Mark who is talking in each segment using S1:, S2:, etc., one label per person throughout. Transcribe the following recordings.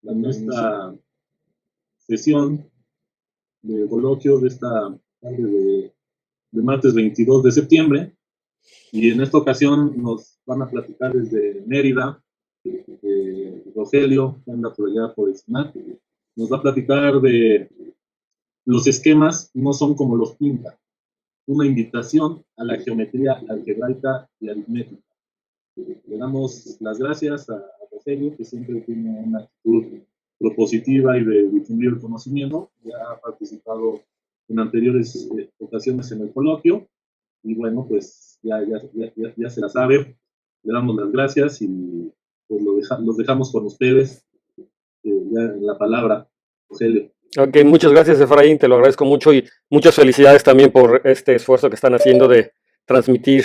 S1: en esta sesión de coloquio de esta tarde de martes 22 de septiembre. Y en esta ocasión nos van a platicar desde Mérida, Rogelio, que anda por allá por el SNAP. Nos va a platicar de los esquemas no son como los pinta. Una invitación a la geometría algebraica y aritmética. Le damos las gracias a Rogelio, que siempre tiene una actitud propositiva y de difundir el conocimiento. Ya ha participado en anteriores ocasiones en el coloquio. Y bueno, pues ya se la sabe. Le damos las gracias y pues los dejamos con ustedes. Ya la palabra, Rogelio.
S2: Ok, muchas gracias, Efraín, te lo agradezco mucho y muchas felicidades también por este esfuerzo que están haciendo de transmitir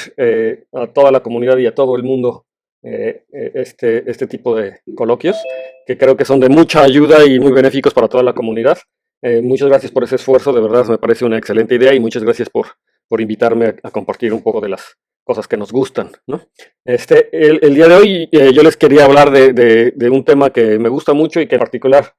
S2: a toda la comunidad y a todo el mundo este tipo de coloquios, que creo que son de mucha ayuda y muy benéficos para toda la comunidad. Muchas gracias por ese esfuerzo, de verdad me parece una excelente idea y muchas gracias por invitarme a compartir un poco de las cosas que nos gustan, ¿no? El día de hoy yo les quería hablar de un tema que me gusta mucho y que en particular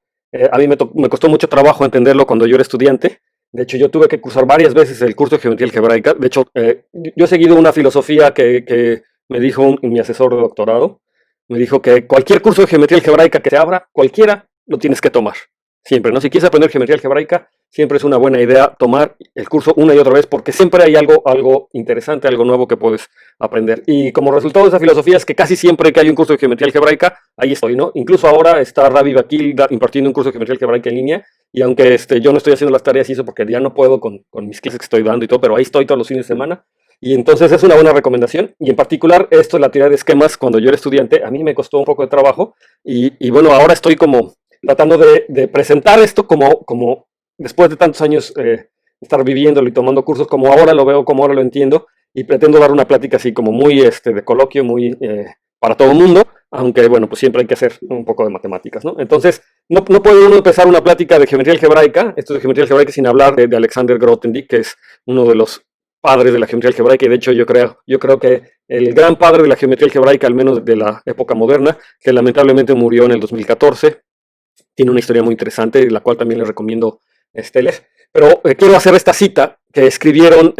S2: a mí me costó mucho trabajo entenderlo cuando yo era estudiante. De hecho, yo tuve que cursar varias veces el curso de geometría algebraica. De hecho, yo he seguido una filosofía que me dijo mi asesor de doctorado. Me dijo que cualquier curso de geometría algebraica que se abra, cualquiera, lo tienes que tomar. Siempre, ¿no? Si quieres aprender geometría algebraica, siempre es una buena idea tomar el curso una y otra vez porque siempre hay algo interesante, algo nuevo que puedes aprender. Y como resultado de esa filosofía es que casi siempre que hay un curso de geometría algebraica, ahí estoy, ¿no? Incluso ahora está Ravi Vakil impartiendo un curso de geometría algebraica en línea y aunque yo no estoy haciendo las tareas y eso porque ya no puedo con mis clases que estoy dando y todo, pero ahí estoy todos los fines de semana. Y entonces es una buena recomendación. Y en particular esto de la teoría de esquemas, cuando yo era estudiante, a mí me costó un poco de trabajo y bueno, ahora estoy como tratando de presentar esto como después de tantos años estar viviéndolo y tomando cursos, como ahora lo veo, como ahora lo entiendo, y pretendo dar una plática así como muy de coloquio, muy para todo el mundo, aunque bueno, pues siempre hay que hacer un poco de matemáticas, ¿no? Entonces, no puede uno empezar una plática de geometría algebraica, esto de geometría algebraica, sin hablar de Alexander Grothendieck, que es uno de los padres de la geometría algebraica, y de hecho yo creo que el gran padre de la geometría algebraica, al menos de la época moderna, que lamentablemente murió en el 2014, tiene una historia muy interesante, la cual también les recomiendo leer. Pero quiero hacer esta cita que escribieron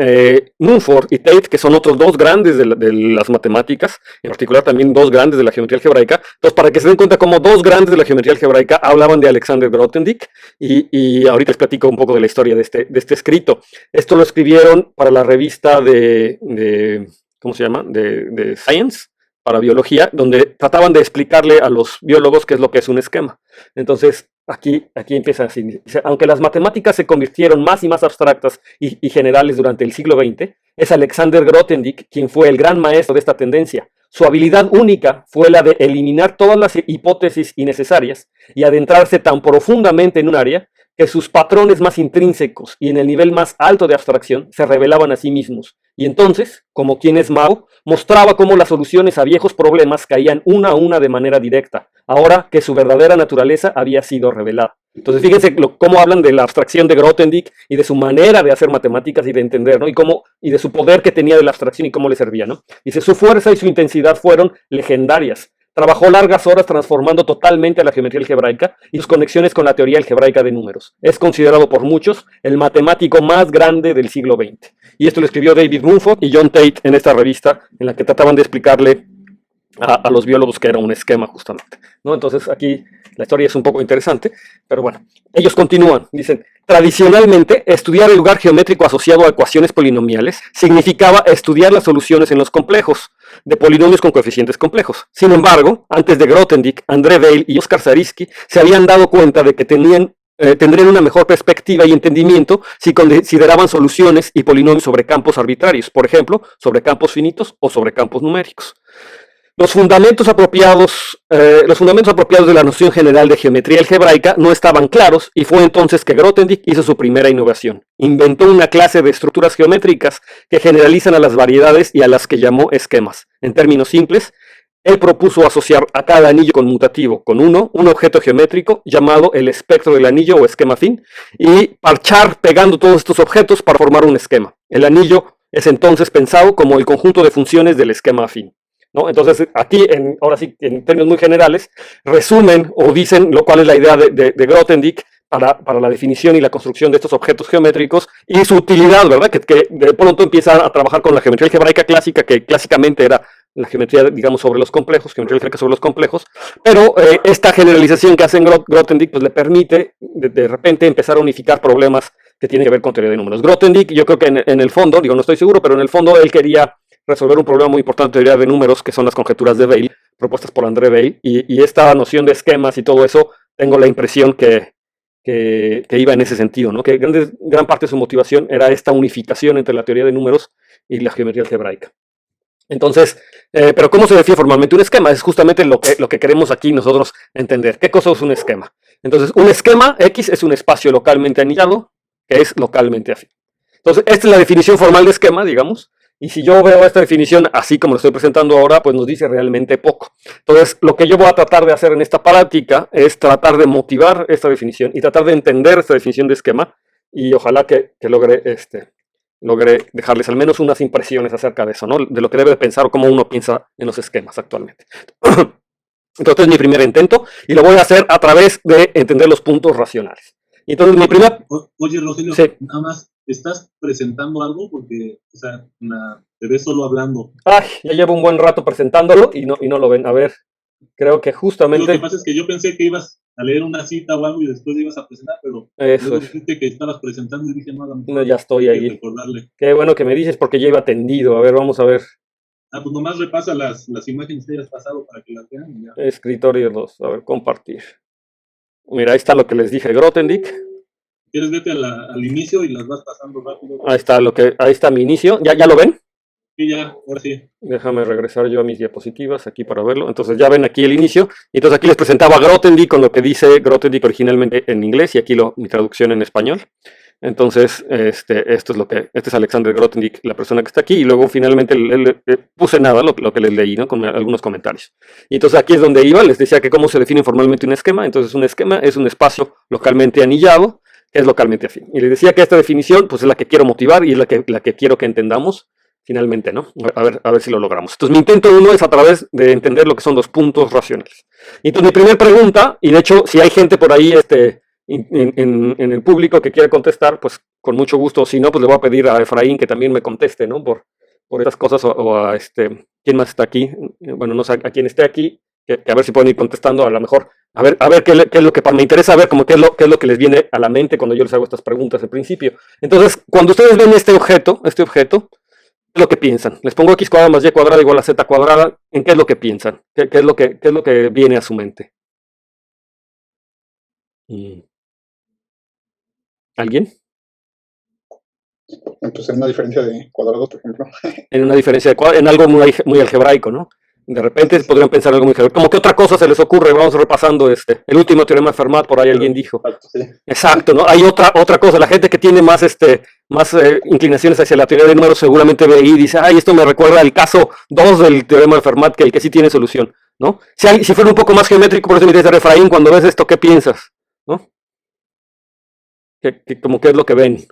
S2: Mumford y Tate, que son otros dos grandes de las matemáticas, en particular también dos grandes de la geometría algebraica. Entonces, para que se den cuenta cómo dos grandes de la geometría algebraica hablaban de Alexander Grothendieck, y ahorita les platico un poco de la historia de este escrito. Esto lo escribieron para la revista ¿cómo se llama? De Science, para biología, donde trataban de explicarle a los biólogos qué es lo que es un esquema. Entonces, aquí empieza así. Dice, aunque las matemáticas se convirtieron más y más abstractas y generales durante el siglo XX, es Alexander Grothendieck quien fue el gran maestro de esta tendencia. Su habilidad única fue la de eliminar todas las hipótesis innecesarias y adentrarse tan profundamente en un área que sus patrones más intrínsecos y en el nivel más alto de abstracción se revelaban a sí mismos. Y entonces, como quien es Mao, mostraba cómo las soluciones a viejos problemas caían una a una de manera directa, ahora que su verdadera naturaleza había sido revelada. Entonces, fíjense cómo hablan de la abstracción de Grothendieck y de su manera de hacer matemáticas y de entender, ¿no? Y de su poder que tenía de la abstracción y cómo le servía, ¿no? Dice, su fuerza y su intensidad fueron legendarias. Trabajó largas horas transformando totalmente a la geometría algebraica y sus conexiones con la teoría algebraica de números. Es considerado por muchos el matemático más grande del siglo XX. Y esto lo escribió David Mumford y John Tate en esta revista en la que trataban de explicarle a los biólogos que era un esquema justamente, ¿no? Entonces aquí la historia es un poco interesante, pero bueno, ellos continúan, dicen, tradicionalmente estudiar el lugar geométrico asociado a ecuaciones polinomiales significaba estudiar las soluciones en los complejos, de polinomios con coeficientes complejos. Sin embargo, antes de Grothendieck, André Weil y Oskar Zariski se habían dado cuenta de que tendrían una mejor perspectiva y entendimiento si consideraban soluciones y polinomios sobre campos arbitrarios, por ejemplo, sobre campos finitos o sobre campos numéricos. Los fundamentos apropiados de la noción general de geometría algebraica no estaban claros y fue entonces que Grothendieck hizo su primera innovación. Inventó una clase de estructuras geométricas que generalizan a las variedades y a las que llamó esquemas. En términos simples, él propuso asociar a cada anillo conmutativo con un objeto geométrico llamado el espectro del anillo o esquema afín y parchar pegando todos estos objetos para formar un esquema. El anillo es entonces pensado como el conjunto de funciones del esquema afín. ¿no? Entonces, aquí, ahora sí, en términos muy generales, resumen o dicen lo cual es la idea de Grothendieck para la definición y la construcción de estos objetos geométricos y su utilidad, ¿verdad? Que de pronto empieza a trabajar con la geometría algebraica clásica, que clásicamente era la geometría, digamos, sobre los complejos, geometría algebraica sobre los complejos, pero esta generalización que hace Grothendieck pues, le permite de repente empezar a unificar problemas que tienen que ver con teoría de números. Grothendieck, yo creo que en el fondo, digo, no estoy seguro, pero en el fondo él quería resolver un problema muy importante de teoría de números, que son las conjeturas de Weil, propuestas por André Weil, y esta noción de esquemas y todo eso, tengo la impresión que iba en ese sentido, ¿no? Que gran parte de su motivación era esta unificación entre la teoría de números y la geometría algebraica. Entonces, pero ¿cómo se define formalmente un esquema? Es justamente lo que queremos aquí nosotros entender. ¿Qué cosa es un esquema? Entonces, un esquema X es un espacio localmente anillado que es localmente afín. Entonces, esta es la definición formal de esquema, digamos. Y si yo veo esta definición así como lo estoy presentando ahora, pues nos dice realmente poco. Entonces, lo que yo voy a tratar de hacer en esta práctica es tratar de motivar esta definición y tratar de entender esta definición de esquema y ojalá que logre dejarles al menos unas impresiones acerca de eso, ¿no? De lo que debe de pensar o cómo uno piensa en los esquemas actualmente. Entonces, es mi primer intento y lo voy a hacer a través de entender los puntos racionales. Y entonces, mi primer...
S1: Oye, Rogelio,
S2: sí.
S1: Nada más, ¿estás presentando algo? Porque, o sea, te ves solo hablando.
S2: Ay, ya llevo un buen rato presentándolo y no lo ven. A ver, creo que justamente...
S1: Lo que pasa es que yo pensé que ibas a leer una cita o algo y después ibas a presentar, pero luego dijiste que estabas presentando y dije, no,
S2: ya estoy ahí.
S1: Recordarle.
S2: Qué bueno que me dices porque ya iba tendido. A ver, vamos a ver.
S1: Pues nomás repasa las imágenes que hayas pasado para que las vean. Y ya.
S2: Escritorio 2, a ver, compartir. Mira, ahí está lo que les dije, Grothendieck.
S1: ¿Quieres vete al inicio y las vas pasando rápido?
S2: Ahí está mi inicio. ¿Ya lo ven?
S1: Sí, ya, ahora sí.
S2: Déjame regresar yo a mis diapositivas aquí para verlo. Entonces ya ven aquí el inicio. Entonces aquí les presentaba Grothendieck con lo que dice Grothendieck originalmente en inglés y aquí mi traducción en español. Entonces, este es Alexander Grothendieck, la persona que está aquí, y luego finalmente puse lo que les leí, ¿no? Con algunos comentarios. Y entonces aquí es donde iba, les decía que cómo se define formalmente un esquema. Entonces un esquema es un espacio localmente anillado, que es localmente afín. Y les decía que esta definición pues es la que quiero motivar y es la que quiero que entendamos finalmente, ¿no? A ver si lo logramos. Entonces mi intento uno es a través de entender lo que son los puntos racionales. Y entonces mi primera pregunta, y de hecho si hay gente por ahí en el público que quiere contestar, pues con mucho gusto, si no, pues le voy a pedir a Efraín que también me conteste, ¿no? Por estas cosas, o a ¿quién más está aquí? Bueno, no sé, a quien esté aquí, que a ver si pueden ir contestando a lo mejor, a ver qué es lo que me interesa ver, como qué es lo que les viene a la mente cuando yo les hago estas preguntas al principio. Entonces, cuando ustedes ven este objeto, ¿qué es lo que piensan? Les pongo x cuadrada más y cuadrada igual a z cuadrada, ¿en qué es lo que piensan? ¿Qué es lo que viene a su mente? ¿Alguien?
S3: Pues en una diferencia de cuadrados, por ejemplo.
S2: En una diferencia de cuadrados, en algo muy algebraico, ¿no? De repente podrían pensar algo muy algebraico. ¿Cómo qué otra cosa se les ocurre? Vamos repasando el último teorema de Fermat, por ahí alguien dijo.
S3: Exacto, sí.
S2: Exacto, ¿no? Hay otra cosa. La gente que tiene más inclinaciones hacia la teoría de números seguramente ve ahí y dice, ay, esto me recuerda al caso 2 del teorema de Fermat, que el que sí tiene solución, ¿no? Si fuera un poco más geométrico, por eso me dice Efraín, cuando ves esto, ¿qué piensas? ¿No? Como qué es lo que ven.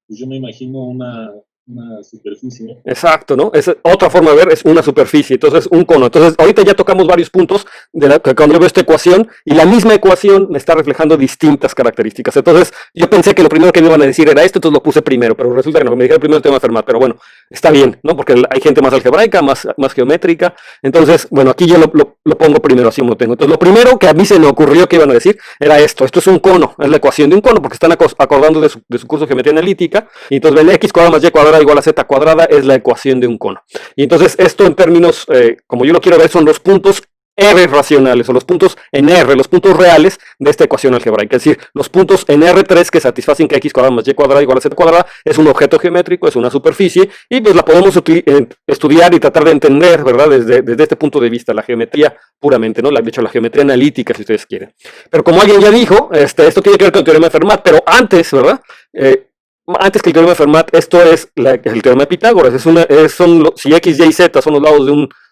S1: Pues yo me imagino una superficie.
S2: Exacto, ¿no? Es otra forma de ver, es una superficie, entonces un cono. Entonces, ahorita ya tocamos varios puntos cuando yo veo esta ecuación, y la misma ecuación me está reflejando distintas características. Entonces, yo pensé que lo primero que me iban a decir era esto, entonces lo puse primero, pero resulta que no, me dijeron primero el tema de Fermat, pero bueno, está bien, ¿no? Porque hay gente más algebraica, más geométrica. Entonces, bueno, aquí yo lo pongo primero, así como lo tengo. Entonces, lo primero que a mí se me ocurrió que iban a decir era esto es un cono, es la ecuación de un cono, porque están acordando de su curso de geometría analítica, y entonces ven x cuadrada más y cuadrada igual a z cuadrada es la ecuación de un cono. Y entonces esto en términos, como yo lo quiero ver, son los puntos R racionales, o los puntos en R, los puntos reales de esta ecuación algebraica. Es decir, los puntos en R3 que satisfacen que x cuadrada más y cuadrada igual a z cuadrada es un objeto geométrico, es una superficie, y pues la podemos estudiar y tratar de entender, ¿verdad? Desde este punto de vista, la geometría puramente, ¿no? De hecho, la geometría analítica, si ustedes quieren. Pero como alguien ya dijo, esto tiene que ver con el teorema de Fermat, pero antes, ¿verdad? Antes que el teorema de Fermat, esto es el teorema de Pitágoras. Si x, y y z son los lados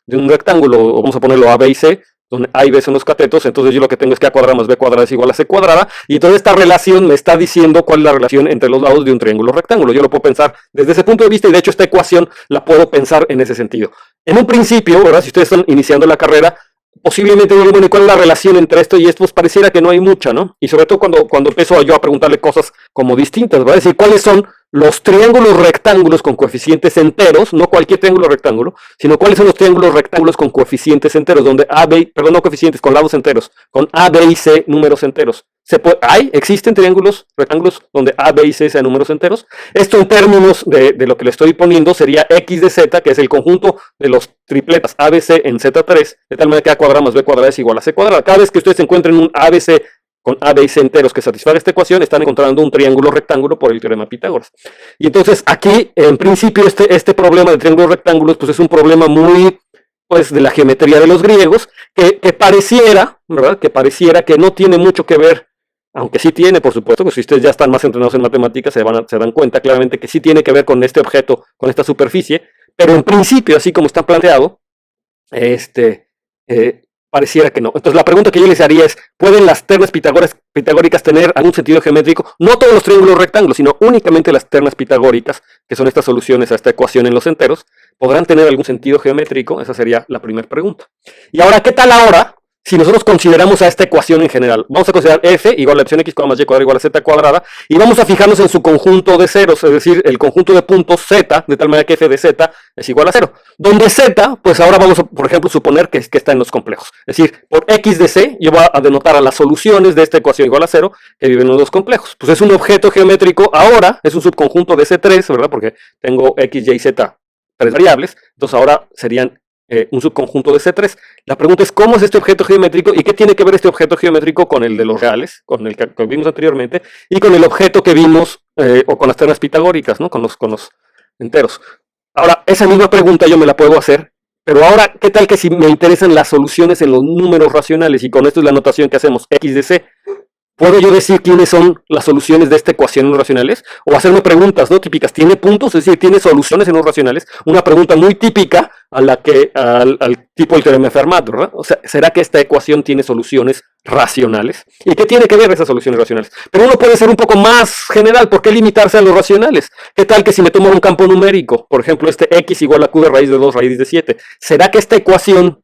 S2: de un rectángulo, o vamos a ponerlo a, b y c, donde a y b son los catetos, entonces yo lo que tengo es que a cuadrada más b cuadrada es igual a c cuadrada, y entonces esta relación me está diciendo cuál es la relación entre los lados de un triángulo rectángulo. Yo lo puedo pensar desde ese punto de vista, y de hecho esta ecuación la puedo pensar en ese sentido. En un principio, ¿verdad? Si ustedes están iniciando la carrera, posiblemente digan, bueno, ¿y cuál es la relación entre esto y esto? Pues pareciera que no hay mucha, ¿no? Y sobre todo cuando empiezo yo a preguntarle cosas como distintas, ¿verdad? Es decir, ¿cuáles son los triángulos rectángulos con coeficientes enteros? No cualquier triángulo rectángulo, sino cuáles son los triángulos rectángulos con coeficientes enteros, donde A, B, perdón, no coeficientes, con lados enteros, con A, B y C números enteros. ¿Existen triángulos rectángulos donde A, B y C sean números enteros? Esto en términos de lo que le estoy poniendo sería X de Z, que es el conjunto de los tripletas ABC en Z3, de tal manera que A cuadrada más B cuadrada es igual a C cuadrada. Cada vez que ustedes encuentren un ABC con A, B y C enteros que satisfaga esta ecuación, están encontrando un triángulo rectángulo por el teorema de Pitágoras. Y entonces aquí, en principio, este problema de triángulos rectángulos, pues es un problema muy, pues, de la geometría de los griegos, que pareciera, ¿verdad? Que pareciera que no tiene mucho que ver, aunque sí tiene, por supuesto, que si ustedes ya están más entrenados en matemáticas, se dan cuenta claramente que sí tiene que ver con este objeto, con esta superficie, pero en principio, así como está planteado, pareciera que no. Entonces la pregunta que yo les haría es, ¿pueden las ternas pitagóricas tener algún sentido geométrico? No todos los triángulos rectángulos, sino únicamente las ternas pitagóricas, que son estas soluciones a esta ecuación en los enteros, ¿podrán tener algún sentido geométrico? Esa sería la primera pregunta. Y ahora, ¿qué tal ahora si nosotros consideramos a esta ecuación en general? Vamos a considerar f igual a epsilon x más y cuadrada igual a z cuadrada, y vamos a fijarnos en su conjunto de ceros, es decir, el conjunto de puntos z, de tal manera que f de z es igual a 0. Donde z, pues ahora vamos a, por ejemplo, suponer que está en los complejos. Es decir, por x de c, yo voy a denotar a las soluciones de esta ecuación igual a 0 que viven en los complejos. Pues es un objeto geométrico ahora, es un subconjunto de C3, ¿verdad? Porque tengo x, y, z, tres variables, entonces ahora serían un subconjunto de C3. La pregunta es, ¿cómo es este objeto geométrico y qué tiene que ver este objeto geométrico con el de los reales, con el que vimos anteriormente, y con el objeto que vimos, o con las ternas pitagóricas, ¿no? Con los enteros? Ahora, esa misma pregunta yo me la puedo hacer, pero ahora, ¿qué tal que si me interesan las soluciones en los números racionales? Y con esto es la notación que hacemos, x de c. ¿Puedo yo decir quiénes son las soluciones de esta ecuación en los racionales? O hacerme preguntas, ¿no? Típicas. ¿Tiene puntos? Es decir, ¿tiene soluciones en los racionales? Una pregunta muy típica al tipo del teorema de Fermat, ¿verdad? O sea, ¿será que esta ecuación tiene soluciones racionales? ¿Y qué tiene que ver esas soluciones racionales? Pero uno puede ser un poco más general. ¿Por qué limitarse a los racionales? ¿Qué tal que si me tomo un campo numérico? Por ejemplo, x igual a q de raíz de 2 raíz de 7. ¿Será que esta ecuación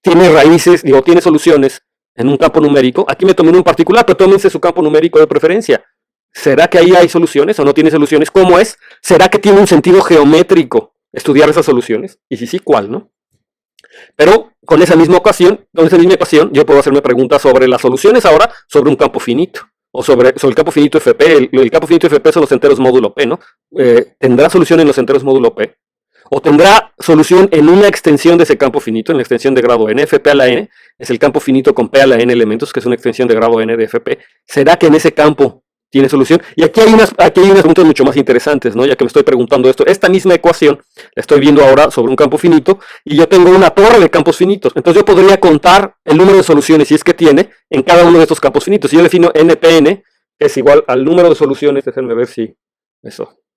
S2: tiene raíces, tiene soluciones en un campo numérico? Aquí me tomé uno en particular, pero tómense su campo numérico de preferencia. ¿Será que ahí hay soluciones o no tiene soluciones? ¿Cómo es? ¿Será que tiene un sentido geométrico estudiar esas soluciones? Y si sí, ¿cuál, no? Pero con esa misma ecuación, yo puedo hacerme preguntas sobre las soluciones ahora sobre un campo finito, o sobre el campo finito FP. El campo finito FP son los enteros módulo P, ¿no? ¿Tendrá solución en los enteros módulo P? ¿O tendrá solución en una extensión de ese campo finito, en la extensión de grado n? Fp a la n es el campo finito con p a la n elementos, que es una extensión de grado n de Fp. ¿Será que en ese campo tiene solución? Y aquí hay unas preguntas mucho más interesantes, ¿no? Ya que me estoy preguntando esto. Esta misma ecuación la estoy viendo ahora sobre un campo finito, y yo tengo una torre de campos finitos. Entonces yo podría contar el número de soluciones, si es que tiene, en cada uno de estos campos finitos. Si yo defino npn, que es igual al número de soluciones, déjenme ver si...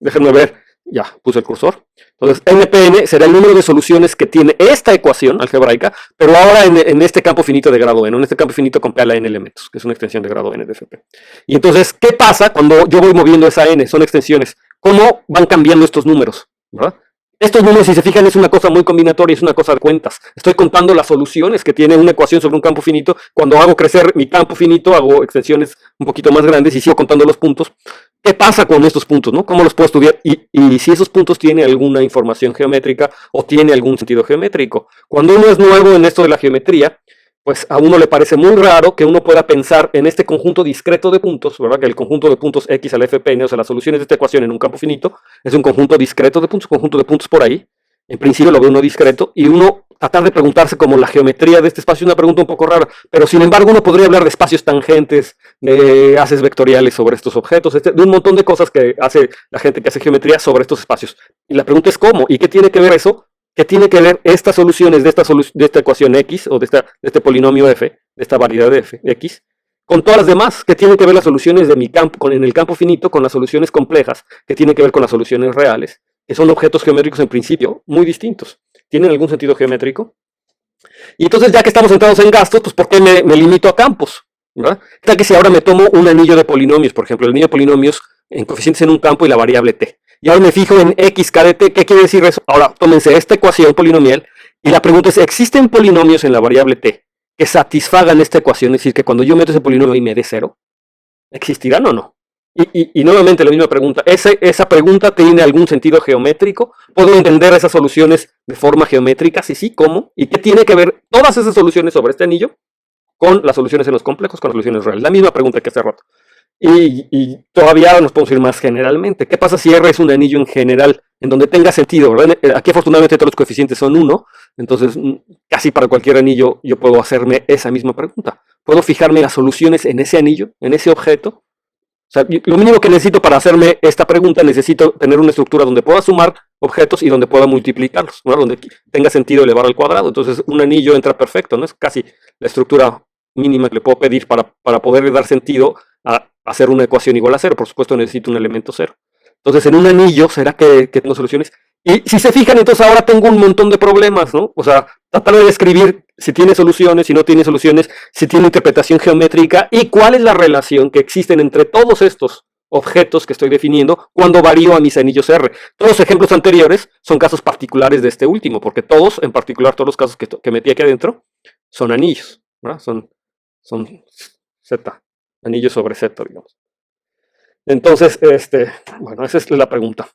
S2: déjenme ver. Ya, puse el cursor. Entonces, NPN será el número de soluciones que tiene esta ecuación algebraica, pero ahora en este campo finito de grado n, en este campo finito con p a la n elementos, que es una extensión de grado n de Fp. Y entonces, ¿qué pasa cuando yo voy moviendo esa n? Son extensiones. ¿Cómo van cambiando estos números? ¿Verdad? Estos números, si se fijan, es una cosa muy combinatoria, es una cosa de cuentas. Estoy contando las soluciones que tiene una ecuación sobre un campo finito. Cuando hago crecer mi campo finito, hago extensiones un poquito más grandes y sigo contando los puntos. ¿Qué pasa con estos puntos, no? ¿Cómo los puedo estudiar? Y si esos puntos tienen alguna información geométrica o tiene algún sentido geométrico. Cuando uno es nuevo en esto de la geometría, pues a uno le parece muy raro que uno pueda pensar en este conjunto discreto de puntos, ¿verdad? Que el conjunto de puntos x a la fpn, o sea, las soluciones de esta ecuación en un campo finito, es un conjunto discreto de puntos, conjunto de puntos por ahí. En principio lo ve uno discreto, y uno tratar de preguntarse como la geometría de este espacio es una pregunta un poco rara, pero sin embargo uno podría hablar de espacios tangentes, de haces vectoriales sobre estos objetos, de un montón de cosas que hace la gente que hace geometría sobre estos espacios. Y la pregunta es ¿cómo? ¿Y qué tiene que ver eso? ¿Qué tiene que ver estas soluciones de esta ecuación x, o de este polinomio f, de esta variedad de f, x, con todas las demás? ¿Qué tienen que ver las soluciones de mi campo, en el campo finito, con las soluciones complejas? ¿Qué tienen que ver con las soluciones reales? Que son objetos geométricos en principio muy distintos. ¿Tienen algún sentido geométrico? Y entonces, ya que estamos entrados en gastos, pues ¿por qué me limito a campos? ¿Verdad? ¿Qué tal que si ahora me tomo un anillo de polinomios, por ejemplo, el anillo de polinomios en coeficientes en un campo y la variable t? Y ahora me fijo en x, k de t. ¿Qué quiere decir eso? Ahora, tómense esta ecuación polinomial Y la pregunta es, ¿existen polinomios en la variable t que satisfagan esta ecuación? Es decir, que cuando yo meto ese polinomio y me dé 0, ¿existirán o no? Y nuevamente la misma pregunta, ¿esa pregunta tiene algún sentido geométrico? ¿Puedo entender esas soluciones de forma geométrica? Si sí, ¿cómo? ¿Y qué tiene que ver todas esas soluciones sobre este anillo con las soluciones en los complejos, con las soluciones reales? La misma pregunta que hace rato. Y todavía nos podemos ir más generalmente. ¿Qué pasa si R es un anillo en general, en donde tenga sentido, ¿verdad? Aquí afortunadamente todos los coeficientes son 1, entonces casi para cualquier anillo yo puedo hacerme esa misma pregunta. ¿Puedo fijarme las soluciones en ese anillo, en ese objeto? O sea, lo mínimo que necesito para hacerme esta pregunta, necesito tener una estructura donde pueda sumar objetos y donde pueda multiplicarlos, ¿no? Donde tenga sentido elevar al cuadrado. Entonces un anillo entra perfecto, ¿no? Es casi la estructura mínima que le puedo pedir para poder dar sentido a hacer una ecuación igual a 0. Por supuesto necesito un elemento 0. Entonces en un anillo, ¿será que tengo soluciones? Y si se fijan, entonces ahora tengo un montón de problemas, ¿no? O sea, tratar de describir si tiene soluciones, si no tiene soluciones, si tiene interpretación geométrica y cuál es la relación que existen entre todos estos objetos que estoy definiendo cuando varío a mis anillos R. Todos los ejemplos anteriores son casos particulares de este último, porque todos, en particular todos los casos que metí aquí adentro, son anillos, ¿verdad? Son Z, anillos sobre Z, digamos. Entonces, bueno, esa es la pregunta.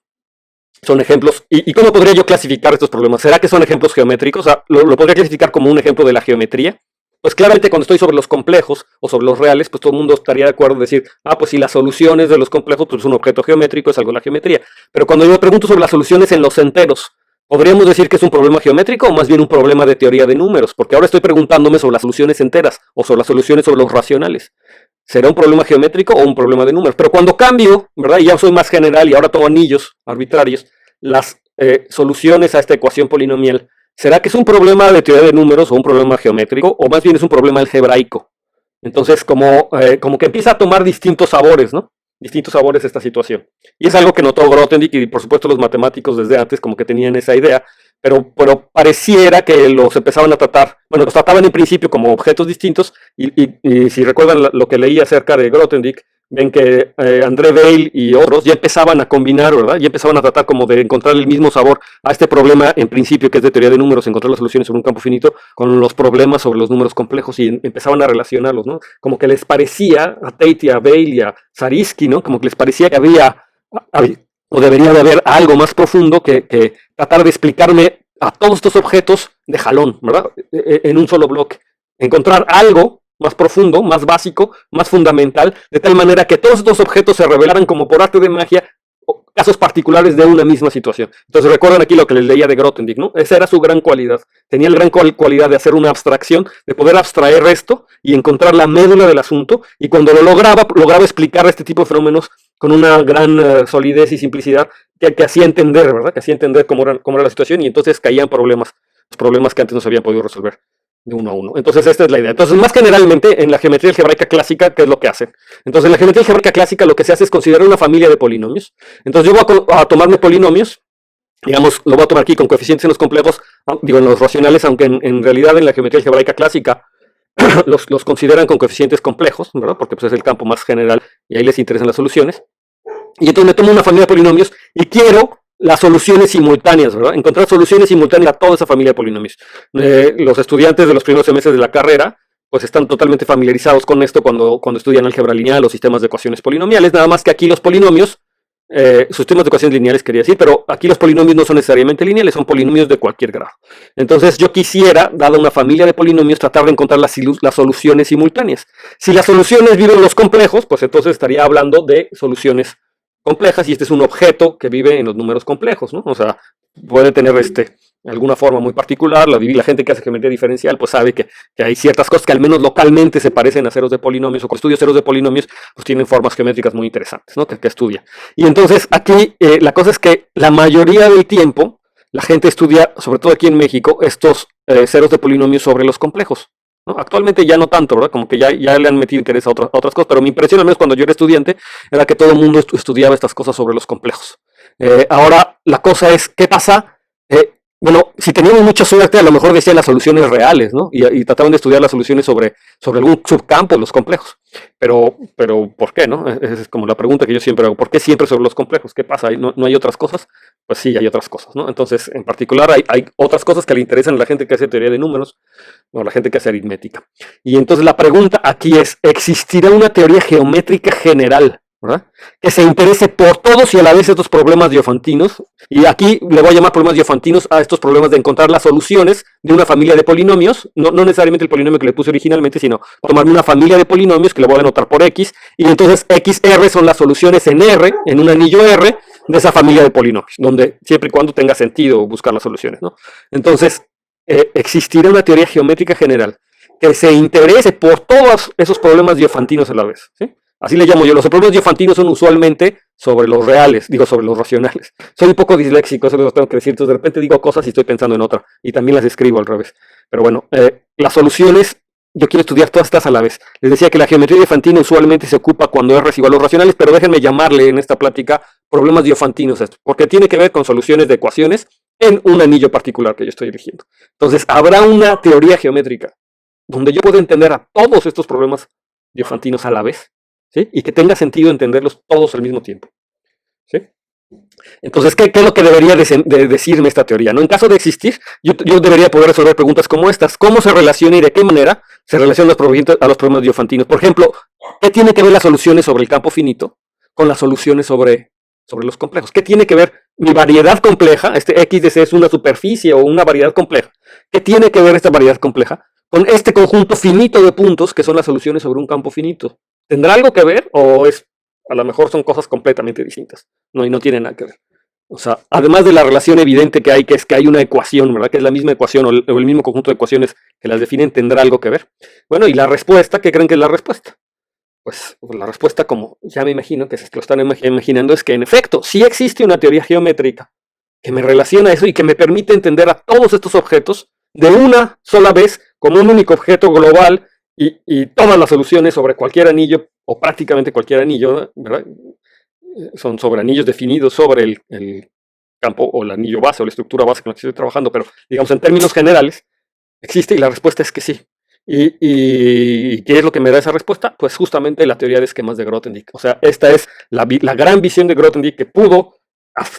S2: Son ejemplos. ¿Y cómo podría yo clasificar estos problemas? ¿Será que son ejemplos geométricos? O sea, ¿lo podría clasificar como un ejemplo de la geometría? Pues claramente cuando estoy sobre los complejos o sobre los reales, pues todo el mundo estaría de acuerdo en decir, pues si las soluciones de los complejos, pues es un objeto geométrico, es algo de la geometría. Pero cuando yo me pregunto sobre las soluciones en los enteros, ¿podríamos decir que es un problema geométrico o más bien un problema de teoría de números? Porque ahora estoy preguntándome sobre las soluciones enteras o sobre las soluciones sobre los racionales. ¿Será un problema geométrico o un problema de números? Pero cuando cambio, ¿verdad? Y ya soy más general y ahora tengo anillos arbitrarios, las soluciones a esta ecuación polinomial, ¿será que es un problema de teoría de números o un problema geométrico? O más bien es un problema algebraico. Entonces, como que empieza a tomar distintos sabores, ¿no? Distintos sabores esta situación. Y es algo que notó Grothendieck y por supuesto los matemáticos desde antes como que tenían esa idea, pero pareciera que los empezaban a tratar, bueno, los trataban en principio como objetos distintos y si recuerdan lo que leí acerca de Grothendieck, ven que André Weil y otros ya empezaban a combinar, ¿verdad? Ya empezaban a tratar como de encontrar el mismo sabor a este problema en principio que es de teoría de números, encontrar las soluciones sobre un campo finito con los problemas sobre los números complejos y empezaban a relacionarlos, ¿no? Como que les parecía a Tate, a Weil y a Zariski, ¿no? Como que les parecía que había o debería de haber algo más profundo que tratar de explicarme a todos estos objetos de jalón, ¿verdad? En un solo bloque. Encontrar algo más profundo, más básico, más fundamental, de tal manera que todos estos objetos se revelaran como por arte de magia casos particulares de una misma situación. Entonces recuerdan aquí lo que les leía de Grothendieck, ¿no? Esa era su gran cualidad. Tenía la gran cualidad de hacer una abstracción, de poder abstraer esto y encontrar la médula del asunto, y cuando lo lograba explicar este tipo de fenómenos con una gran solidez y simplicidad que hacía entender, ¿verdad? Que hacía entender cómo era la situación, y entonces caían los problemas que antes no se habían podido resolver de uno a uno. Entonces esta es la idea. Entonces más generalmente en la geometría algebraica clásica, ¿qué es lo que hacen? Entonces en la geometría algebraica clásica lo que se hace es considerar una familia de polinomios. Entonces yo voy a tomarme polinomios, digamos, lo voy a tomar aquí con coeficientes en los complejos, digo en los racionales, aunque en realidad en la geometría algebraica clásica los consideran con coeficientes complejos, ¿verdad? Porque pues, es el campo más general y ahí les interesan las soluciones. Y entonces me tomo una familia de polinomios y quiero las soluciones simultáneas, ¿verdad? Encontrar soluciones simultáneas a toda esa familia de polinomios. Los estudiantes de los primeros semestres de la carrera, pues están totalmente familiarizados con esto cuando estudian álgebra lineal o sistemas de ecuaciones polinomiales, nada más que aquí los polinomios, sistemas de ecuaciones lineales quería decir, pero aquí los polinomios no son necesariamente lineales, son polinomios de cualquier grado. Entonces yo quisiera, dada una familia de polinomios, tratar de encontrar las soluciones simultáneas. Si las soluciones viven en los complejos, pues entonces estaría hablando de soluciones complejas, y este es un objeto que vive en los números complejos, ¿no? O sea, puede tener alguna forma muy particular. La gente que hace geometría diferencial pues sabe que hay ciertas cosas que al menos localmente se parecen a ceros de polinomios, o con estudios ceros de polinomios pues tienen formas geométricas muy interesantes, ¿no? que estudia. Y entonces aquí la cosa es que la mayoría del tiempo la gente estudia, sobre todo aquí en México, estos ceros de polinomios sobre los complejos, ¿no? Actualmente ya no tanto, ¿verdad? Como que ya le han metido interés a otras cosas, pero mi impresión, al menos cuando yo era estudiante, era que todo el mundo estudiaba estas cosas sobre los complejos. Ahora la cosa es, ¿qué pasa? Bueno, si teníamos mucha suerte, a lo mejor decían las soluciones reales, ¿no? Y trataban de estudiar las soluciones sobre algún subcampo de los complejos. Pero, ¿por qué, no? Esa es como la pregunta que yo siempre hago. ¿Por qué siempre sobre los complejos? ¿Qué pasa? ¿No hay otras cosas? pues sí, hay otras cosas, ¿no? Entonces, en particular, hay otras cosas que le interesan a la gente que hace teoría de números o a la gente que hace aritmética. Y entonces la pregunta aquí es, ¿existirá una teoría geométrica general, ¿verdad?, que se interese por todos y a la vez estos problemas diofantinos? Y aquí le voy a llamar problemas diofantinos a estos problemas de encontrar las soluciones de una familia de polinomios, no necesariamente el polinomio que le puse originalmente, sino tomarme una familia de polinomios que le voy a anotar por X, y entonces XR son las soluciones en R, en un anillo R, de esa familia de polinomios, donde siempre y cuando tenga sentido buscar las soluciones, ¿no? Entonces, existirá una teoría geométrica general que se interese por todos esos problemas diofantinos a la vez, ¿sí? Así le llamo yo. Los problemas diofantinos son usualmente sobre los reales, digo sobre los racionales. Soy un poco disléxico, eso lo tengo que decir. Entonces de repente digo cosas y estoy pensando en otra. Y también las escribo al revés. Pero bueno, las soluciones, yo quiero estudiar todas estas a la vez. Les decía que la geometría diofantina usualmente se ocupa cuando R es igual a los racionales, pero déjenme llamarle en esta plática problemas diofantinos esto, porque tiene que ver con soluciones de ecuaciones en un anillo particular que yo estoy eligiendo. Entonces, habrá una teoría geométrica donde yo puedo entender a todos estos problemas diofantinos a la vez, ¿sí? Y que tenga sentido entenderlos todos al mismo tiempo, ¿sí? Entonces, ¿qué es lo que debería de decirme esta teoría, ¿no? En caso de existir, yo debería poder resolver preguntas como estas. ¿Cómo se relaciona y de qué manera se relacionan a los problemas diofantinos? Por ejemplo, ¿qué tiene que ver las soluciones sobre el campo finito con las soluciones sobre los complejos? ¿Qué tiene que ver mi variedad compleja, este X de C es una superficie o una variedad compleja? ¿Qué tiene que ver esta variedad compleja con este conjunto finito de puntos que son las soluciones sobre un campo finito? ¿Tendrá algo que ver o es, a lo mejor son cosas completamente distintas? No, y no tienen nada que ver. O sea, además de la relación evidente que hay, que es que hay una ecuación, ¿verdad?, que es la misma ecuación o el mismo conjunto de ecuaciones que las definen, ¿tendrá algo que ver? Bueno, y la respuesta, ¿qué creen que es la respuesta? Pues la respuesta, como ya me imagino que se lo están imaginando, es que en efecto, sí existe una teoría geométrica que me relaciona eso y que me permite entender a todos estos objetos de una sola vez como un único objeto global y todas las soluciones sobre cualquier anillo o prácticamente cualquier anillo, ¿verdad?, son sobre anillos definidos sobre el campo o el anillo base o la estructura base con la que estoy trabajando, pero digamos en términos generales existe y la respuesta es que sí. ¿Y qué es lo que me da esa respuesta? Pues justamente la teoría de esquemas de Grothendieck. O sea, esta es la gran visión de Grothendieck, que pudo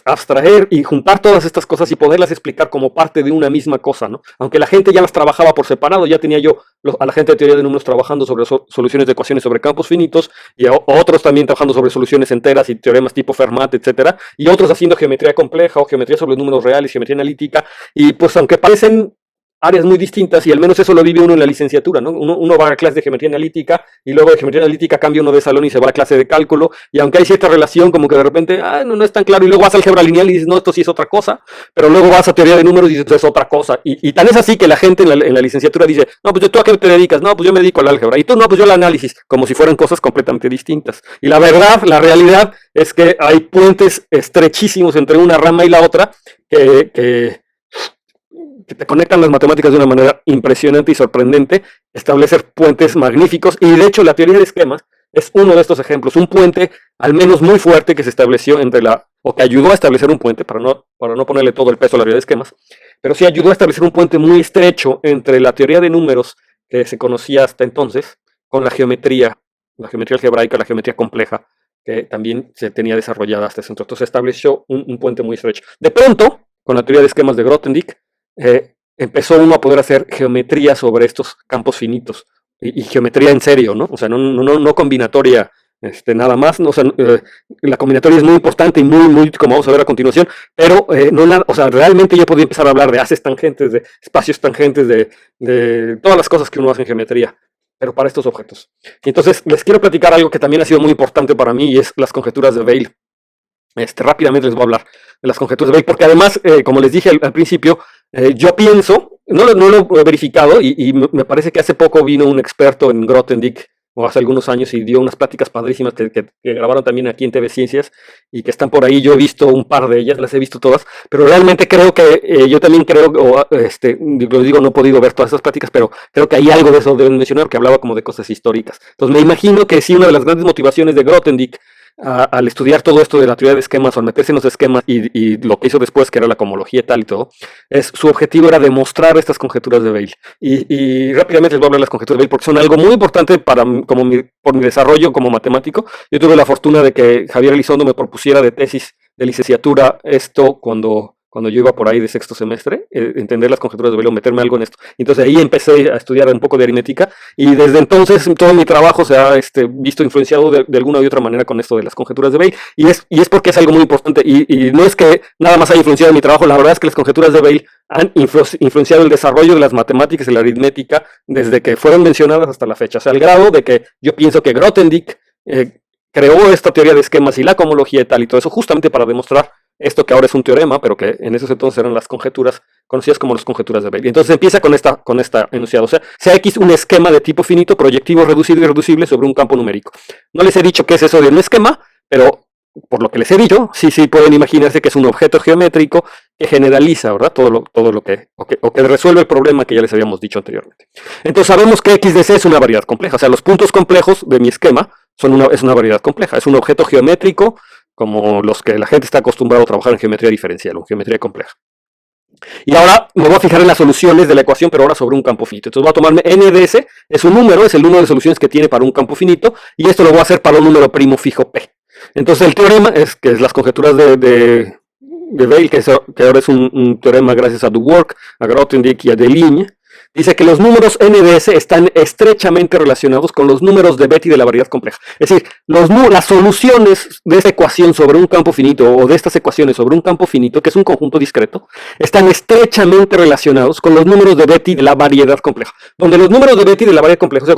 S2: abstraer y juntar todas estas cosas y poderlas explicar como parte de una misma cosa, ¿no? Aunque la gente ya las trabajaba por separado, ya tenía yo a la gente de teoría de números trabajando sobre soluciones de ecuaciones sobre campos finitos, y a otros también trabajando sobre soluciones enteras y teoremas tipo Fermat, etcétera, y otros haciendo geometría compleja o geometría sobre números reales, geometría analítica, y pues aunque parecen áreas muy distintas, y al menos eso lo vive uno en la licenciatura, ¿no? Uno va a clase de geometría analítica y luego de geometría analítica cambia uno de salón y se va a clase de cálculo, y aunque hay cierta relación, como que de repente no es tan claro, y luego vas a álgebra lineal y dices, no, esto sí es otra cosa, pero luego vas a teoría de números y dices, esto es otra cosa, y tan es así que la gente en la licenciatura dice, no, pues ¿tú a qué te dedicas? No, pues yo me dedico al álgebra, y tú, no, pues yo al análisis, como si fueran cosas completamente distintas. Y la verdad, la realidad es que hay puentes estrechísimos entre una rama y la otra que te conectan las matemáticas de una manera impresionante y sorprendente, establecer puentes magníficos, y de hecho la teoría de esquemas es uno de estos ejemplos, un puente al menos muy fuerte que se estableció o que ayudó a establecer un puente, para no ponerle todo el peso a la teoría de esquemas, pero sí ayudó a establecer un puente muy estrecho entre la teoría de números que se conocía hasta entonces, con la geometría algebraica, la geometría compleja, que también se tenía desarrollada hasta ese entonces. Entonces se estableció un puente muy estrecho. De pronto, con la teoría de esquemas de Grothendieck, empezó uno a poder hacer geometría sobre estos campos finitos y geometría en serio, ¿no? O sea, no combinatoria, nada más, ¿no? O sea, la combinatoria es muy importante y muy, como vamos a ver a continuación, pero o sea, realmente yo podía empezar a hablar de haces tangentes, de espacios tangentes, de todas las cosas que uno hace en geometría, pero para estos objetos. Y entonces les quiero platicar algo que también ha sido muy importante para mí, y es las conjeturas de Weil. Rápidamente les voy a hablar de las conjeturas de Weil, porque además, como les dije al principio, yo pienso, no lo he verificado, y me parece que hace poco vino un experto en Grothendieck, o hace algunos años, y dio unas pláticas padrísimas que grabaron también aquí en TV Ciencias, y que están por ahí. Yo he visto un par de ellas, las he visto todas, pero realmente creo que, yo también creo, lo digo, no he podido ver todas esas pláticas, pero creo que hay algo de eso deben mencionar, que hablaba como de cosas históricas. Entonces me imagino que sí, una de las grandes motivaciones de Grothendieck al estudiar todo esto de la teoría de esquemas, o al meterse en los esquemas y lo que hizo después, que era la cohomología y tal y todo, su objetivo era demostrar estas conjeturas de Weil. Y rápidamente les voy a hablar de las conjeturas de Weil, porque son algo muy importante por mi desarrollo como matemático. Yo tuve la fortuna de que Javier Elizondo me propusiera de tesis licenciatura esto cuando yo iba por ahí de sexto semestre, entender las conjeturas de Bell o meterme algo en esto. Entonces ahí empecé a estudiar un poco de aritmética y desde entonces todo mi trabajo se ha visto influenciado de alguna u otra manera con esto de las conjeturas de Bell y es porque es algo muy importante y no es que nada más haya influenciado mi trabajo, la verdad es que las conjeturas de Bell han influenciado el desarrollo de las matemáticas y la aritmética desde que fueron mencionadas hasta la fecha, o sea, al grado de que yo pienso que Grothendieck creó esta teoría de esquemas y la cohomología y tal y todo eso justamente para demostrar esto que ahora es un teorema, pero que en esos entonces eran las conjeturas conocidas como las conjeturas de Bell. Y entonces empieza con esta enunciado. O sea X un esquema de tipo finito, proyectivo, reducido y reducible sobre un campo numérico. No les he dicho qué es eso de un esquema, pero por lo que les he dicho, sí pueden imaginarse que es un objeto geométrico que generaliza, ¿verdad? Todo lo que resuelve el problema que ya les habíamos dicho anteriormente. Entonces sabemos que X de C es una variedad compleja. O sea, los puntos complejos de mi esquema es una variedad compleja. Es un objeto geométrico como los que la gente está acostumbrado a trabajar en geometría diferencial o en geometría compleja. Y ahora me voy a fijar en las soluciones de la ecuación, pero ahora sobre un campo finito. Entonces voy a tomarme n de s, es un número, es el número de soluciones que tiene para un campo finito, y esto lo voy a hacer para un número primo fijo p. Entonces el teorema es que es las conjeturas de Bell, que ahora es un teorema gracias a Duwork, a Grothendieck y a Deligne, dice que los números n de s están estrechamente relacionados con los números de Betti de la variedad compleja. Es decir, las soluciones de esta ecuación sobre un campo finito o de estas ecuaciones sobre un campo finito, que es un conjunto discreto, están estrechamente relacionados con los números de Betti de la variedad compleja. Donde los números de Betti de la variedad compleja, o sea,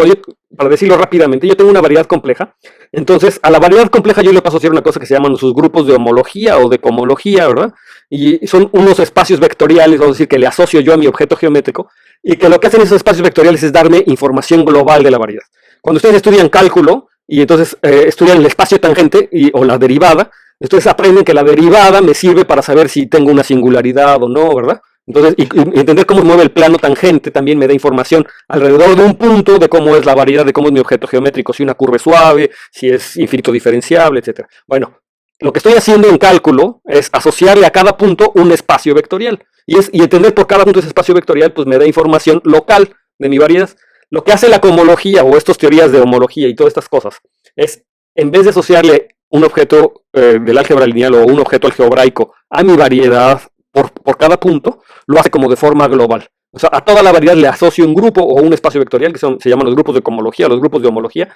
S2: para decirlo rápidamente, yo tengo una variedad compleja, entonces a la variedad compleja yo le paso a hacer una cosa que se llaman sus grupos de homología o de cohomología, ¿verdad? Y son unos espacios vectoriales, vamos a decir, que le asocio yo a mi objeto geométrico, y que lo que hacen esos espacios vectoriales es darme información global de la variedad. Cuando ustedes estudian cálculo, y entonces estudian el espacio tangente o la derivada, entonces aprenden que la derivada me sirve para saber si tengo una singularidad o no, ¿verdad? Entonces, y entender cómo mueve el plano tangente también me da información alrededor de un punto de cómo es la variedad, de cómo es mi objeto geométrico, si una curva es suave, si es infinito diferenciable, etc. Bueno, lo que estoy haciendo en cálculo es asociarle a cada punto un espacio vectorial. Y entender por cada punto ese espacio vectorial, pues me da información local de mi variedad. Lo que hace la cohomología o estas teorías de homología y todas estas cosas es, en vez de asociarle un objeto del álgebra lineal o un objeto algebraico a mi variedad por cada punto, lo hace como de forma global. O sea, a toda la variedad le asocio un grupo o un espacio vectorial, que se llaman los grupos de cohomología, los grupos de homología,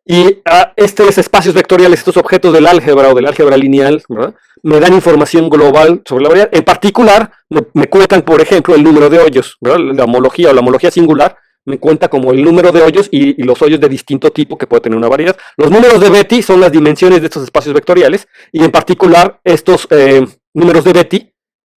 S2: y a estos espacios vectoriales, estos objetos del álgebra o del álgebra lineal, ¿verdad?, me dan información global sobre la variedad. En particular, me cuentan, por ejemplo, el número de hoyos, ¿verdad? La homología o la homología singular me cuenta como el número de hoyos y los hoyos de distinto tipo que puede tener una variedad. Los números de Betti son las dimensiones de estos espacios vectoriales, y en particular estos números de Betti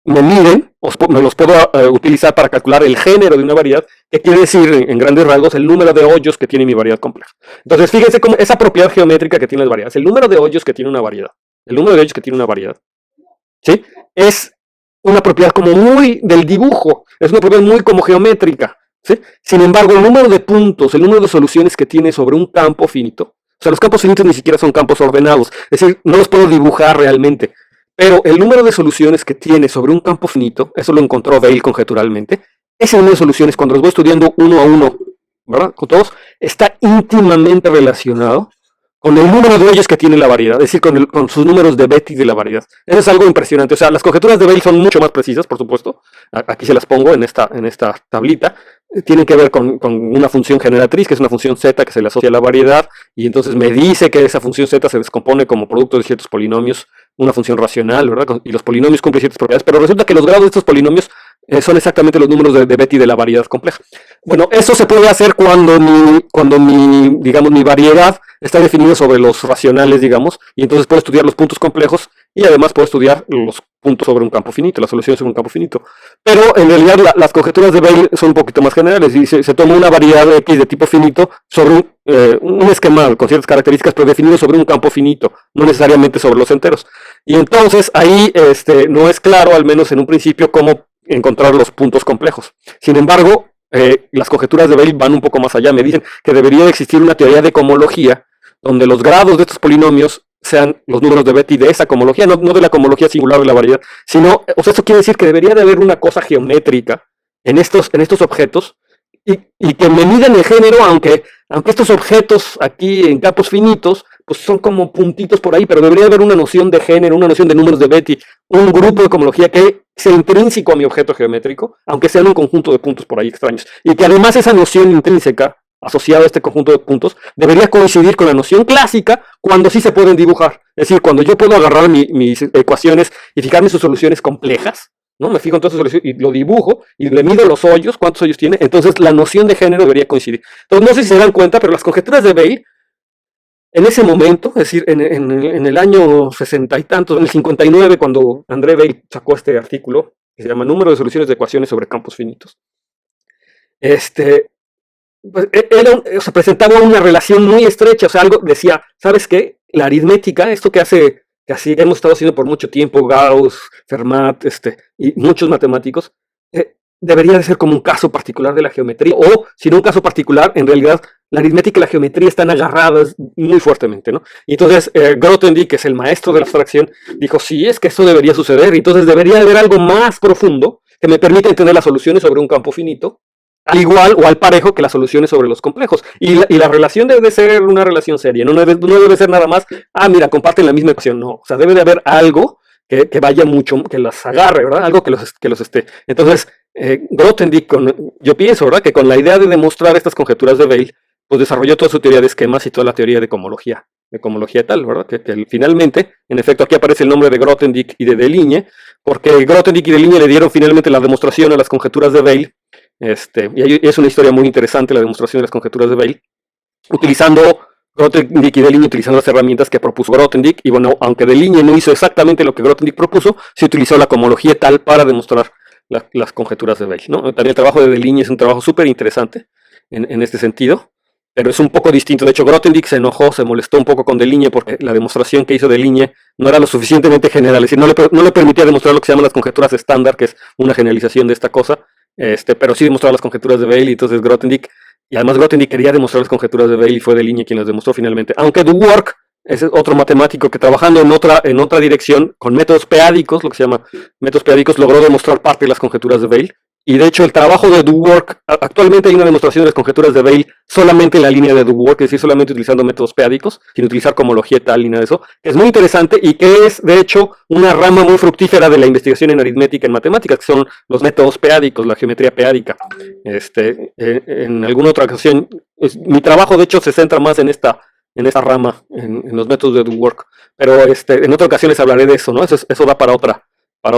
S2: me miden, me los puedo utilizar para calcular el género de una variedad, que quiere decir en grandes rasgos el número de hoyos que tiene mi variedad compleja. Entonces fíjense cómo esa propiedad geométrica que tiene las variedades, el número de hoyos que tiene una variedad, ¿sí?, es una propiedad como muy del dibujo, es una propiedad muy como geométrica, ¿sí? Sin embargo, el número de puntos, el número de soluciones que tiene sobre un campo finito, o sea, los campos finitos ni siquiera son campos ordenados, es decir, no los puedo dibujar realmente. Pero el número de soluciones que tiene sobre un campo finito, eso lo encontró Bell conjeturalmente, ese número de soluciones, cuando los voy estudiando uno a uno, ¿verdad?, con todos, está íntimamente relacionado con el número de hoyos que tiene la variedad, es decir, con sus números de Betti de la variedad. Eso es algo impresionante. O sea, las conjeturas de Bell son mucho más precisas, por supuesto. Aquí se las pongo en esta tablita. Tienen que ver con una función generatriz, que es una función z que se le asocia a la variedad, y entonces me dice que esa función z se descompone como producto de ciertos polinomios, una función racional, ¿verdad? Y los polinomios cumplen ciertas propiedades, pero resulta que los grados de estos polinomios son exactamente los números de Betti de la variedad compleja. Bueno, eso se puede hacer cuando mi variedad está definida sobre los racionales, digamos, y entonces puedo estudiar los puntos complejos y además puedo estudiar los puntos sobre un campo finito, las soluciones sobre un campo finito. Pero en realidad las conjeturas de Bell son un poquito más generales y se toma una variedad X de tipo finito sobre un esquema con ciertas características, pero definido sobre un campo finito, no necesariamente sobre los enteros. Y entonces ahí no es claro, al menos en un principio, cómo encontrar los puntos complejos. Sin embargo, las conjeturas de Bell van un poco más allá. Me dicen que debería existir una teoría de cohomología donde los grados de estos polinomios sean los números de Betti de esa cohomología, no de la cohomología singular de la variedad, sino, o sea, eso quiere decir que debería de haber una cosa geométrica en estos objetos y que me midan el género, aunque estos objetos aquí en campos finitos pues son como puntitos por ahí, pero debería haber una noción de género, una noción de números de Betti, un grupo de cohomología que sea intrínseco a mi objeto geométrico, aunque sean un conjunto de puntos por ahí extraños. Y que además esa noción intrínseca asociada a este conjunto de puntos debería coincidir con la noción clásica cuando sí se pueden dibujar. Es decir, cuando yo puedo agarrar mis ecuaciones y fijarme en sus soluciones complejas, ¿no? Me fijo en todas sus soluciones y lo dibujo y le mido los hoyos, cuántos hoyos tiene, entonces la noción de género debería coincidir. Entonces no sé si se dan cuenta, pero las conjeturas de Weil en ese momento, es decir, en el año 60 y tantos, en el 59, cuando André Weil sacó este artículo, que se llama Número de soluciones de ecuaciones sobre campos finitos, pues, presentaba una relación muy estrecha, o sea, algo decía, ¿sabes qué? La aritmética, esto que así hemos estado haciendo por mucho tiempo, Gauss, Fermat, y muchos matemáticos, debería de ser como un caso particular de la geometría, o si no un caso particular, en realidad la aritmética y la geometría están agarradas muy fuertemente, ¿no? Y entonces Grothendieck, que es el maestro de la abstracción, dijo, sí, es que eso debería suceder, y entonces debería haber algo más profundo que me permita entender las soluciones sobre un campo finito, al igual o al parejo que las soluciones sobre los complejos. Y la relación debe de ser una relación seria, no debe ser nada más, mira, comparten la misma ecuación, no, o sea, debe de haber algo que vaya mucho, que las agarre, ¿verdad? Algo que los esté. Entonces, Grothendieck, yo pienso, ¿verdad?, que con la idea de demostrar estas conjeturas de Weil, pues desarrolló toda su teoría de esquemas y toda la teoría de cohomología tal, ¿verdad? Que finalmente, en efecto, aquí aparece el nombre de Grothendieck y de Deligne, porque Grothendieck y Deligne le dieron finalmente la demostración a las conjeturas de Weil, y es una historia muy interesante la demostración de las conjeturas de Weil, utilizando Grothendieck y Deligne utilizando las herramientas que propuso Grothendieck, y bueno, aunque Deligne no hizo exactamente lo que Grothendieck propuso, se utilizó la cohomología tal para demostrar las conjeturas de Weil, ¿no? También el trabajo de Deligne es un trabajo súper interesante en este sentido, pero es un poco distinto. De hecho, Grothendieck se enojó, se molestó un poco con Deligne porque la demostración que hizo Deligne no era lo suficientemente general, es decir, no le permitía demostrar lo que se llaman las conjeturas estándar, que es una generalización de esta cosa, pero sí demostraba las conjeturas de Weil, y entonces Grothendieck, y además Grothendieck quería demostrar las conjeturas de Weil y fue Deligne quien las demostró finalmente. Aunque Dwork es otro matemático que trabajando en otra dirección, con métodos p-ádicos, lo que se llama métodos p-ádicos, logró demostrar parte de las conjeturas de Weil. Y de hecho el trabajo de Dwork, actualmente hay una demostración de las conjeturas de Weil solamente en la línea de Dwork, es decir, solamente utilizando métodos p-ádicos, sin utilizar cohomología tal ni nada de eso, que es muy interesante y que es de hecho una rama muy fructífera de la investigación en aritmética, en matemáticas, que son los métodos p-ádicos, la geometría p-ádica. En alguna otra ocasión, mi trabajo de hecho se centra más en esta rama, en los métodos de Dwork, pero en otras ocasiones hablaré de eso, ¿no? Eso da para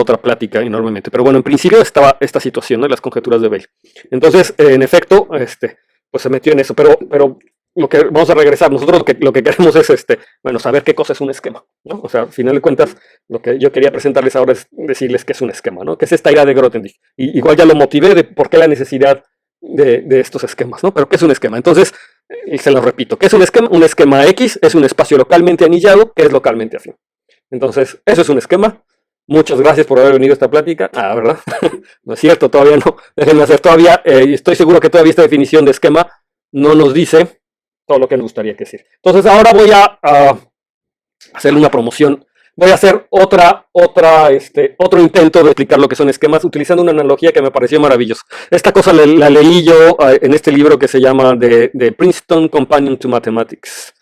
S2: otra plática enormemente. Pero bueno, en principio estaba esta situación, ¿no?, de las conjeturas de Weil. Entonces, en efecto, pues se metió en eso. Pero lo que vamos a regresar, nosotros lo que queremos es saber qué cosa es un esquema, ¿no? O sea, al final de cuentas, lo que yo quería presentarles ahora es decirles qué es un esquema, ¿no? Que es esta idea de Grothendieck. Y igual ya lo motivé de por qué la necesidad de estos esquemas, ¿no? Pero ¿qué es un esquema? Entonces, y se lo repito, ¿qué es un esquema? Un esquema X es un espacio localmente anillado que es localmente afín. Entonces, eso es un esquema. Muchas gracias por haber venido a esta plática. ¿Verdad? No es cierto, todavía no. Déjenme hacer todavía, estoy seguro que todavía esta definición de esquema no nos dice todo lo que nos gustaría decir. Entonces ahora voy a hacer una promoción. Voy a hacer otro intento de explicar lo que son esquemas utilizando una analogía que me pareció maravillosa. Esta cosa la leí yo en este libro que se llama The Princeton Companion to Mathematics.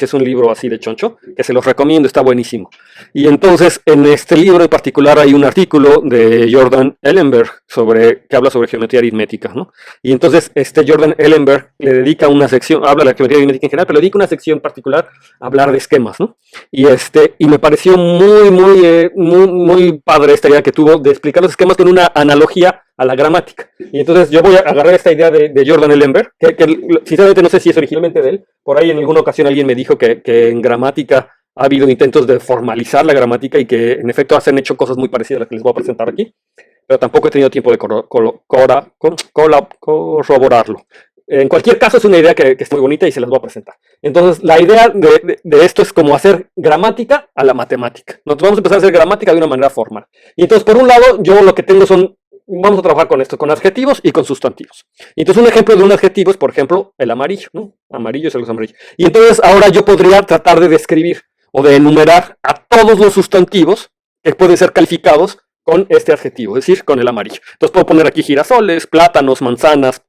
S2: Es un libro así de choncho, que se los recomiendo, está buenísimo. Y entonces, en este libro en particular hay un artículo de Jordan Ellenberg que habla sobre geometría aritmética, ¿no? Y entonces, Jordan Ellenberg le dedica una sección, habla de la geometría aritmética en general, pero le dedica una sección particular a hablar de esquemas, ¿no? Y me pareció muy padre esta idea que tuvo de explicar los esquemas con una analogía a la gramática. Y entonces yo voy a agarrar esta idea de Jordan Ellenberg, que sinceramente no sé si es originalmente de él. Por ahí en alguna ocasión alguien me dijo que en gramática ha habido intentos de formalizar la gramática y que en efecto han hecho cosas muy parecidas a las que les voy a presentar aquí, pero tampoco he tenido tiempo de corroborarlo. En cualquier caso es una idea que es muy bonita y se las voy a presentar. Entonces la idea de esto es como hacer gramática a la matemática. Nosotros vamos a empezar a hacer gramática de una manera formal. Y entonces por un lado yo lo que tengo vamos a trabajar con esto, con adjetivos y con sustantivos. Y entonces un ejemplo de un adjetivo es, por ejemplo, el amarillo, ¿no? Amarillo es algo amarillo. Y entonces ahora yo podría tratar de describir o de enumerar a todos los sustantivos que pueden ser calificados con este adjetivo, es decir, con el amarillo. Entonces puedo poner aquí girasoles, plátanos, manzanas,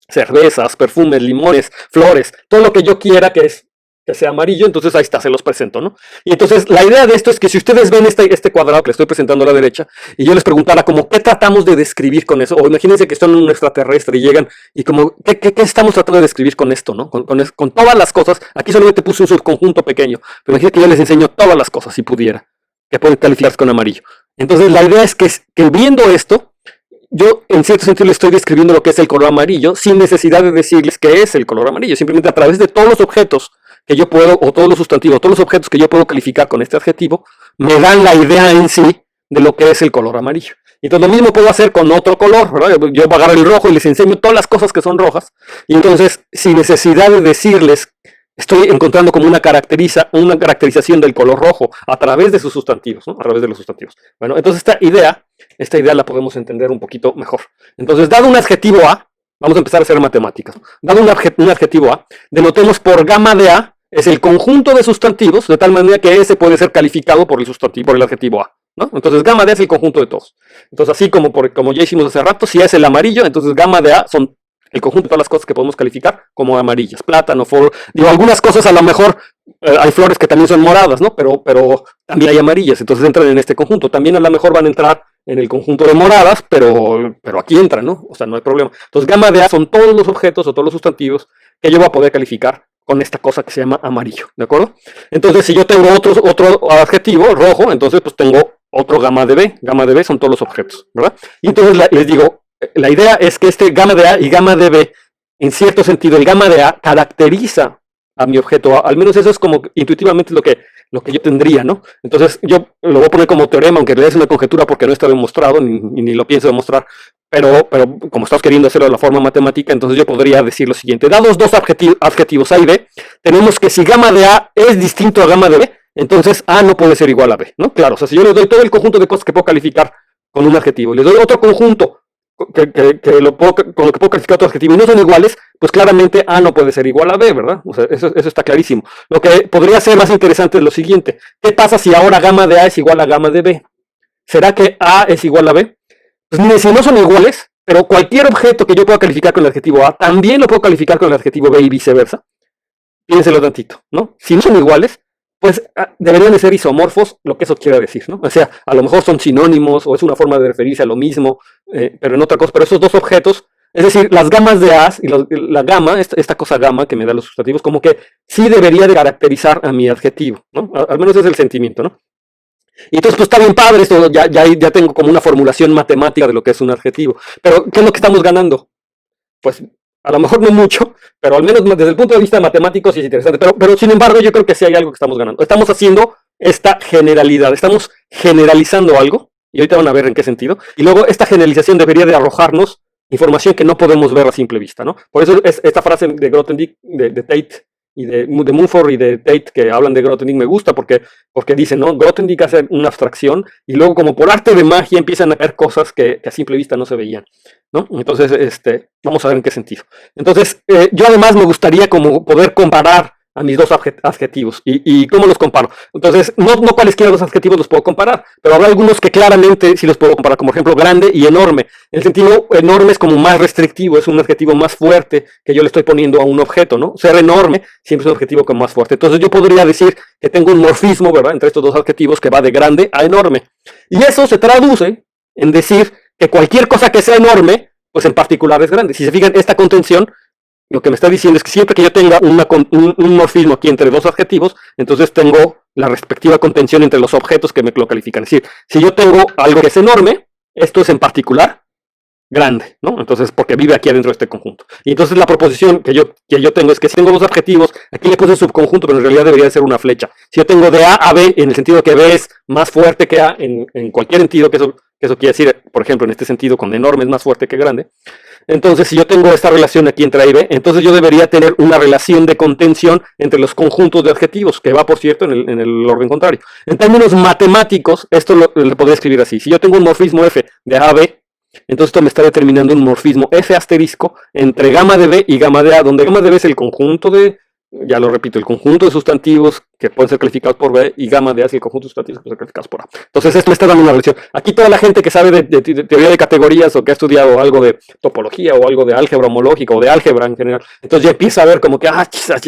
S2: cervezas, perfumes, limones, flores, todo lo que yo quiera que es que sea amarillo, entonces ahí está, se los presento, ¿no? Y entonces la idea de esto es que si ustedes ven este cuadrado que les estoy presentando a la derecha, y yo les preguntara como, ¿qué tratamos de describir con eso? O imagínense que están en un extraterrestre y llegan, y como, ¿qué estamos tratando de describir con esto, ¿no? Con todas las cosas, aquí solamente puse un subconjunto pequeño, pero imagínense que yo les enseño todas las cosas, si pudiera, que pueden calificarse con amarillo. Entonces la idea es que viendo esto, yo en cierto sentido les estoy describiendo lo que es el color amarillo, sin necesidad de decirles qué es el color amarillo, simplemente a través de todos los objetos que yo puedo, o todos los sustantivos, todos los objetos que yo puedo calificar con este adjetivo, me dan la idea en sí de lo que es el color amarillo. Entonces lo mismo puedo hacer con otro color, ¿verdad? Yo agarro el rojo y les enseño todas las cosas que son rojas, y entonces sin necesidad de decirles, estoy encontrando como una caracterización del color rojo a través de sus sustantivos, ¿no? A través de los sustantivos. Bueno, entonces esta idea la podemos entender un poquito mejor. Entonces, dado un adjetivo A, vamos a empezar a hacer matemáticas. Dado un adjetivo A, denotemos por gamma de A, es el conjunto de sustantivos, de tal manera que ese puede ser calificado por el adjetivo A, ¿no? Entonces, gamma de A es el conjunto de todos. Entonces, así como ya hicimos hace rato, si A es el amarillo, entonces gamma de A son el conjunto de todas las cosas que podemos calificar como amarillas. Plátano, digo, algunas cosas a lo mejor hay flores que también son moradas, ¿no? Pero también hay amarillas, entonces entran en este conjunto. También a lo mejor van a entrar en el conjunto de moradas, pero aquí entran, ¿no? O sea, no hay problema. Entonces, gamma de A son todos los objetos o todos los sustantivos que yo voy a poder calificar con esta cosa que se llama amarillo, ¿de acuerdo? Entonces, si yo tengo otro adjetivo, rojo, entonces pues tengo otro gamma de B. Gamma de B son todos los objetos, ¿verdad? Y entonces les digo, la idea es que este gamma de A y gamma de B, en cierto sentido, el gamma de A caracteriza a mi objeto A. Al menos eso es como intuitivamente lo que yo tendría, ¿no? Entonces yo lo voy a poner como teorema, aunque en realidad es una conjetura porque no está demostrado, ni lo pienso demostrar, pero como estamos queriendo hacerlo de la forma matemática, entonces yo podría decir lo siguiente: dados dos adjetivos A y B, tenemos que si gamma de A es distinto a gamma de B, entonces A no puede ser igual a B, ¿no? Claro, o sea, si yo le doy todo el conjunto de cosas que puedo calificar con un adjetivo, y le doy otro conjunto con lo que puedo calificar otro adjetivo y no son iguales, pues claramente A no puede ser igual a B, ¿verdad? O sea, eso está clarísimo. Lo que podría ser más interesante es lo siguiente: ¿qué pasa si ahora gamma de A es igual a gamma de B? ¿Será que A es igual a B? Pues ni si no son iguales, pero cualquier objeto que yo pueda calificar con el adjetivo A, también lo puedo calificar con el adjetivo B y viceversa. Piénselo tantito, ¿no? Si no son iguales, pues deberían de ser isomorfos, lo que eso quiera decir, ¿no? O sea, a lo mejor son sinónimos o es una forma de referirse a lo mismo, pero en otra cosa. Pero esos dos objetos, es decir, las gamas de A y la gama, esta cosa gama que me da los sustantivos, como que sí debería de caracterizar a mi adjetivo, ¿no? Al menos es el sentimiento, ¿no? Y entonces, pues está bien padre esto, ya tengo como una formulación matemática de lo que es un adjetivo. Pero, ¿qué es lo que estamos ganando? Pues a lo mejor no mucho, pero al menos desde el punto de vista matemático sí es interesante. Pero sin embargo, yo creo que sí hay algo que estamos ganando. Estamos haciendo esta generalidad, estamos generalizando algo, y ahorita van a ver en qué sentido. Y luego esta generalización debería de arrojarnos información que no podemos ver a simple vista, ¿no? Por eso es esta frase de Grothendieck, de Tate, y de Mumford y de Tate, que hablan de Grothendieck, me gusta porque dicen, ¿no? Grothendieck hace una abstracción y luego como por arte de magia empiezan a ver cosas que a simple vista no se veían, ¿no? Entonces, vamos a ver en qué sentido. Entonces, yo además me gustaría como poder comparar a mis dos adjetivos. ¿Y cómo los comparo? Entonces, no cualesquiera dos adjetivos los puedo comparar, pero habrá algunos que claramente sí los puedo comparar, como por ejemplo grande y enorme. En el sentido, enorme es como más restrictivo, es un adjetivo más fuerte que yo le estoy poniendo a un objeto, ¿no? Ser enorme siempre es un adjetivo como más fuerte. Entonces yo podría decir que tengo un morfismo, ¿verdad?, entre estos dos adjetivos que va de grande a enorme. Y eso se traduce en decir que cualquier cosa que sea enorme, pues en particular es grande. Si se fijan, esta contención lo que me está diciendo es que siempre que yo tenga un morfismo aquí entre dos adjetivos, entonces tengo la respectiva contención entre los objetos que me lo califican. Es decir, si yo tengo algo que es enorme, esto es en particular grande, ¿no? Entonces, porque vive aquí adentro de este conjunto. Y entonces la proposición que yo tengo es que si tengo dos adjetivos, aquí le puse subconjunto, pero en realidad debería ser una flecha. Si yo tengo de A a B, en el sentido que B es más fuerte que A, en cualquier sentido, que eso quiere decir, por ejemplo, en este sentido, con enorme es más fuerte que grande. Entonces, si yo tengo esta relación aquí entre A y B, entonces yo debería tener una relación de contención entre los conjuntos de adjetivos, que va, por cierto, en el orden contrario. En términos matemáticos, esto le podría escribir así. Si yo tengo un morfismo F de A a B, entonces esto me está determinando un morfismo F asterisco entre gamma de B y gamma de A, donde gamma de B es el conjunto de ya lo repito, el conjunto de sustantivos que pueden ser calificados por B y gamma de A es el conjunto de sustantivos que pueden ser calificados por A. Entonces esto me está dando una relación. Aquí toda la gente que sabe de teoría de categorías o que ha estudiado algo de topología o algo de álgebra homológica o de álgebra en general, entonces ya empieza a ver como que,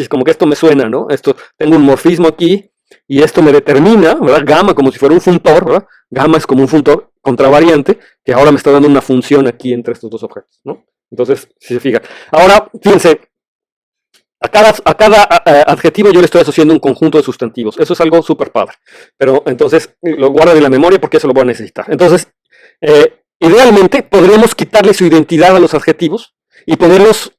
S2: como que esto me suena, ¿no? Esto, tengo un morfismo aquí y esto me determina, ¿verdad? Gamma como si fuera un funtor, ¿verdad? Gamma es como un funtor contravariante que ahora me está dando una función aquí entre estos dos objetos, ¿no? Entonces, si se fijan. Ahora, fíjense, a cada adjetivo yo le estoy asociando un conjunto de sustantivos. Eso es algo súper padre. Pero entonces lo guarden en la memoria porque eso lo voy a necesitar. Entonces, idealmente podríamos quitarle su identidad a los adjetivos y ponerlos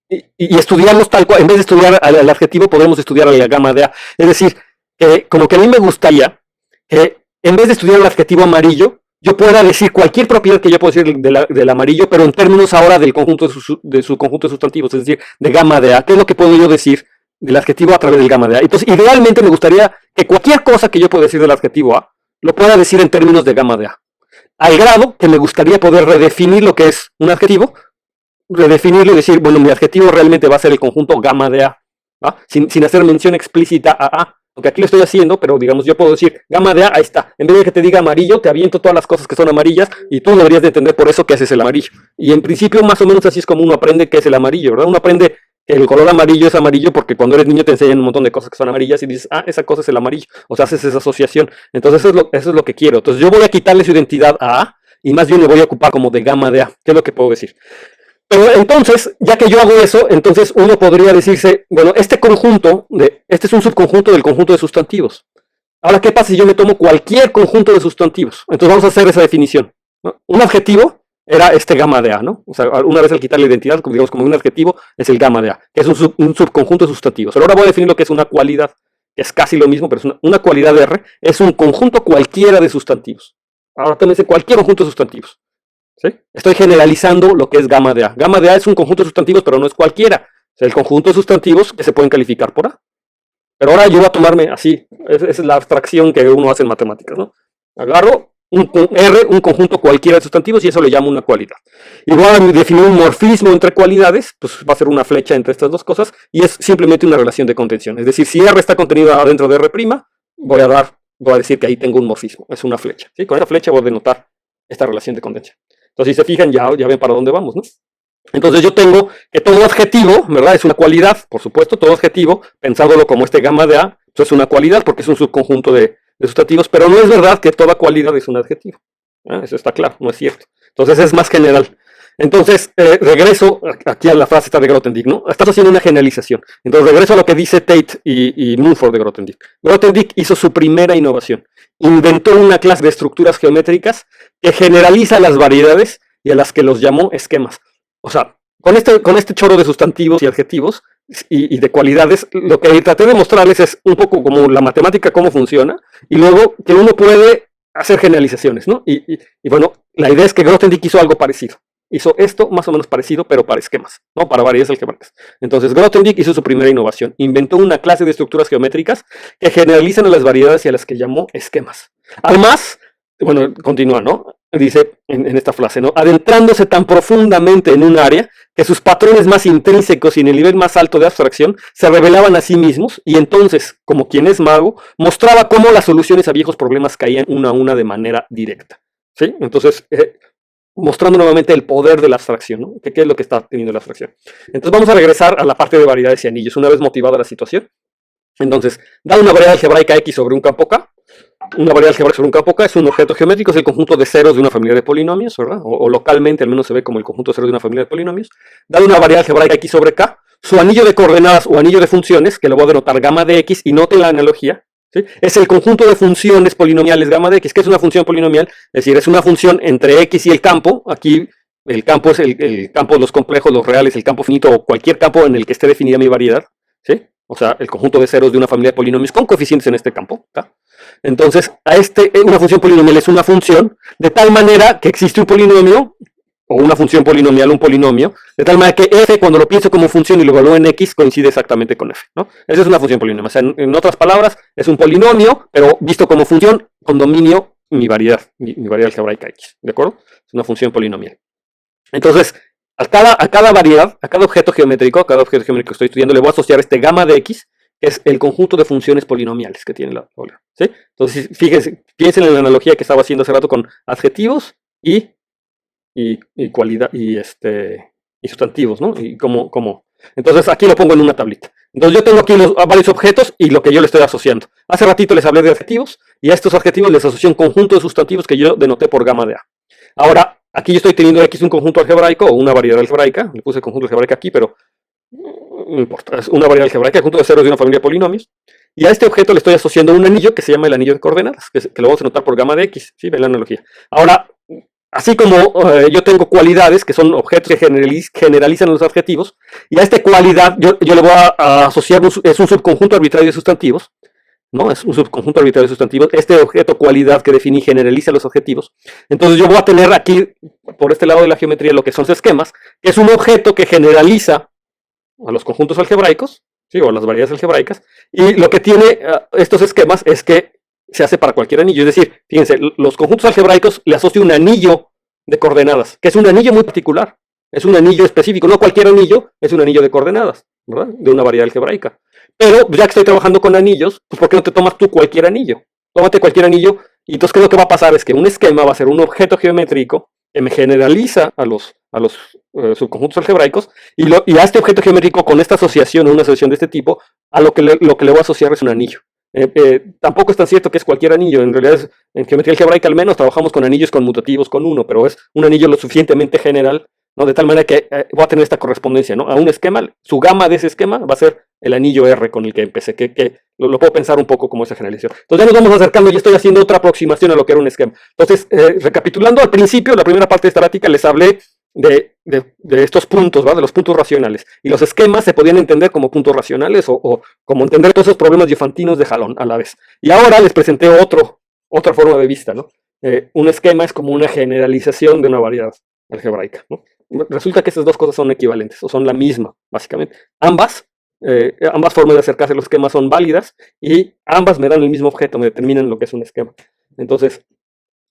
S2: y estudiarlos tal cual. En vez de estudiar al adjetivo, podremos estudiar a la gamma de A. Es decir, que como que a mí me gustaría que en vez de estudiar el adjetivo amarillo, yo pueda decir cualquier propiedad que yo puedo decir del amarillo, pero en términos ahora del conjunto de su conjunto de sustantivos, es decir, de gamma de A. ¿Qué es lo que puedo yo decir del adjetivo a través del gamma de A? Entonces, idealmente me gustaría que cualquier cosa que yo pueda decir del adjetivo A, lo pueda decir en términos de gamma de A. Al grado que me gustaría poder redefinir lo que es un adjetivo, redefinirlo y decir, bueno, mi adjetivo realmente va a ser el conjunto gamma de A, ¿va? Sin hacer mención explícita a A. Aunque aquí lo estoy haciendo, pero digamos, yo puedo decir gamma de A, ahí está. En vez de que te diga amarillo, te aviento todas las cosas que son amarillas y tú deberías de entender por eso qué haces el amarillo. Y en principio, más o menos así es como uno aprende qué es el amarillo, ¿verdad? Uno aprende que el color amarillo es amarillo porque cuando eres niño te enseñan un montón de cosas que son amarillas y dices, esa cosa es el amarillo. O sea, haces esa asociación. Entonces, eso es lo que quiero. Entonces, yo voy a quitarle su identidad a A y más bien le voy a ocupar como de gamma de A. ¿Qué es lo que puedo decir? Pero entonces, ya que yo hago eso, entonces uno podría decirse, bueno, este es un subconjunto del conjunto de sustantivos. Ahora, ¿qué pasa si yo me tomo cualquier conjunto de sustantivos? Entonces vamos a hacer esa definición, ¿no? Un adjetivo era este gamma de A, ¿no? O sea, una vez al quitar la identidad, digamos como un adjetivo, es el gamma de A, que es un subconjunto de sustantivos. Pero ahora voy a definir lo que es una cualidad, que es casi lo mismo, pero es una cualidad de R, es un conjunto cualquiera de sustantivos. Ahora también dice cualquier conjunto de sustantivos. ¿Sí? Estoy generalizando lo que es gamma de A. Gamma de A es un conjunto de sustantivos, pero no es cualquiera. Es el conjunto de sustantivos que se pueden calificar por A. Pero ahora yo voy a tomarme así. Esa es la abstracción que uno hace en matemáticas, ¿no? Agarro un conjunto cualquiera de sustantivos y eso le llamo una cualidad. Y voy a definir un morfismo entre cualidades, pues va a ser una flecha entre estas dos cosas y es simplemente una relación de contención. Es decir, si R está contenido adentro de R', voy a decir que ahí tengo un morfismo. Es una flecha. ¿Sí? Con esa flecha voy a denotar esta relación de contención. Entonces, si se fijan, ya ven para dónde vamos, ¿no? Entonces, yo tengo que todo adjetivo, ¿verdad? Es una cualidad, por supuesto, todo adjetivo, pensándolo como este gamma de A, pues es una cualidad porque es un subconjunto de sustantivos, pero no es verdad que toda cualidad es un adjetivo. Eso está claro, no es cierto. Entonces, es más general. Entonces, regreso aquí a la frase esta de Grothendieck, ¿no? Estás haciendo una generalización. Entonces, regreso a lo que dice Tate y Mumford de Grothendieck. Grothendieck hizo su primera innovación. Inventó una clase de estructuras geométricas que generaliza las variedades y a las que los llamó esquemas. O sea, con este chorro de sustantivos y adjetivos y de cualidades, lo que traté de mostrarles es un poco como la matemática, cómo funciona, y luego que uno puede hacer generalizaciones, ¿no? Y bueno, la idea es que Grothendieck hizo algo parecido. Hizo esto más o menos parecido, pero para esquemas, ¿no? Para variedades algebraicas. Entonces, Grothendieck hizo su primera innovación. Inventó una clase de estructuras geométricas que generalizan a las variedades y a las que llamó esquemas. Además, bueno, continúa, ¿no? Dice en esta frase, ¿no? Adentrándose tan profundamente en un área que sus patrones más intrínsecos y en el nivel más alto de abstracción se revelaban a sí mismos y entonces, como quien es mago, mostraba cómo las soluciones a viejos problemas caían una a una de manera directa. ¿Sí? Entonces, mostrando nuevamente el poder de la abstracción, ¿no? ¿Qué es lo que está teniendo la abstracción? Entonces vamos a regresar a la parte de variedades y anillos, una vez motivada la situación. Entonces, da una variedad algebraica X sobre un campo K. Una variedad algebraica sobre un campo K es un objeto geométrico, es el conjunto de ceros de una familia de polinomios, ¿verdad? O localmente al menos se ve como el conjunto de ceros de una familia de polinomios. Da una variedad algebraica X sobre K. Su anillo de coordenadas o anillo de funciones, que lo voy a denotar gamma de X, y noten la analogía, ¿sí? Es el conjunto de funciones polinomiales gamma de X. ¿Qué es una función polinomial? Es decir, es una función entre X y el campo. Aquí el campo es el campo de los complejos, los reales, el campo finito o cualquier campo en el que esté definida mi variedad, ¿sí? O sea, el conjunto de ceros de una familia de polinomios con coeficientes en este campo, ¿tá? Entonces, una función polinomial es una función de tal manera que existe un polinomio, o una función polinomial, un polinomio, de tal manera que f, cuando lo pienso como función y lo evalúo en x, coincide exactamente con f, ¿no? Esa es una función polinomial. O sea, en otras palabras, es un polinomio, pero visto como función, con dominio mi variedad algebraica x, ¿de acuerdo? Es una función polinomial. Entonces, a cada variedad, a cada objeto geométrico que estoy estudiando, le voy a asociar este gamma de X, que es el conjunto de funciones polinomiales que tiene la tabla, ¿sí? Entonces, fíjense, piensen en la analogía que estaba haciendo hace rato con adjetivos y cualidad y sustantivos, ¿no? Y como. Entonces, aquí lo pongo en una tablita. Entonces, yo tengo aquí varios objetos y lo que yo le estoy asociando. Hace ratito les hablé de adjetivos y a estos adjetivos les asocié un conjunto de sustantivos que yo denoté por gamma de A. Ahora, aquí yo estoy teniendo X un conjunto algebraico o una variedad algebraica. Le puse conjunto algebraico aquí, pero no importa. Es una variedad algebraica, conjunto de ceros de una familia de polinomios. Y a este objeto le estoy asociando un anillo que se llama el anillo de coordenadas, que lo vamos a notar por gamma de X. ¿Sí? Ven la analogía. Ahora, así como yo tengo cualidades, que son objetos que generalizan los adjetivos, y a esta cualidad yo le voy a asociar, es un subconjunto arbitrario de sustantivos, ¿no? Es un subconjunto arbitrario de sustantivos. Este objeto cualidad que define y generaliza los adjetivos. Entonces yo voy a tener aquí, por este lado de la geometría, lo que son esquemas, que es un objeto que generaliza a los conjuntos algebraicos, ¿sí? O a las variedades algebraicas, y lo que tiene estos esquemas es que se hace para cualquier anillo. Es decir, fíjense, los conjuntos algebraicos le asocio un anillo de coordenadas, que es un anillo muy particular, es un anillo específico, no cualquier anillo, es un anillo de coordenadas, ¿verdad? De una variedad algebraica. Pero ya que estoy trabajando con anillos, pues ¿por qué no te tomas tú cualquier anillo? Tómate cualquier anillo, y entonces ¿qué es lo que va a pasar? Es que un esquema va a ser un objeto geométrico que me generaliza a los subconjuntos algebraicos, y a este objeto geométrico con esta asociación o una asociación de este tipo, a lo que le voy a asociar es un anillo. Tampoco es tan cierto que es cualquier anillo. En realidad, en geometría algebraica al menos trabajamos con anillos conmutativos con 1, pero es un anillo lo suficientemente general, ¿no? De tal manera que voy a tener esta correspondencia, ¿no? A un esquema, su gama de ese esquema va a ser el anillo R con el que empecé, que lo puedo pensar un poco como esa generalización. Entonces ya nos vamos acercando y estoy haciendo otra aproximación a lo que era un esquema. Entonces, recapitulando al principio, la primera parte de esta plática les hablé de estos puntos, ¿verdad? De los puntos racionales. Y los esquemas se podían entender como puntos racionales o como entender todos esos problemas diofantinos de jalón a la vez. Y ahora les presenté otra forma de vista, ¿no? Un esquema es como una generalización de una variedad algebraica, ¿no? Resulta que estas dos cosas son equivalentes o son la misma, básicamente. Ambas formas de acercarse a los esquemas son válidas y ambas me dan el mismo objeto, me determinan lo que es un esquema. Entonces,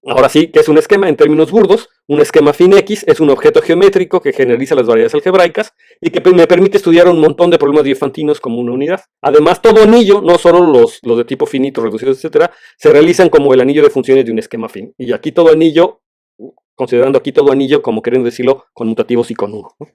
S2: ahora sí, ¿qué es un esquema? En términos burdos, un esquema fin X es un objeto geométrico que generaliza las variedades algebraicas y que me permite estudiar un montón de problemas diofantinos como una unidad. Además, todo anillo, no solo los de tipo finito, reducidos, etcétera, se realizan como el anillo de funciones de un esquema fin. Y aquí todo anillo, considerando aquí todo anillo como queriendo decirlo conmutativos y con 1, ¿no?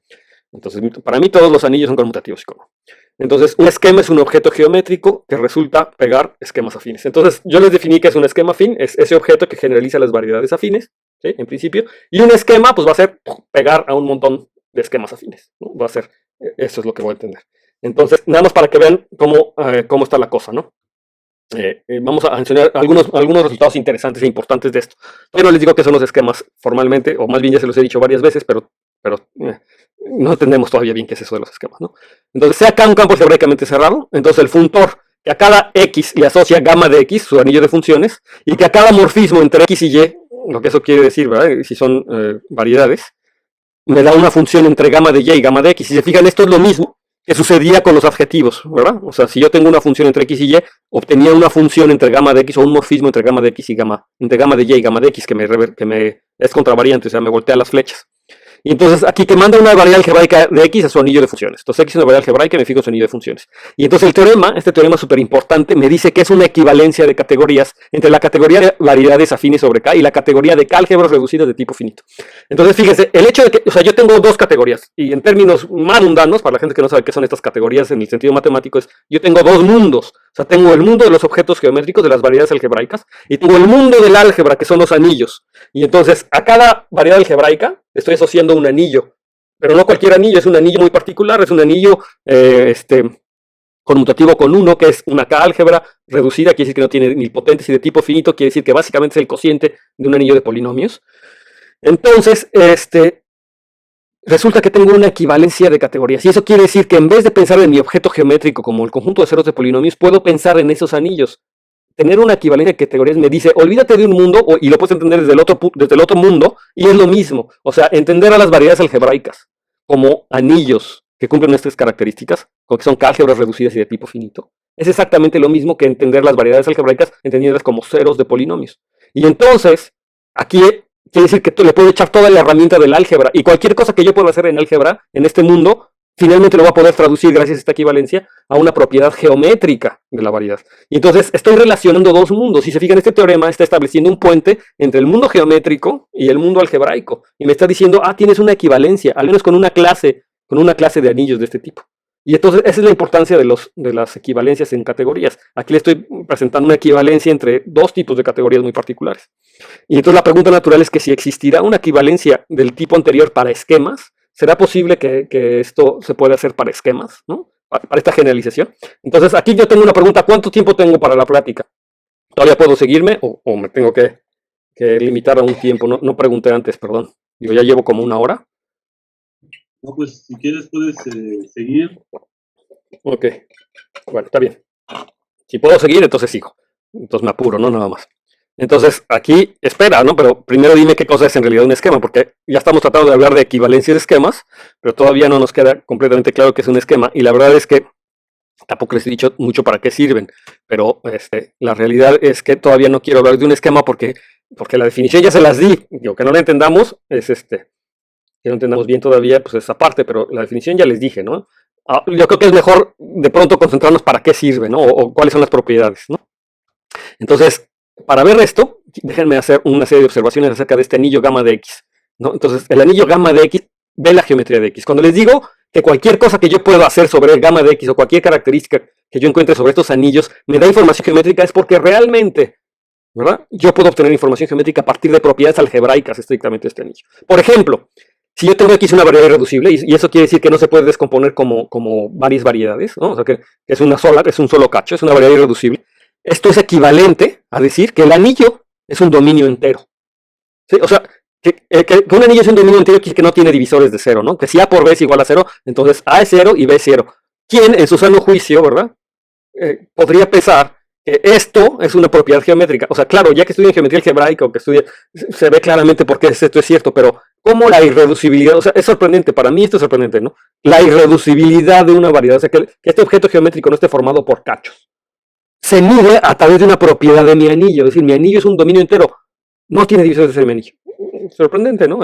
S2: Entonces, para mí todos los anillos son conmutativos y con 1. Entonces, un esquema es un objeto geométrico que resulta pegar esquemas afines. Entonces, yo les definí que es un esquema afín, es ese objeto que generaliza las variedades afines, ¿sí? En principio. Y un esquema, pues va a ser pegar a un montón de esquemas afines, ¿no? Va a ser, eso es lo que voy a entender. Entonces, nada más para que vean cómo está la cosa, ¿no? Vamos a mencionar algunos resultados interesantes e importantes de esto. Todavía no les digo que son los esquemas formalmente, o más bien ya se los he dicho varias veces, pero no entendemos todavía bien qué es eso de los esquemas, ¿no? Entonces, sea acá un campo algebraicamente cerrado, entonces el funtor que a cada X le asocia gamma de X, su anillo de funciones, y que a cada morfismo entre X y Y, lo que eso quiere decir, ¿verdad? Si son variedades, me da una función entre gamma de Y y gamma de X. Si se fijan, esto es lo mismo que sucedía con los adjetivos, ¿verdad? O sea, si yo tengo una función entre X y Y, obtenía una función entre gamma de X o un morfismo entre gamma de X y entre gamma de Y y gamma de X que me es contravariante, o sea, me voltea las flechas. Y entonces aquí que manda una variedad algebraica de X a su anillo de funciones. Entonces X es una variedad algebraica y me fijo en su anillo de funciones. Y entonces este teorema súper importante, me dice que es una equivalencia de categorías entre la categoría de variedades afines sobre K y la categoría de K álgebras reducidas de tipo finito. Entonces fíjense, el hecho de que, o sea, yo tengo dos categorías, y en términos más mundanos, para la gente que no sabe qué son estas categorías en el sentido matemático, es, yo tengo dos mundos. O sea, tengo el mundo de los objetos geométricos, de las variedades algebraicas, y tengo el mundo del álgebra, que son los anillos. Y entonces, a cada variedad algebraica estoy asociando un anillo, pero no cualquier anillo, es un anillo muy particular, es un anillo conmutativo con 1, que es una K álgebra reducida, quiere decir que no tiene nilpotentes, y de tipo finito, quiere decir que básicamente es el cociente de un anillo de polinomios. Entonces, resulta que tengo una equivalencia de categorías, y eso quiere decir que en vez de pensar en mi objeto geométrico como el conjunto de ceros de polinomios, puedo pensar en esos anillos. Tener una equivalencia de categorías me dice, olvídate de un mundo, y lo puedes entender desde el otro mundo, y es lo mismo. O sea, entender a las variedades algebraicas como anillos que cumplen estas características, que son álgebras reducidas y de tipo finito, es exactamente lo mismo que entender las variedades algebraicas entendidas como ceros de polinomios. Y entonces, aquí quiere decir que tú le puedo echar toda la herramienta del álgebra y cualquier cosa que yo pueda hacer en álgebra, en este mundo, finalmente lo voy a poder traducir gracias a esta equivalencia a una propiedad geométrica de la variedad. Y entonces estoy relacionando dos mundos. Si se fijan, este teorema está estableciendo un puente entre el mundo geométrico y el mundo algebraico. Y me está diciendo, tienes una equivalencia, al menos con una clase de anillos de este tipo. Y entonces esa es la importancia de las equivalencias en categorías. Aquí le estoy presentando una equivalencia entre dos tipos de categorías muy particulares. Y entonces la pregunta natural es que si existirá una equivalencia del tipo anterior para esquemas, ¿será posible que esto se pueda hacer para esquemas, ¿no? Para esta generalización? Entonces aquí yo tengo una pregunta, ¿cuánto tiempo tengo para la plática? ¿Todavía puedo seguirme o me tengo que limitar a un tiempo? No pregunté antes, perdón. Yo ya llevo como una hora.
S1: No, pues si quieres puedes seguir.
S2: Ok, bueno, está bien. Si puedo seguir, entonces sigo. Entonces me apuro, ¿no? Nada más. Entonces, aquí, espera, ¿no? Pero primero dime qué cosa es en realidad un esquema, porque ya estamos tratando de hablar de equivalencia de esquemas, pero todavía no nos queda completamente claro qué es un esquema. Y la verdad es que tampoco les he dicho mucho para qué sirven, pero la realidad es que todavía no quiero hablar de un esquema porque la definición ya se las di. Y aunque no la entendamos, que no entendamos bien todavía, pues esa parte, pero la definición ya les dije, ¿no? Yo creo que es mejor de pronto concentrarnos para qué sirve, ¿no? O cuáles son las propiedades, ¿no? Entonces, para ver esto, déjenme hacer una serie de observaciones acerca de este anillo gamma de X, ¿no? Entonces, el anillo gamma de X ve la geometría de X. Cuando les digo que cualquier cosa que yo pueda hacer sobre el gamma de X o cualquier característica que yo encuentre sobre estos anillos me da información geométrica, es porque realmente, ¿verdad? Yo puedo obtener información geométrica a partir de propiedades algebraicas estrictamente de este anillo. Por ejemplo, si yo tengo X una variedad irreducible, y eso quiere decir que no se puede descomponer como varias variedades, ¿no? O sea, que es un solo cacho, es una variedad irreducible. Esto es equivalente a decir que el anillo es un dominio entero. ¿Sí? O sea, que un anillo es un dominio entero que no tiene divisores de cero, ¿no? Que si A por B es igual a cero, entonces A es cero y B es cero. ¿Quién en su sano juicio, verdad? Podría pensar que esto es una propiedad geométrica. O sea, claro, ya que estudia geometría algebraica o que estudia, se ve claramente por qué esto es cierto, pero ¿cómo la irreducibilidad? O sea, es sorprendente, para mí esto es sorprendente, ¿no? La irreducibilidad de una variedad, o sea, que este objeto geométrico no esté formado por cachos. Se mide a través de una propiedad de mi anillo, es decir, mi anillo es un dominio entero, no tiene divisores de cero mi anillo. Sorprendente, ¿no?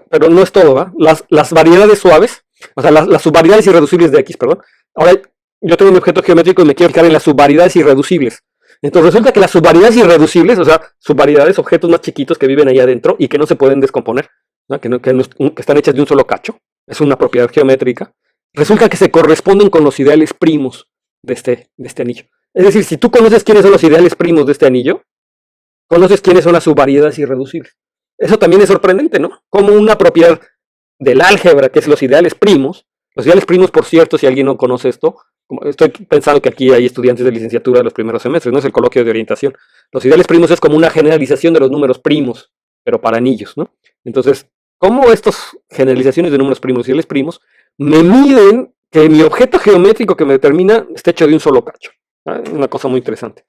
S2: Pero no es todo, ¿va? Las variedades suaves, o sea, las subvariedades irreducibles de X, perdón. Ahora, yo tengo un objeto geométrico y me quiero fijar en las subvariedades irreducibles. Entonces resulta que las subvariedades irreducibles, o sea, subvariedades, objetos más chiquitos que viven ahí adentro y que no se pueden descomponer, ¿no? Que están hechas de un solo cacho, es una propiedad geométrica, resulta que se corresponden con los ideales primos de este anillo. Es decir, si tú conoces quiénes son los ideales primos de este anillo, conoces quiénes son las subvariedades irreducibles. Eso también es sorprendente, ¿no? Como una propiedad del álgebra, que es los ideales primos, por cierto, si alguien no conoce esto, estoy pensando que aquí hay estudiantes de licenciatura de los primeros semestres, no es el coloquio de orientación. Los ideales primos es como una generalización de los números primos, pero para anillos, ¿no? Entonces, ¿cómo estas generalizaciones de números primos y ideales primos me miden que mi objeto geométrico que me determina está hecho de un solo cacho? Una cosa muy interesante.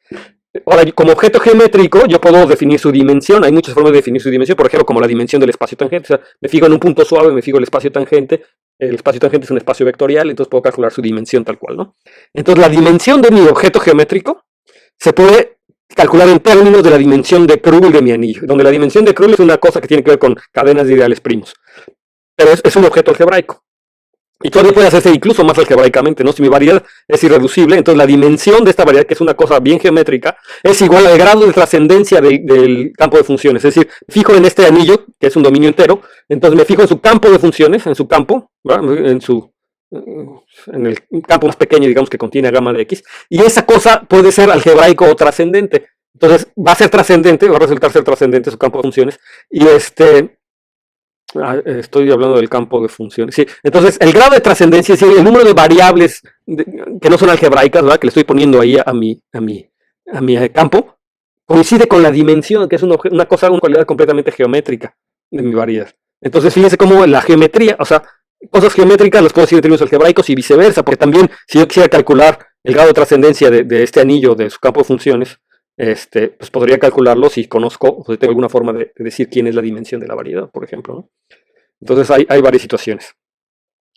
S2: Ahora, como objeto geométrico, yo puedo definir su dimensión. Hay muchas formas de definir su dimensión, por ejemplo, como la dimensión del espacio tangente. O sea, me fijo en un punto suave, me fijo en el espacio tangente. El espacio tangente es un espacio vectorial, entonces puedo calcular su dimensión tal cual, ¿no? Entonces, la dimensión de mi objeto geométrico se puede calcular en términos de la dimensión de Krull de mi anillo, donde la dimensión de Krull es una cosa que tiene que ver con cadenas de ideales primos. Pero es un objeto algebraico. Y todavía puede hacerse incluso más algebraicamente, ¿no? Si mi variedad es irreducible, entonces la dimensión de esta variedad, que es una cosa bien geométrica, es igual al grado de trascendencia del campo de funciones. Es decir, fijo en este anillo, que es un dominio entero, entonces me fijo en su campo de funciones, en su campo, ¿verdad? En el campo más pequeño, digamos, que contiene gamma de X, y esa cosa puede ser algebraico o trascendente. Entonces va a ser trascendente, va a resultar ser trascendente su campo de funciones, y estoy hablando del campo de funciones. Sí. Entonces, el grado de trascendencia, es decir, el número de variables que no son algebraicas, ¿verdad? Que le estoy poniendo ahí a mi campo, coincide con la dimensiuna cualidad completamente geométrica de mi variedad. Entonces, fíjense cómo la geometría, o sea, cosas geométricas las puedo decir en términos algebraicos y viceversa, porque también, si yo quisiera calcular el grado de trascendencia de este anillo, de su campo de funciones, pues podría calcularlo si conozco, o si tengo alguna forma de decir quién es la dimensión de la variedad, por ejemplo, ¿no? Entonces hay varias situaciones.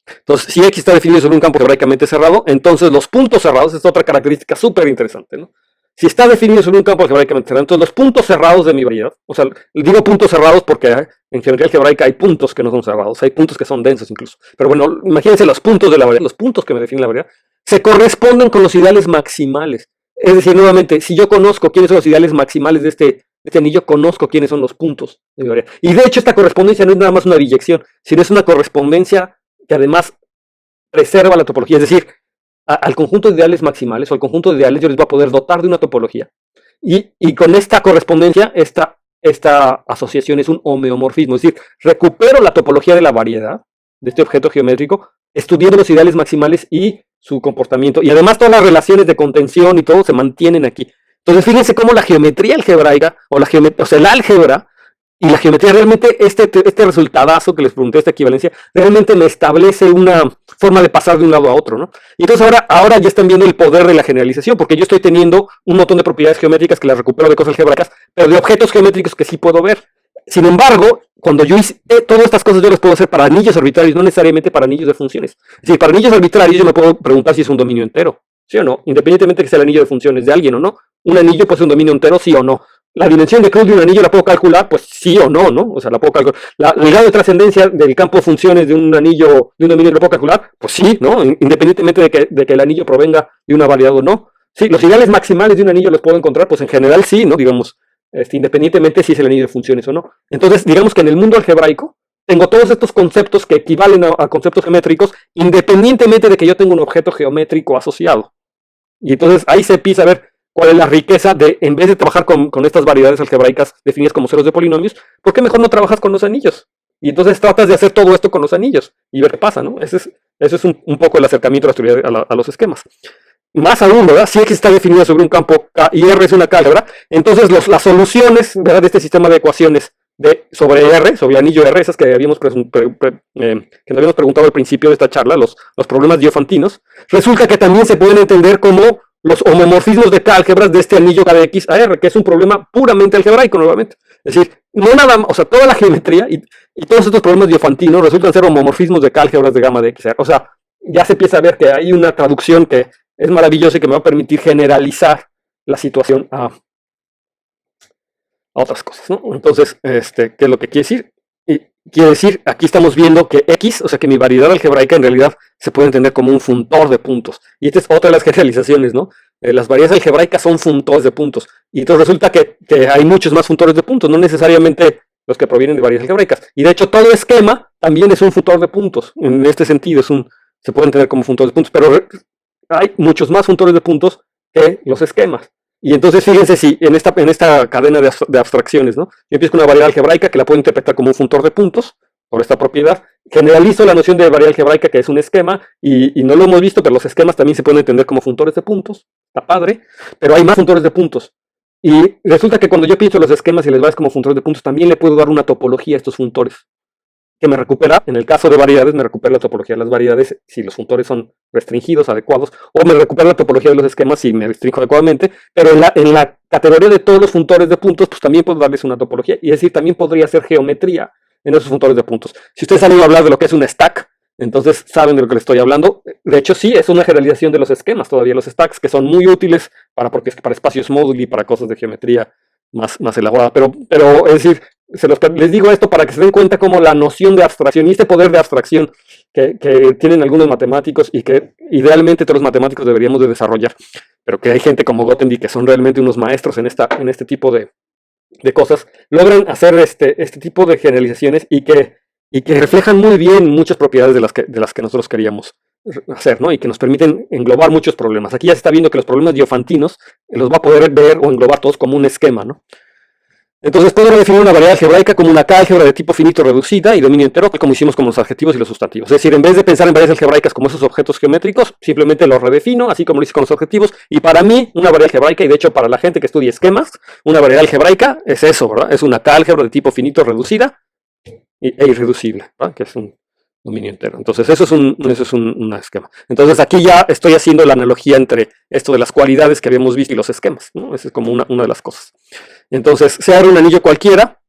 S2: Entonces, si X está definido sobre un campo algebraicamente cerrado, entonces los puntos cerrados es otra característica súper interesante, ¿no? si está definido sobre un campo algebraicamente cerrado, entonces los puntos cerrados de mi variedad, o sea, digo puntos cerrados porque en geometría algebraica hay puntos que no son cerrados, hay puntos que son densos incluso. Pero bueno, imagínense los puntos de la variedad, los puntos que me definen la variedad, se corresponden con los ideales maximales. Es decir, nuevamente, si yo conozco quiénes son los ideales maximales de este anillo, conozco quiénes son los puntos de mi variedad. Y de hecho esta correspondencia no es nada más una biyección, sino es una correspondencia que además preserva la topología, es decir, al conjunto de ideales maximales o al conjunto de ideales yo les voy a poder dotar de una topología. Y con esta correspondencia, esta asociación es un homeomorfismo, es decir, recupero la topología de la variedad de este objeto geométrico, estudiando los ideales maximales y su comportamiento. Y además todas las relaciones de contención y todo se mantienen aquí. Entonces fíjense cómo la geometría algebraica, o sea, el álgebra y la geometría, realmente este resultadazo que les pregunté, esta equivalencia, realmente me establece una forma de pasar de un lado a otro, ¿no? Y entonces ahora ya están viendo el poder de la generalización, porque yo estoy teniendo un montón de propiedades geométricas que las recupero de cosas algebraicas, pero de objetos geométricos que sí puedo ver. Sin embargo, cuando yo hice todas estas cosas, yo las puedo hacer para anillos arbitrarios, no necesariamente para anillos de funciones. Es decir, para anillos arbitrarios yo me puedo preguntar si es un dominio entero, ¿sí o no? Independientemente de que sea el anillo de funciones de alguien o no, un anillo puede ser un dominio entero, sí o no. La dimensión de cruz de un anillo la puedo calcular, pues sí o no, ¿no? O sea, la puedo calcular. El grado de trascendencia del campo de funciones de un anillo, de un dominio, ¿lo puedo calcular? Pues sí, ¿no? Independientemente de que el anillo provenga de una variedad o no. Sí, los ideales maximales de un anillo los puedo encontrar, pues en general sí, ¿no? Digamos, independientemente si es el anillo de funciones o no. Entonces, digamos que en el mundo algebraico tengo todos estos conceptos que equivalen a conceptos geométricos, independientemente de que yo tenga un objeto geométrico asociado. Y entonces ahí se empieza a ver cuál es la riqueza de, en vez de trabajar con estas variedades algebraicas definidas como ceros de polinomios, ¿por qué mejor no trabajas con los anillos? Y entonces tratas de hacer todo esto con los anillos y ver qué pasa, ¿no? Ese es un poco el acercamiento a la teoría, a los esquemas. Más aún, ¿verdad? Si X está definida sobre un campo K y R es una álgebra, entonces las soluciones, ¿verdad?, de este sistema de ecuaciones sobre R, sobre el anillo R, esas que nos habíamos preguntado al principio de esta charla, los problemas diofantinos, resulta que también se pueden entender como los homomorfismos de K-álgebras de este anillo K de X a R, que es un problema puramente algebraico nuevamente. Es decir, no nada más, o sea, toda la geometría y todos estos problemas diofantinos resultan ser homomorfismos de K-álgebras de gamma de X a R. O sea, ya se empieza a ver que hay una traducción que es maravillosa y que me va a permitir generalizar la situación a otras cosas, ¿no? Entonces, ¿qué es lo que quiere decir? Quiere decir, aquí estamos viendo que X, o sea que mi variedad algebraica en realidad se puede entender como un funtor de puntos. Y esta es otra de las generalizaciones, ¿no? Las variedades algebraicas son funtores de puntos. Y entonces resulta que hay muchos más funtores de puntos, no necesariamente los que provienen de variedades algebraicas. Y de hecho todo esquema también es un funtor de puntos. En este sentido se puede entender como funtor de puntos, pero hay muchos más funtores de puntos que los esquemas. Y entonces fíjense si en esta cadena de abstracciones, ¿no? Yo empiezo con una variedad algebraica que la puedo interpretar como un funtor de puntos por esta propiedad. Generalizo la noción de variedad algebraica, que es un esquema, y no lo hemos visto, pero los esquemas también se pueden entender como funtores de puntos. Está padre, pero hay más funtores de puntos. Y resulta que cuando yo pienso los esquemas y les va como funtores de puntos, también le puedo dar una topología a estos funtores, que me recupera, en el caso de variedades, me recupera la topología de las variedades si los funtores son restringidos, adecuados, o me recupera la topología de los esquemas si me restringo adecuadamente, pero en la categoría de todos los funtores de puntos, pues también puedo darles una topología, y es decir, también podría hacer geometría en esos funtores de puntos. Si ustedes han oído hablar de lo que es un stack, entonces saben de lo que les estoy hablando. De hecho, sí, es una generalización de los esquemas todavía, los stacks, que son muy útiles para espacios módulos y para cosas de geometría más elaborada, pero es decir, les digo esto para que se den cuenta como la noción de abstracción y este poder de abstracción que tienen algunos matemáticos y que idealmente todos los matemáticos deberíamos de desarrollar, pero que hay gente como Grothendieck que son realmente unos maestros en este tipo de cosas, logran hacer este tipo de generalizaciones y que reflejan muy bien muchas propiedades de las que nosotros queríamos hacer, ¿no? Y que nos permiten englobar muchos problemas. Aquí ya se está viendo que los problemas diofantinos los va a poder ver o englobar todos como un esquema, ¿no? Entonces puedo definir una variedad algebraica como una K-álgebra de tipo finito reducida y dominio entero, como hicimos con los adjetivos y los sustantivos. Es decir, en vez de pensar en variedades algebraicas como esos objetos geométricos, simplemente los redefino, así como lo hice con los adjetivos. Y para mí, una variedad algebraica, y de hecho para la gente que estudia esquemas, una variedad algebraica es eso, ¿verdad? Es una K-álgebra de tipo finito reducida e irreducible, ¿verdad? Que es un dominio entero. Entonces eso es un esquema. Entonces aquí ya estoy haciendo la analogía entre esto de las cualidades que habíamos visto y los esquemas, ¿no? Esa es como una de las cosas. Entonces se abre un anillo cualquiera,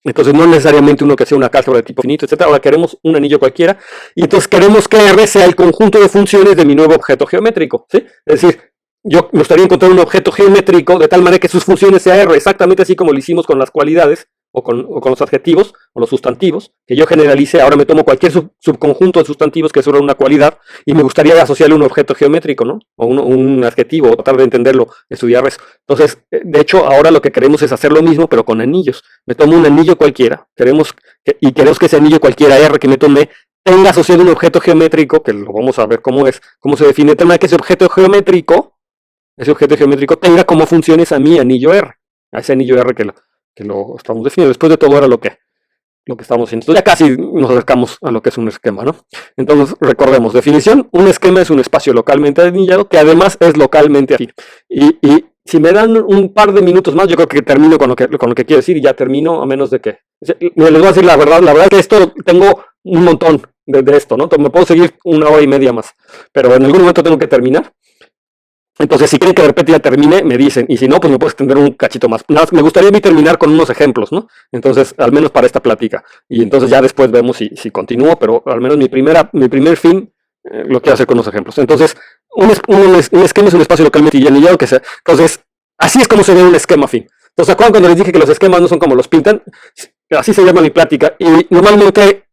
S2: entonces no necesariamente uno que sea una álgebra de tipo finito, etc. Ahora queremos un anillo cualquiera, y entonces queremos que R sea el conjunto de funciones de mi nuevo objeto geométrico, ¿sí? Es decir, yo me gustaría encontrar un objeto geométrico de tal manera que sus funciones sean R, exactamente así como lo hicimos con las cualidades o con los adjetivos o los sustantivos, que yo generalice. Ahora me tomo cualquier subconjunto de sustantivos que es solo una cualidad y me gustaría asociarle un objeto geométrico, ¿no? O un adjetivo, o tratar de entenderlo, estudiar eso. Entonces, de hecho, ahora lo que queremos es hacer lo mismo, pero con anillos. Me tomo un anillo cualquiera, queremos que ese anillo cualquiera R que me tomé tenga asociado un objeto geométrico, que lo vamos a ver cómo se define, de tal manera que ese objeto geométrico tenga como funciones a mi anillo R, a ese anillo R que lo estamos definiendo. Después de todo era lo que estamos haciendo. Entonces ya casi nos acercamos a lo que es un esquema, ¿no? Entonces recordemos, definición: un esquema es un espacio localmente anillado que además es localmente afín. Y si me dan un par de minutos más, yo creo que termino con lo que quiero decir, y ya termino, a menos de que... Les voy a decir la verdad que esto tengo un montón de esto, ¿no? Entonces me puedo seguir 1 hora y media más, pero en algún momento tengo que terminar. Entonces, si quieren que de repente ya termine, me dicen, y si no, pues me puedo extender un cachito más. Nada más, me gustaría a mí terminar con unos ejemplos, ¿no? Entonces, al menos para esta plática. Y entonces ya después vemos si continúo, pero al menos mi primer fin lo quiero hacer con unos ejemplos. Entonces, un esquema es un espacio localmente anillado que sea. Entonces, así es como se ve un esquema fin. Entonces, ¿se acuerdan cuando les dije que los esquemas no son como los pintan? Así se llama mi plática. Y normalmente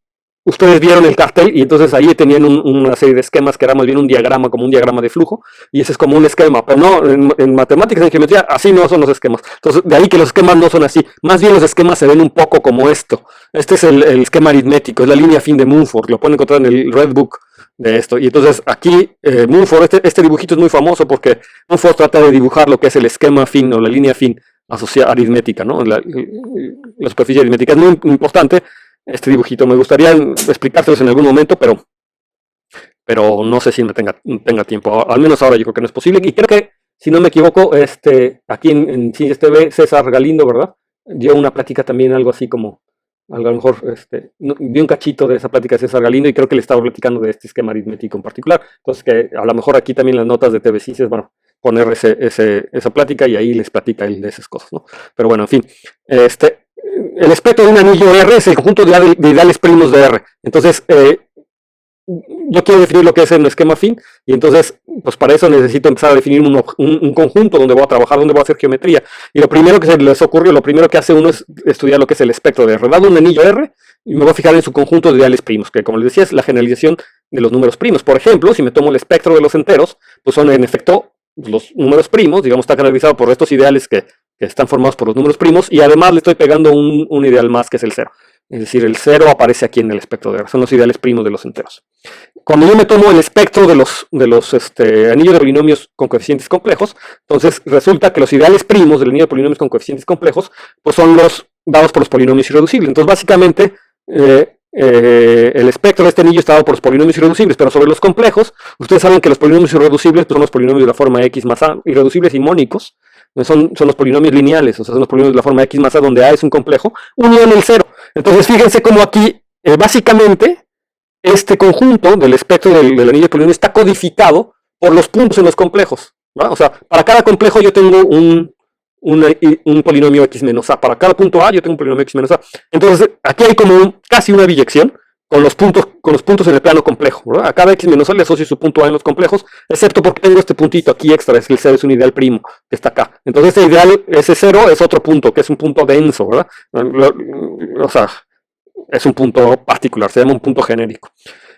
S2: ustedes vieron el cartel y entonces ahí tenían una serie de esquemas que era más bien un diagrama, como un diagrama de flujo, y ese es como un esquema, pero no, en matemáticas, en geometría, así no son los esquemas. Entonces, de ahí que los esquemas no son así. Más bien los esquemas se ven un poco como esto. Este es el esquema aritmético, es la línea fin de Mumford, lo pueden encontrar en el Red Book de esto. Y entonces aquí, Mumford, este dibujito es muy famoso porque Mumford trata de dibujar lo que es el esquema fin o la línea fin asociada aritmética, ¿no? La superficie aritmética es muy importante. Este dibujito me gustaría explicárselos en algún momento, pero no sé si me tenga tiempo. Al menos ahora yo creo que no es posible. Y creo que, si no me equivoco, aquí en Ciencias TV, César Galindo, ¿verdad? Dio una plática también, algo así como, a lo mejor, dio un cachito de esa plática de César Galindo y creo que le estaba platicando de este esquema aritmético en particular. Entonces, que a lo mejor aquí también las notas de TV Ciencias van a poner esa plática y ahí les platica él de esas cosas, ¿no? Pero bueno, en fin, el espectro de un anillo R es el conjunto de ideales primos de R. Entonces, yo quiero definir lo que es un esquema fin, y entonces, pues para eso necesito empezar a definir un conjunto donde voy a trabajar, donde voy a hacer geometría. Y lo primero que se les ocurrió, lo primero que hace uno es estudiar lo que es el espectro de R. Dado un anillo R, y me voy a fijar en su conjunto de ideales primos, que como les decía es la generalización de los números primos. Por ejemplo, si me tomo el espectro de los enteros, pues son en efecto los números primos, digamos, está generalizado por estos ideales que están formados por los números primos, y además le estoy pegando un ideal más, que es el 0. Es decir, el 0 aparece aquí en el espectro de R, son los ideales primos de los enteros. Cuando yo me tomo el espectro de los anillos de polinomios con coeficientes complejos, entonces resulta que los ideales primos del anillo de polinomios con coeficientes complejos, pues son los dados por los polinomios irreducibles. Entonces, básicamente, el espectro de este anillo está dado por los polinomios irreducibles, pero sobre los complejos, ustedes saben que los polinomios irreducibles pues son los polinomios de la forma x más a, irreducibles y mónicos. Son los polinomios lineales, o sea, son los polinomios de la forma x más a, donde a es un complejo, unido en el 0. Entonces, fíjense cómo aquí, básicamente, este conjunto del espectro del anillo de polinomios está codificado por los puntos en los complejos, ¿no? O sea, para cada complejo yo tengo un polinomio x menos a. Para cada punto a yo tengo un polinomio x menos a. Entonces, aquí hay como casi una biyección con los puntos en el plano complejo, ¿verdad? A cada x menos a le asocio su punto a en los complejos, excepto porque tengo este puntito aquí extra, es que el 0 es un ideal primo que está acá. Entonces, este ideal, ese 0 es otro punto, que es un punto denso, ¿verdad? O sea, es un punto particular, se llama un punto genérico.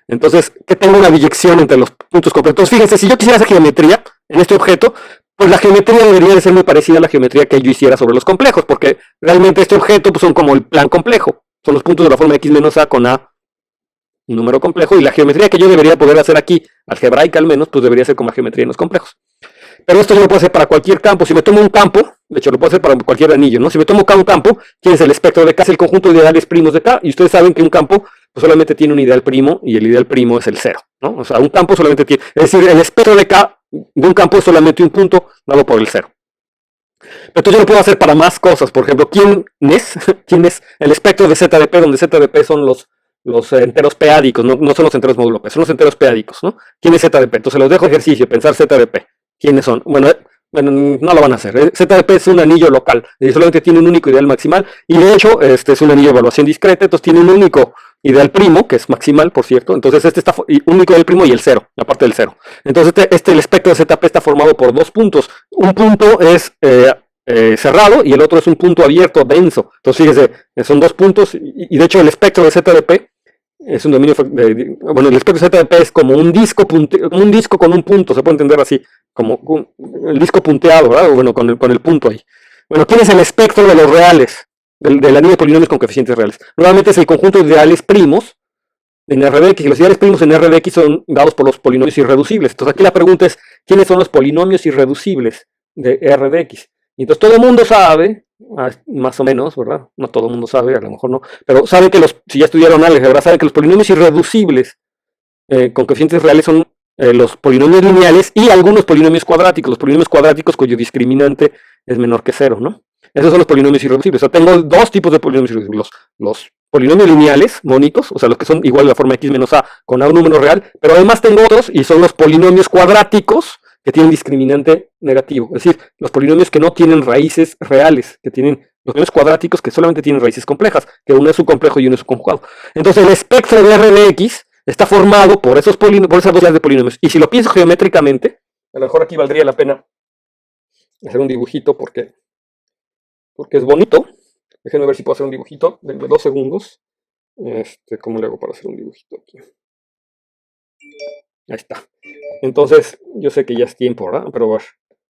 S2: Entonces, que tengo una biyección entre los puntos completos. Fíjense, si yo quisiera hacer geometría en este objeto, pues la geometría debería de ser muy parecida a la geometría que yo hiciera sobre los complejos, porque realmente este objeto pues, son como el plan complejo, son los puntos de la forma x menos a con a, un número complejo, y la geometría que yo debería poder hacer aquí, algebraica al menos, pues debería ser como la geometría en los complejos. Pero esto yo lo puedo hacer para cualquier campo. Si me tomo un campo, de hecho lo puedo hacer para cualquier anillo, ¿no? Si me tomo un campo, ¿quién es el espectro de K? Es el conjunto de ideales primos de K, y ustedes saben que un campo pues, solamente tiene un ideal primo, y el ideal primo es el 0, ¿no? O sea, un campo solamente tiene, es decir, el espectro de K de un campo es solamente un punto dado por el 0. Pero entonces yo lo puedo hacer para más cosas. Por ejemplo, ¿quién es el espectro de Z de P, donde Z de P son los enteros p-ádicos, no son los enteros módulo P, son los enteros p-ádicos, ¿no? ¿Quién es Z de P? Entonces los dejo ejercicio, pensar Z de P. ¿Quiénes son? Bueno, Bueno, no lo van a hacer. ZDP es un anillo local, y solamente tiene un único ideal maximal, y de hecho este es un anillo de evaluación discreta, entonces tiene un único ideal primo, que es maximal, por cierto. Entonces este está único ideal primo y el cero, la parte del cero. Entonces el espectro de ZP está formado por dos puntos. Un punto es cerrado y el otro es un punto abierto, denso. Entonces fíjese, son dos puntos, y de hecho el espectro de ZDP es un dominio, bueno, el espectro de ZDP es como un disco con un punto, se puede entender así, como el disco punteado, ¿verdad? Bueno, con el punto ahí. Bueno, ¿quién es el espectro de los reales? Del anillo de polinomios con coeficientes reales. Nuevamente es el conjunto de ideales primos en RDX, y los ideales primos en RDX son dados por los polinomios irreducibles. Entonces aquí la pregunta es, ¿quiénes son los polinomios irreducibles de RDX? Y entonces todo el mundo sabe, más o menos, ¿verdad? No todo el mundo sabe, a lo mejor no, pero saben que si ya estudiaron álgebra, saben que los polinomios irreducibles con coeficientes reales son los polinomios lineales y algunos polinomios cuadráticos cuyo discriminante es menor que cero, ¿no? Esos son los polinomios irreducibles. O sea, tengo dos tipos de polinomios irreducibles. Los polinomios lineales, mónicos, o sea, los que son igual a la forma x menos a con a un número real, pero además tengo otros, y son los polinomios cuadráticos que tienen discriminante negativo. Es decir, los polinomios que no tienen raíces reales, que tienen los polinomios cuadráticos que solamente tienen raíces complejas, que uno es su complejo y uno es su conjugado. Entonces, el espectro de RDX está formado por esas dos clases de polinomios. Y si lo pienso geométricamente, a lo mejor aquí valdría la pena hacer un dibujito porque es bonito. Déjenme ver si puedo hacer un dibujito. Denme 2 segundos. ¿Cómo le hago para hacer un dibujito aquí? Ahí está. Entonces, yo sé que ya es tiempo, ¿verdad? Pero bueno,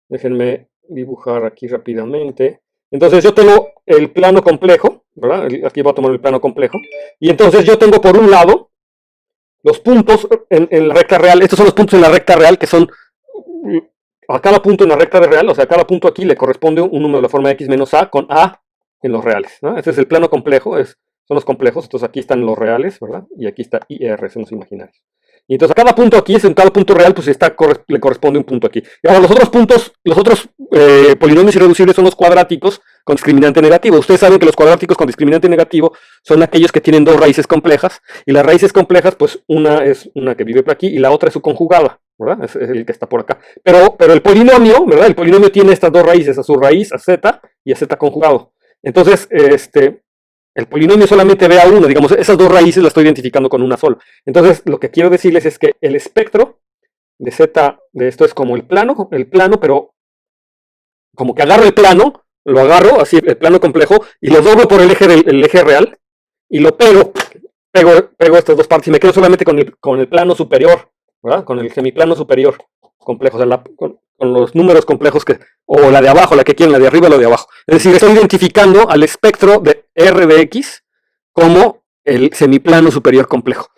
S2: déjenme dibujar aquí rápidamente. Entonces, yo tengo el plano complejo, ¿verdad? Aquí voy a tomar el plano complejo. Y entonces yo tengo por un lado los puntos en la recta real. Estos son los puntos en la recta real que son a cada punto en la recta de real, o sea, a cada punto aquí le corresponde un número de la forma x menos a con a en los reales, ¿no? Este es el plano complejo, son los complejos, entonces aquí están los reales, ¿verdad? Y aquí está IR, son los imaginarios. Y entonces a cada punto aquí, en cada punto real, pues le corresponde un punto aquí. Y ahora los otros puntos, los otros polinomios irreducibles son los cuadráticos con discriminante negativo. Ustedes saben que los cuadráticos con discriminante negativo son aquellos que tienen dos raíces complejas, y las raíces complejas, pues una es una que vive por aquí y la otra es su conjugada, ¿verdad? Es el que está por acá. Pero el polinomio, ¿verdad? El polinomio tiene estas dos raíces, a su raíz, a z y a z conjugado. Entonces, el polinomio solamente ve a uno, digamos, esas dos raíces las estoy identificando con una sola. Entonces, lo que quiero decirles es que el espectro de z de esto es como el plano, pero como que agarro el plano, lo agarro, así el plano complejo, y lo doblo por el eje real, y lo pego estas dos partes, y me quedo solamente con el plano superior, ¿verdad? Con el semiplano superior complejo, o sea, con los números complejos o la de abajo, la que quieren, la de arriba o la de abajo. Es decir, estoy identificando al espectro de R de X como el semiplano superior complejo.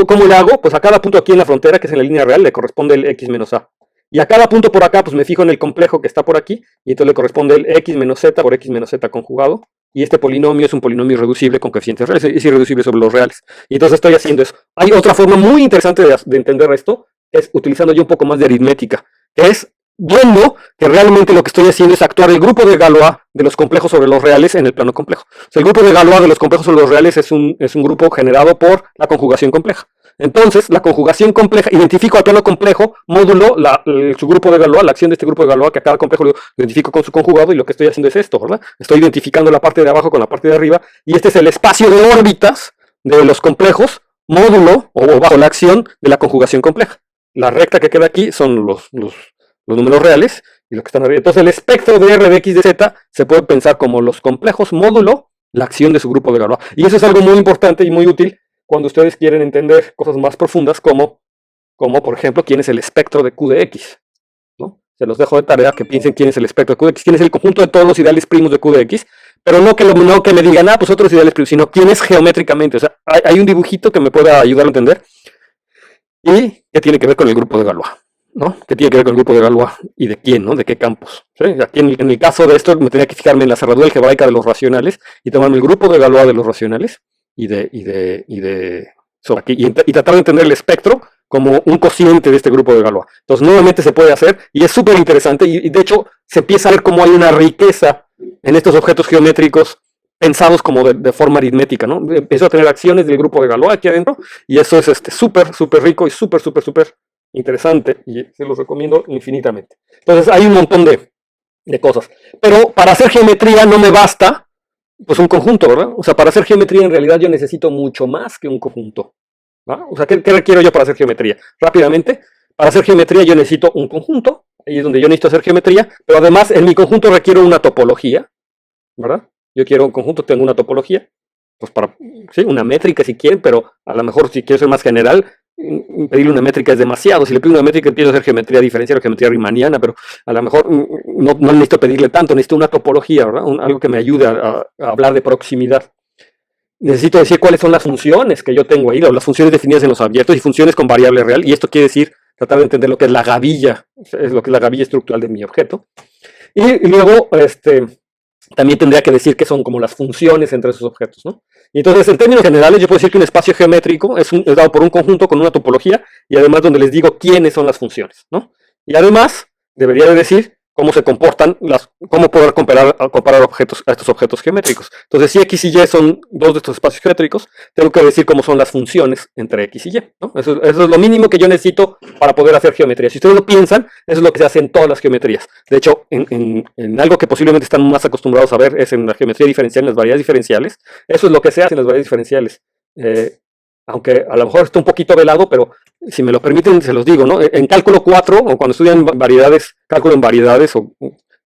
S2: ¿Cómo le hago? Pues a cada punto aquí en la frontera, que es en la línea real, le corresponde el X menos A. Y a cada punto por acá, pues me fijo en el complejo que está por aquí, y entonces le corresponde el X menos Z por X menos Z conjugado. Y este polinomio es un polinomio irreducible con coeficientes reales, es irreducible sobre los reales. Y entonces estoy haciendo eso. Hay otra forma muy interesante de entender esto, es utilizando yo un poco más de aritmética, que es viendo que realmente lo que estoy haciendo es actuar el grupo de Galois de los complejos sobre los reales en el plano complejo. O sea, el grupo de Galois de los complejos sobre los reales es un grupo generado por la conjugación compleja. Entonces, la conjugación compleja, identifico al plano complejo, módulo su grupo de Galois, la acción de este grupo de Galois, que a cada complejo lo identifico con su conjugado, y lo que estoy haciendo es esto, ¿verdad? Estoy identificando la parte de abajo con la parte de arriba, y este es el espacio de órbitas de los complejos, módulo o bajo la acción de la conjugación compleja. La recta que queda aquí son los números reales, y lo que están arriba. Entonces, el espectro de R de X de Z se puede pensar como los complejos módulo la acción de su grupo de Galois. Y eso es algo muy importante y muy útil cuando ustedes quieren entender cosas más profundas como por ejemplo, quién es el espectro de Q de X, ¿no? Se los dejo de tarea que piensen quién es el espectro de Q de X, quién es el conjunto de todos los ideales primos de Q de X, pero no que me digan, pues otros ideales primos, sino quién es geométricamente. O sea, hay un dibujito que me pueda ayudar a entender y que tiene que ver con el grupo de Galois, ¿no? ¿Qué tiene que ver con el grupo de Galois y de quién, ¿no? ¿De qué campos? ¿Sí? Aquí en el caso de esto me tenía que fijarme en la cerradura algebraica de los racionales y tomarme el grupo de Galois de los racionales y tratar de entender el espectro como un cociente de este grupo de Galois. Entonces, nuevamente se puede hacer y es súper interesante y de hecho se empieza a ver cómo hay una riqueza en estos objetos geométricos pensados como de forma aritmética, ¿no? Empiezo a tener acciones del grupo de Galois aquí adentro y eso es súper rico y súper interesante y se los recomiendo infinitamente. Entonces hay un montón de cosas. Pero para hacer geometría no me basta pues un conjunto, ¿verdad? O sea, para hacer geometría en realidad yo necesito mucho más que un conjunto. ¿Va? O sea, ¿qué requiero yo para hacer geometría? Rápidamente, para hacer geometría yo necesito un conjunto, ahí es donde yo necesito hacer geometría, pero además en mi conjunto requiero una topología, ¿verdad? Yo quiero un conjunto, tengo una topología, pues para, sí, una métrica si quieren, pero a lo mejor si quiero ser más general, pedirle una métrica es demasiado. Si le pido una métrica empiezo a hacer geometría diferencial o geometría riemanniana, pero a lo mejor no necesito pedirle tanto, necesito una topología, ¿verdad? Algo que me ayude a hablar de proximidad. Necesito decir cuáles son las funciones que yo tengo ahí, las funciones definidas en los abiertos y funciones con variable real, y esto quiere decir tratar de entender lo que es la gavilla, es lo que es la gavilla estructural de mi objeto. Y luego, también tendría que decir qué son como las funciones entre esos objetos, ¿no? Y entonces, en términos generales, yo puedo decir que un espacio geométrico es dado por un conjunto con una topología y además donde les digo quiénes son las funciones, ¿no? Y además, debería de decir cómo se comportan, cómo poder comparar objetos a estos objetos geométricos. Entonces, si X y Y son dos de estos espacios geométricos, tengo que decir cómo son las funciones entre X y Y, ¿no? Eso es lo mínimo que yo necesito para poder hacer geometría. Si ustedes lo piensan, eso es lo que se hace en todas las geometrías. De hecho, en algo que posiblemente están más acostumbrados a ver es en la geometría diferencial, en las variedades diferenciales. Eso es lo que se hace en las variedades diferenciales. Aunque a lo mejor está un poquito velado, pero si me lo permiten, se los digo, ¿no? En cálculo 4, o cuando estudian variedades, cálculo en variedades, o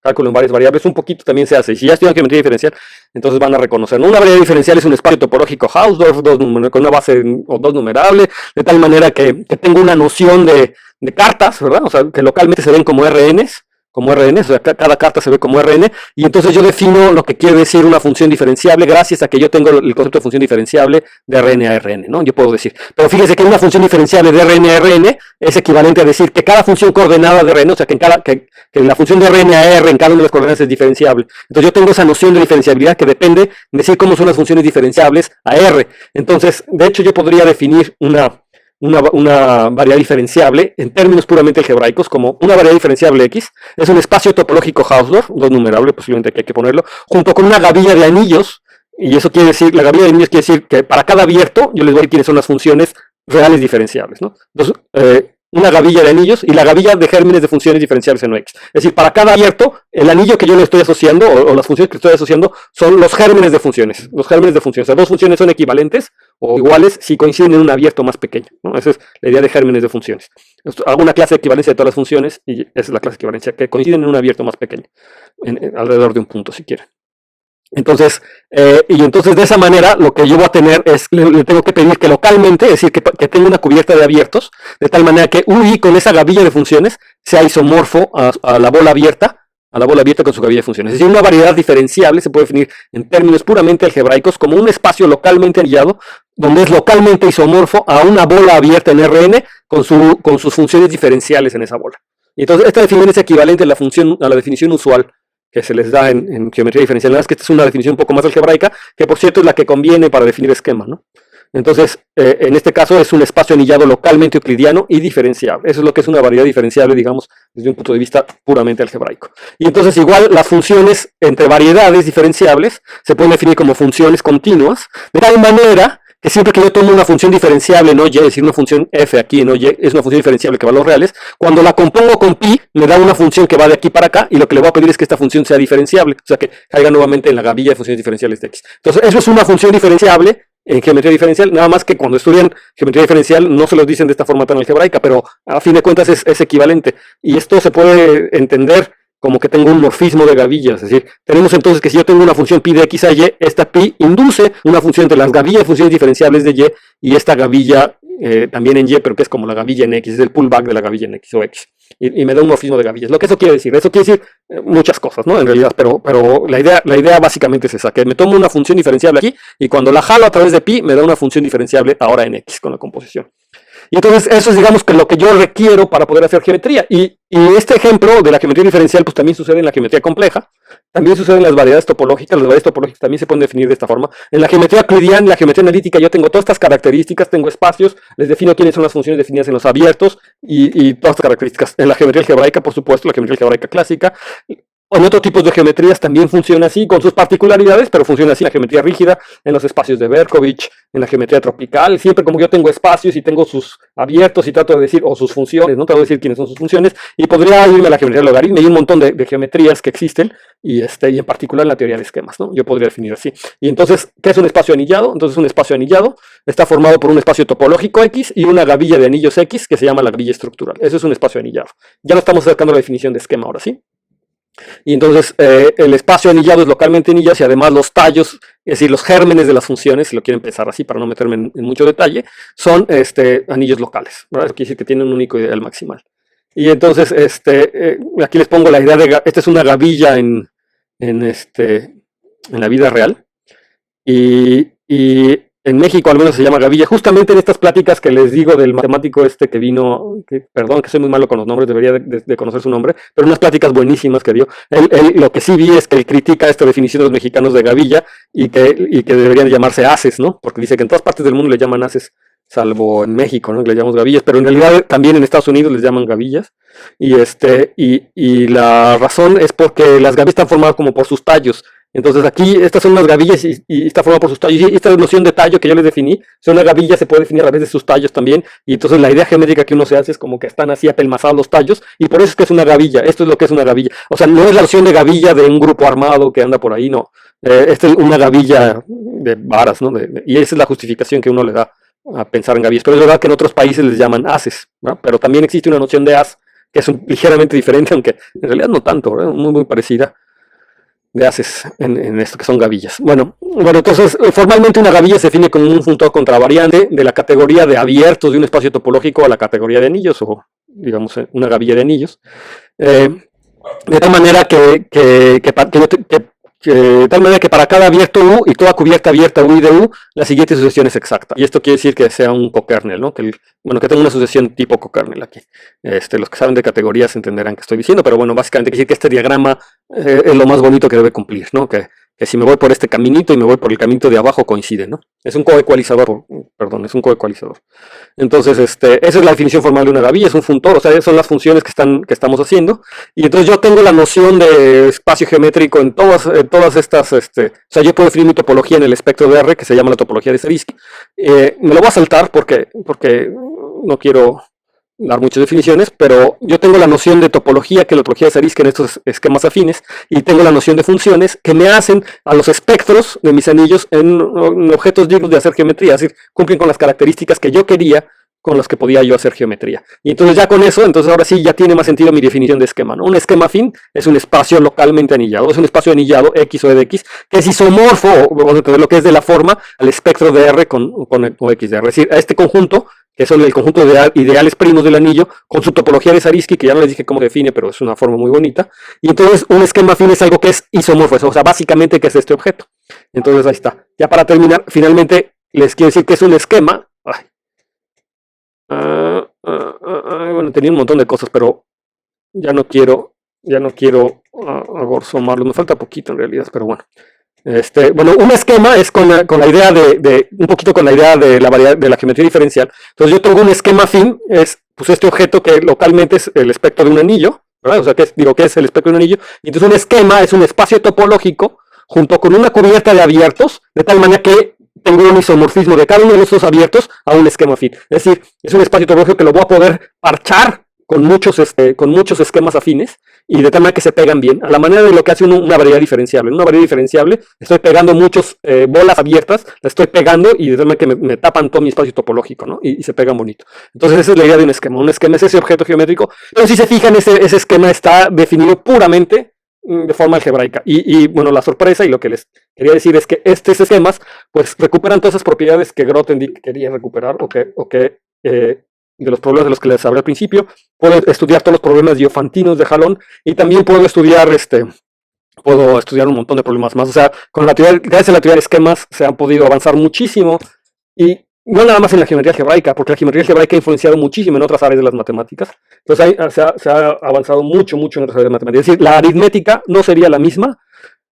S2: cálculo en varias variables, un poquito también se hace. Y si ya estudian geometría diferencial, entonces van a reconocer, ¿no? Una variedad diferencial es un espacio topológico Hausdorff, con una base o dos numerable, de tal manera que tengo una noción de cartas, ¿verdad? O sea, que localmente se ven como RNs, o sea, cada carta se ve como RN, y entonces yo defino lo que quiere decir una función diferenciable gracias a que yo tengo el concepto de función diferenciable de Rn a Rn, ¿no? Yo puedo decir, pero fíjense que una función diferenciable de Rn a Rn es equivalente a decir que cada función coordenada de Rn, o sea, que la función de Rn a R en cada una de las coordenadas es diferenciable. Entonces yo tengo esa noción de diferenciabilidad que depende de decir cómo son las funciones diferenciables a R. Entonces, de hecho, yo podría definir una variedad diferenciable en términos puramente algebraicos como una variedad diferenciable X es un espacio topológico Hausdorff, dos numerable, posiblemente aquí hay que ponerlo, junto con una gavilla de anillos, y eso quiere decir, la gavilla de anillos quiere decir que para cada abierto yo les voy a decir quiénes son las funciones reales diferenciables, ¿no? Entonces, una gavilla de anillos y la gavilla de gérmenes de funciones diferenciables en X. Es decir, para cada abierto, el anillo que yo le estoy asociando, o las funciones que estoy asociando, son los gérmenes de funciones. Los gérmenes de funciones. O sea, dos funciones son equivalentes o iguales si coinciden en un abierto más pequeño, ¿no? Esa es la idea de gérmenes de funciones. Hago una clase de equivalencia de todas las funciones y esa es la clase de equivalencia que coinciden en un abierto más pequeño, alrededor de un punto, si quieren. Entonces, entonces de esa manera lo que yo voy a tener es, le tengo que pedir que localmente, es decir, que tenga una cubierta de abiertos, de tal manera que UI con esa gavilla de funciones sea isomorfo a la bola abierta con su gavilla de funciones. Es decir, una variedad diferenciable se puede definir en términos puramente algebraicos como un espacio localmente anillado, donde es localmente isomorfo a una bola abierta en Rn con sus funciones diferenciales en esa bola. Y entonces esta definición es equivalente a la definición usual que se les da en geometría diferencial. Nada más que esta es una definición un poco más algebraica, que por cierto es la que conviene para definir esquemas, ¿no? Entonces, en este caso es un espacio anillado localmente euclidiano y diferenciable. Eso es lo que es una variedad diferenciable, digamos, desde un punto de vista puramente algebraico. Y entonces igual las funciones entre variedades diferenciables se pueden definir como funciones continuas, de tal manera que siempre que yo tomo una función diferenciable en OY, es decir, una función f aquí en OY, es una función diferenciable que va a los reales, cuando la compongo con pi, me da una función que va de aquí para acá, y lo que le voy a pedir es que esta función sea diferenciable, o sea, que caiga nuevamente en la gavilla de funciones diferenciales de X. Entonces, eso es una función diferenciable en geometría diferencial, nada más que cuando estudian geometría diferencial no se los dicen de esta forma tan algebraica, pero a fin de cuentas es equivalente. Y esto se puede entender como que tengo un morfismo de gavillas, es decir, tenemos entonces que si yo tengo una función pi de x a y, esta pi induce una función entre las gavillas de funciones diferenciables de y esta gavilla también en y, pero que es como la gavilla en x, es el pullback de la gavilla en x o x, y me da un morfismo de gavillas. Lo que eso quiere decir muchas cosas, ¿no? En realidad, pero la idea básicamente es esa, que me tomo una función diferenciable aquí, y cuando la jalo a través de pi, me da una función diferenciable ahora en x con la composición. Y entonces eso es, digamos, que lo que yo requiero para poder hacer geometría. Y este ejemplo de la geometría diferencial pues también sucede en la geometría compleja, también sucede en las variedades topológicas. Las variedades topológicas también se pueden definir de esta forma. En la geometría euclidiana, en la geometría analítica, yo tengo todas estas características, tengo espacios, les defino quiénes son las funciones definidas en los abiertos y todas estas características. En la geometría algebraica, por supuesto, la geometría algebraica clásica, en otros tipos de geometrías también funciona así, con sus particularidades, pero funciona así en la geometría rígida, en los espacios de Berkovich, en la geometría tropical. Siempre como yo tengo espacios y tengo sus abiertos y trato de decir, o sus funciones, no trato de decir quiénes son sus funciones, y podría irme a la geometría logarítmica. Hay un montón de geometrías que existen, y en particular en la teoría de esquemas, ¿no? Yo podría definir así. Y entonces, ¿qué es un espacio anillado? Entonces, un espacio anillado está formado por un espacio topológico X y una gavilla de anillos X que se llama la gavilla estructural. Eso es un espacio anillado. Ya lo estamos acercando a la definición de esquema ahora, ¿sí? Y entonces el espacio anillado es localmente anillado y además los tallos, es decir, los gérmenes de las funciones, si lo quieren pensar así para no meterme en mucho detalle, son anillos locales, ¿verdad? Eso quiere decir que tienen un único ideal maximal. Y entonces aquí les pongo la idea de, esta es una gavilla en la vida real, y en México al menos se llama gavilla, justamente en estas pláticas que les digo del matemático que vino, perdón que soy muy malo con los nombres, debería de conocer su nombre, pero unas pláticas buenísimas que dio. Lo que sí vi es que él critica esta definición de los mexicanos de gavilla y que deberían llamarse haces, ¿no? Porque dice que en todas partes del mundo le llaman haces, salvo en México, ¿no? Que le llamamos gavillas, pero en realidad también en Estados Unidos les llaman gavillas, y la razón es porque las gavillas están formadas como por sus tallos. Entonces aquí estas son unas gavillas y está formada por sus tallos. Y esta noción de tallo que yo les definí, son una gavilla se puede definir a través de sus tallos también. Y entonces la idea geométrica que uno se hace es como que están así apelmazados los tallos. Y por eso es que es una gavilla. Esto es lo que es una gavilla. O sea, no es la noción de gavilla de un grupo armado que anda por ahí, no. Esta es una gavilla de varas, ¿no? Y esa es la justificación que uno le da a pensar en gavillas. Pero es verdad que en otros países les llaman haces, ¿no? Pero también existe una noción de haz que es ligeramente diferente, aunque en realidad no tanto, ¿verdad? Muy parecida, de haces en esto que son gavillas. Bueno, entonces formalmente una gavilla se define como un funtor contravariante de la categoría de abiertos de un espacio topológico a la categoría de anillos, o digamos una gavilla de anillos, de tal manera que para cada abierto U y toda cubierta abierta U y de U, la siguiente sucesión es exacta. Y esto quiere decir que sea un cokernel, ¿no? Que tenga una sucesión tipo cokernel aquí. Los que saben de categorías entenderán qué estoy diciendo, pero bueno, básicamente quiere decir que este diagrama es lo más bonito que debe cumplir, ¿no? Que si me voy por este caminito y me voy por el caminito de abajo coinciden, ¿no? Es un coecualizador, es un coecualizador. Entonces, esa es la definición formal de una gavilla, es un funtor, o sea, esas son las funciones que estamos haciendo. Y entonces yo tengo la noción de espacio geométrico en todas estas, o sea, yo puedo definir mi topología en el espectro de R, que se llama la topología de Zariski. Me lo voy a saltar porque no quiero dar muchas definiciones, pero yo tengo la noción de topología, que es la topología de Zariski en estos esquemas afines, y tengo la noción de funciones que me hacen a los espectros de mis anillos en objetos dignos de hacer geometría, es decir, cumplen con las características que yo quería con las que podía yo hacer geometría. Y entonces ya con eso, ahora sí ya tiene más sentido mi definición de esquema, ¿no? Un esquema afín es un espacio localmente anillado, es un espacio anillado X o E de X, que es isomorfo, vamos a entender lo que es de la forma, al espectro de R con X de R, es decir, a este conjunto, que son el conjunto de ideales primos del anillo, con su topología de Zariski, que ya no les dije cómo define, pero es una forma muy bonita. Y entonces un esquema afín es algo que es isomorfo, o sea, básicamente que es este objeto. Entonces ahí está. Ya para terminar, finalmente les quiero decir que es un esquema. Bueno, tenía un montón de cosas, pero ya no quiero agorzomarlo. Me falta poquito en realidad, pero bueno. Bueno, un esquema es con la idea un poquito con la idea de la variedad de la geometría diferencial. Entonces yo tengo un esquema afín, es pues este objeto que localmente es el espectro de un anillo, ¿verdad? O sea, que es el espectro de un anillo. Y entonces un esquema es un espacio topológico junto con una cubierta de abiertos, de tal manera que tengo un isomorfismo de cada uno de esos abiertos a un esquema afín. Es decir, es un espacio topológico que lo voy a poder parchar con muchos esquemas afines, y de tal manera que se pegan bien, a la manera de lo que hace una variedad diferenciable. En una variedad diferenciable estoy pegando muchas bolas abiertas, las estoy pegando y de tal manera que me tapan todo mi espacio topológico, ¿no? Y se pegan bonito. Entonces esa es la idea de un esquema. Un esquema es ese objeto geométrico, pero si se fijan, ese esquema está definido puramente de forma algebraica. Y bueno, la sorpresa y lo que les quería decir es que estos esquemas pues recuperan todas esas propiedades que Grothendieck quería recuperar, o que de los problemas de los que les hablé al principio. Puedo estudiar todos los problemas diofantinos de Jalón, y también puedo estudiar un montón de problemas más. O sea, gracias a la teoría de esquemas se han podido avanzar muchísimo, y no nada más en la geometría algebraica, porque la geometría algebraica ha influenciado muchísimo en otras áreas de las matemáticas. Entonces se ha avanzado mucho en otras áreas de matemáticas. Es decir, la aritmética no sería la misma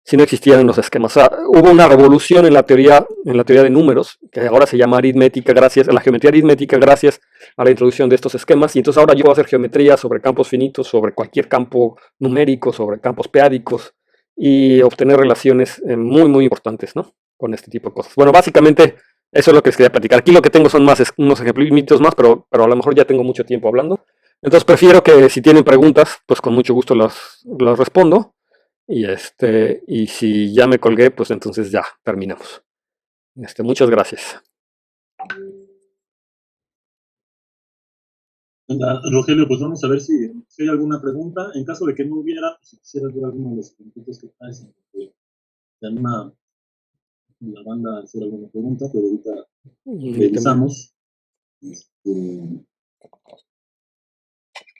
S2: si no existieran los esquemas. O sea, hubo una revolución en la teoría de números, que ahora se llama aritmética, gracias a la geometría aritmética, gracias a la introducción de estos esquemas, y entonces ahora yo voy a hacer geometría sobre campos finitos, sobre cualquier campo numérico, sobre campos p-ádicos, y obtener relaciones muy, muy importantes, ¿no? Con este tipo de cosas. Bueno, básicamente eso es lo que les quería platicar. Aquí lo que tengo son unos ejemplitos más, pero a lo mejor ya tengo mucho tiempo hablando. Entonces prefiero que si tienen preguntas, pues con mucho gusto las respondo. Y si ya me colgué, pues entonces ya terminamos. Muchas gracias.
S1: Rogelio, pues vamos a ver si hay alguna pregunta. En caso de que no hubiera, pues si quisieras ver alguno de los puntos que traes, se anima la banda a hacer alguna pregunta, pero ahorita revisamos.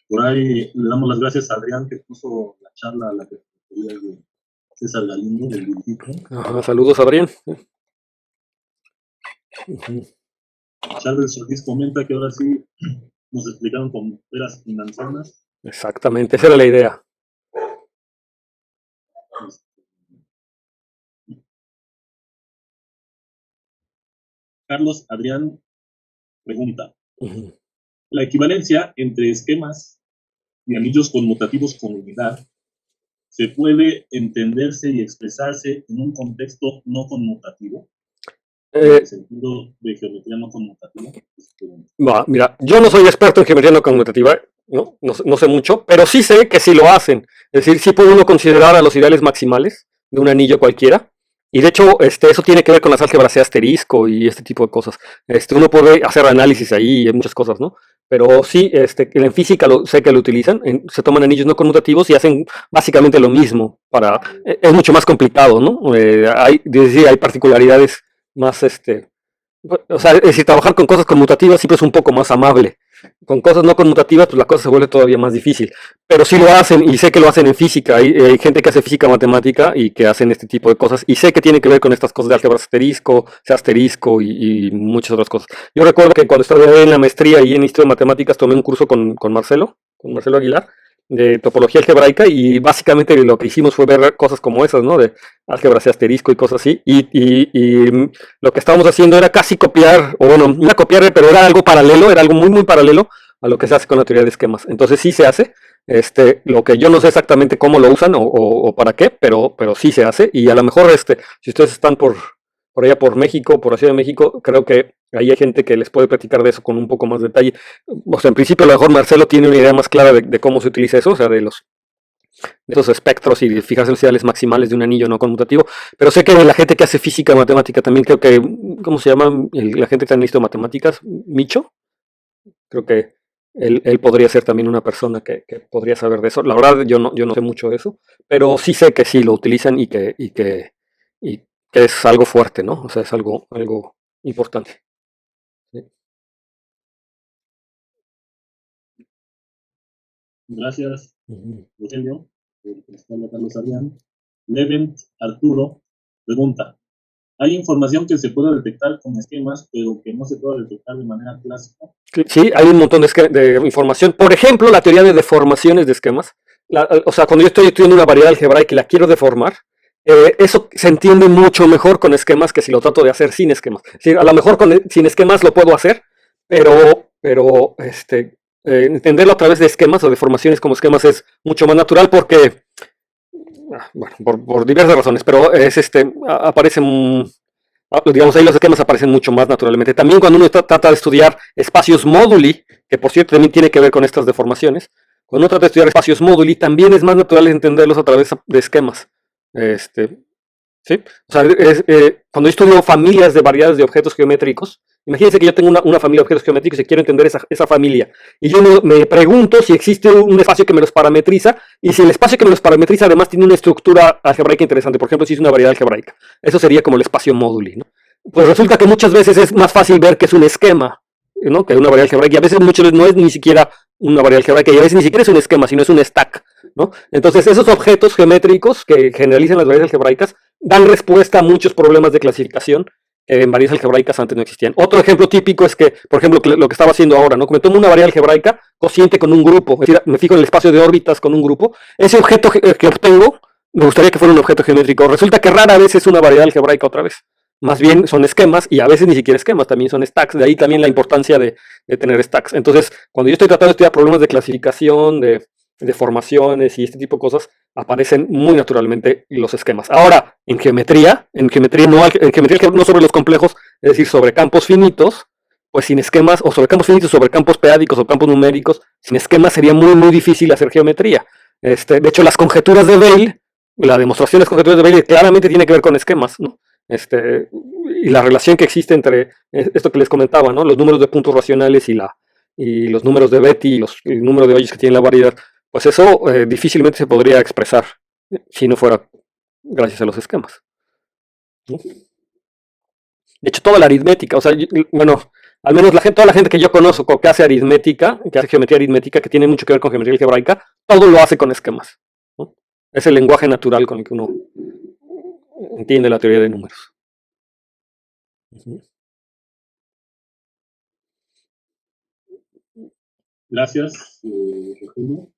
S1: Por ahí le damos las gracias a Adrián, que puso la charla a la Secretaría de César Galindo, del Virgito.
S2: Saludos, Adrián.
S1: Charles Solís comenta que ahora sí nos explicaron con peras y manzanas.
S2: Exactamente, esa era la idea.
S1: Carlos Adrián pregunta: la equivalencia entre esquemas y anillos conmutativos con unidad se puede entenderse y expresarse en un contexto no conmutativo, en el sentido de geometría no conmutativa.
S2: Mira, yo no soy experto en geometría no conmutativa, no sé mucho, pero sí sé que sí lo hacen. Es decir, sí puede uno considerar a los ideales maximales de un anillo cualquiera. Y de hecho, eso tiene que ver con las álgebras de asterisco y este tipo de cosas. Uno puede hacer análisis ahí y muchas cosas, ¿no? Pero sí, en física sé que lo utilizan. Se toman anillos no conmutativos y hacen básicamente lo mismo. Es mucho más complicado, ¿no? Hay particularidades más, o sea, es decir, trabajar con cosas conmutativas siempre es un poco más amable. Con cosas no conmutativas, pues la cosa se vuelve todavía más difícil. Pero sí lo hacen, y sé que lo hacen en física. Hay gente que hace física matemática y que hacen este tipo de cosas. Y sé que tiene que ver con estas cosas de álgebra asterisco y muchas otras cosas. Yo recuerdo que cuando estaba en la maestría y en Instituto de Matemáticas tomé un curso con Marcelo Aguilar, de topología algebraica, y básicamente lo que hicimos fue ver cosas como esas, ¿no? De álgebra de asterisco y cosas así, y lo que estábamos haciendo era casi copiar, o bueno, no copiar, pero era algo paralelo, era algo muy, muy paralelo a lo que se hace con la teoría de esquemas. Entonces sí se hace, lo que yo no sé exactamente cómo lo usan o para qué, pero sí se hace, y a lo mejor, si ustedes están por allá por México, por la Ciudad de México, creo que ahí hay gente que les puede platicar de eso con un poco más de detalle. O sea, en principio a lo mejor Marcelo tiene una idea más clara de cómo se utiliza eso, o sea, de esos espectros y de fijarse en los ideales maximales de un anillo no conmutativo. Pero sé que la gente que hace física matemática también, creo que, ¿cómo se llama? La gente que está en el Instituto de Matemáticas, Micho, creo que él podría ser también una persona que podría saber de eso. La verdad, yo no sé mucho de eso, pero sí sé que sí lo utilizan y que es algo fuerte, ¿no? O sea, es algo importante. ¿Sí?
S1: Gracias, Rogelio. Carlos Adrián. Levent Arturo pregunta: ¿hay información que se pueda detectar con esquemas, pero que no se pueda detectar de manera clásica?
S2: Sí, hay un montón de información. Por ejemplo, la teoría de deformaciones de esquemas. O sea, cuando yo estoy estudiando una variedad algebraica y la quiero deformar, eso se entiende mucho mejor con esquemas que si lo trato de hacer sin esquemas. Es decir, a lo mejor sin esquemas lo puedo hacer, pero entenderlo a través de esquemas o deformaciones como esquemas es mucho más natural porque, bueno, por diversas razones, pero aparecen, digamos, ahí los esquemas aparecen mucho más naturalmente. También cuando uno trata de estudiar espacios móduli, que por cierto también tiene que ver con estas deformaciones, cuando uno trata de estudiar espacios móduli, también es más natural entenderlos a través de esquemas. ¿Sí? O sea, cuando yo estudio familias de variedades de objetos geométricos, imagínense que yo tengo una familia de objetos geométricos y quiero entender esa familia. Y yo me pregunto si existe un espacio que me los parametriza, y si el espacio que me los parametriza además tiene una estructura algebraica interesante. Por ejemplo, si es una variedad algebraica. Eso sería como el espacio móduli, ¿no? Pues resulta que muchas veces es más fácil ver que es un esquema, ¿no? Que una variedad algebraica. Y a veces muchas veces no es ni siquiera una variedad algebraica, y a veces ni siquiera es un esquema, sino es un stack, ¿no? Entonces esos objetos geométricos que generalizan las variedades algebraicas dan respuesta a muchos problemas de clasificación que en variedades algebraicas antes no existían. Otro ejemplo típico es que, por ejemplo, lo que estaba haciendo ahora, ¿no? Que me tomo una variedad algebraica cociente con un grupo, es decir, me fijo en el espacio de órbitas con un grupo, ese objeto que obtengo, me gustaría que fuera un objeto geométrico. Resulta que rara vez es una variedad algebraica otra vez. más bien son esquemas y a veces ni siquiera esquemas, también son stacks, de ahí también la importancia de tener stacks. Entonces, cuando yo estoy tratando de estudiar problemas de clasificación, de formaciones y este tipo de cosas, aparecen muy naturalmente los esquemas. Ahora, en geometría no sobre los complejos, es decir, sobre campos finitos, pues sin esquemas, o sobre campos finitos, sobre campos peádicos o campos numéricos, sin esquemas sería muy, muy difícil hacer geometría. De hecho, las conjeturas de Weil, la demostración de las conjeturas de Weil claramente tiene que ver con esquemas, ¿no? Y la relación que existe entre esto que les comentaba, ¿no? Los números de puntos racionales y los números de Betti y el número de Bayes que tiene la variedad, pues eso difícilmente se podría expresar si no fuera gracias a los esquemas, ¿no? De hecho, toda la aritmética, o sea, bueno, al menos toda la gente que yo conozco que hace aritmética, que hace geometría aritmética, que tiene mucho que ver con geometría algebraica, todo lo hace con esquemas, ¿no? Es el lenguaje natural con el que uno entiende la teoría de números.
S1: Gracias, Rogelio.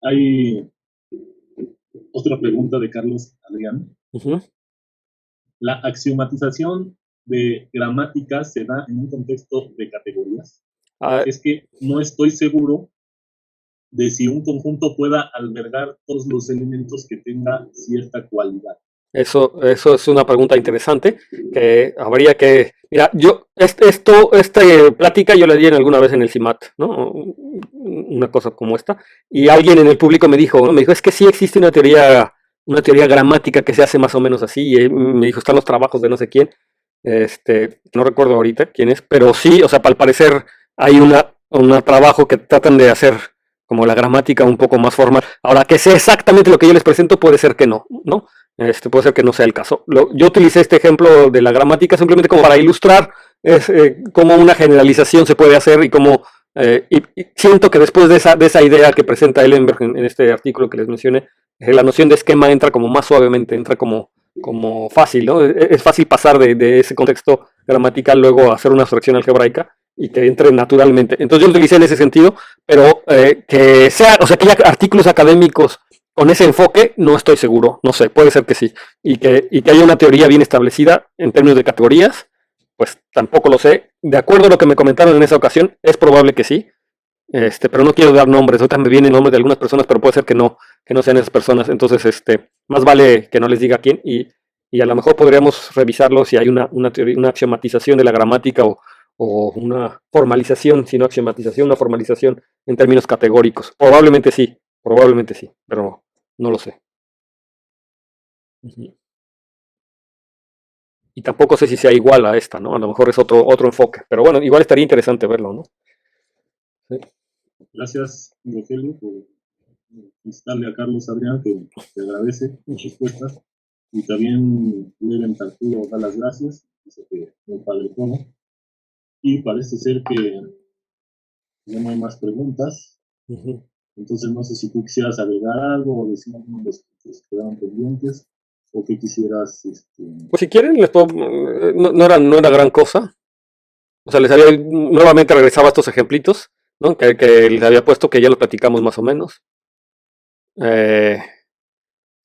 S1: Hay otra pregunta de Carlos Adrián. ¿La axiomatización de gramática se da en un contexto de categorías? Es que no estoy seguro de si un conjunto pueda albergar todos los elementos que tenga cierta cualidad.
S2: Eso es una pregunta interesante que habría que... Mira, esta plática yo la di alguna vez en el CIMAT, ¿no? Una cosa como esta. Y alguien en el público me dijo, es que sí existe una teoría gramática que se hace más o menos así. Y me dijo, están los trabajos de no sé quién. No recuerdo ahorita quién es, pero sí, o sea, al parecer hay un trabajo que tratan de hacer como la gramática un poco más formal. Ahora, que sea exactamente lo que yo les presento, puede ser que no, ¿no? Puede ser que no sea el caso. Yo utilicé este ejemplo de la gramática simplemente como para ilustrar cómo una generalización se puede hacer y cómo y siento que después de esa idea que presenta Ellenberg en este artículo que les mencioné, la noción de esquema entra como más suavemente, entra como fácil, ¿no? Es fácil pasar de ese contexto gramatical luego a hacer una abstracción algebraica y que entre naturalmente. Entonces yo lo utilicé en ese sentido, pero que haya artículos académicos con ese enfoque, no estoy seguro, no sé, puede ser que sí. Y que haya una teoría bien establecida en términos de categorías, pues tampoco lo sé. De acuerdo a lo que me comentaron en esa ocasión, es probable que sí, pero no quiero dar nombres. Ahorita me vienen nombres de algunas personas, pero puede ser que no sean esas personas. Entonces, más vale que no les diga quién y a lo mejor podríamos revisarlo si hay una teoría, una axiomatización de la gramática o una formalización, si no axiomatización, una formalización en términos categóricos. Probablemente sí, pero no lo sé. Y tampoco sé si sea igual a esta, ¿no? A lo mejor es otro enfoque, pero bueno, igual estaría interesante verlo, ¿no?
S1: Sí. Gracias, Rogelio, por instarle a Carlos Adrián, que te agradece las respuestas. Y también Leven Tarturo da las gracias, dice que muy padre todo. Y parece ser que ya no hay más preguntas. Entonces no sé si tú quisieras agregar algo o decir algunos que quedaron pendientes o que quisieras...
S2: Pues si quieren, les puedo, no era gran cosa. O sea, nuevamente regresaba a estos ejemplitos, ¿no? Que les había puesto, que ya lo platicamos más o menos.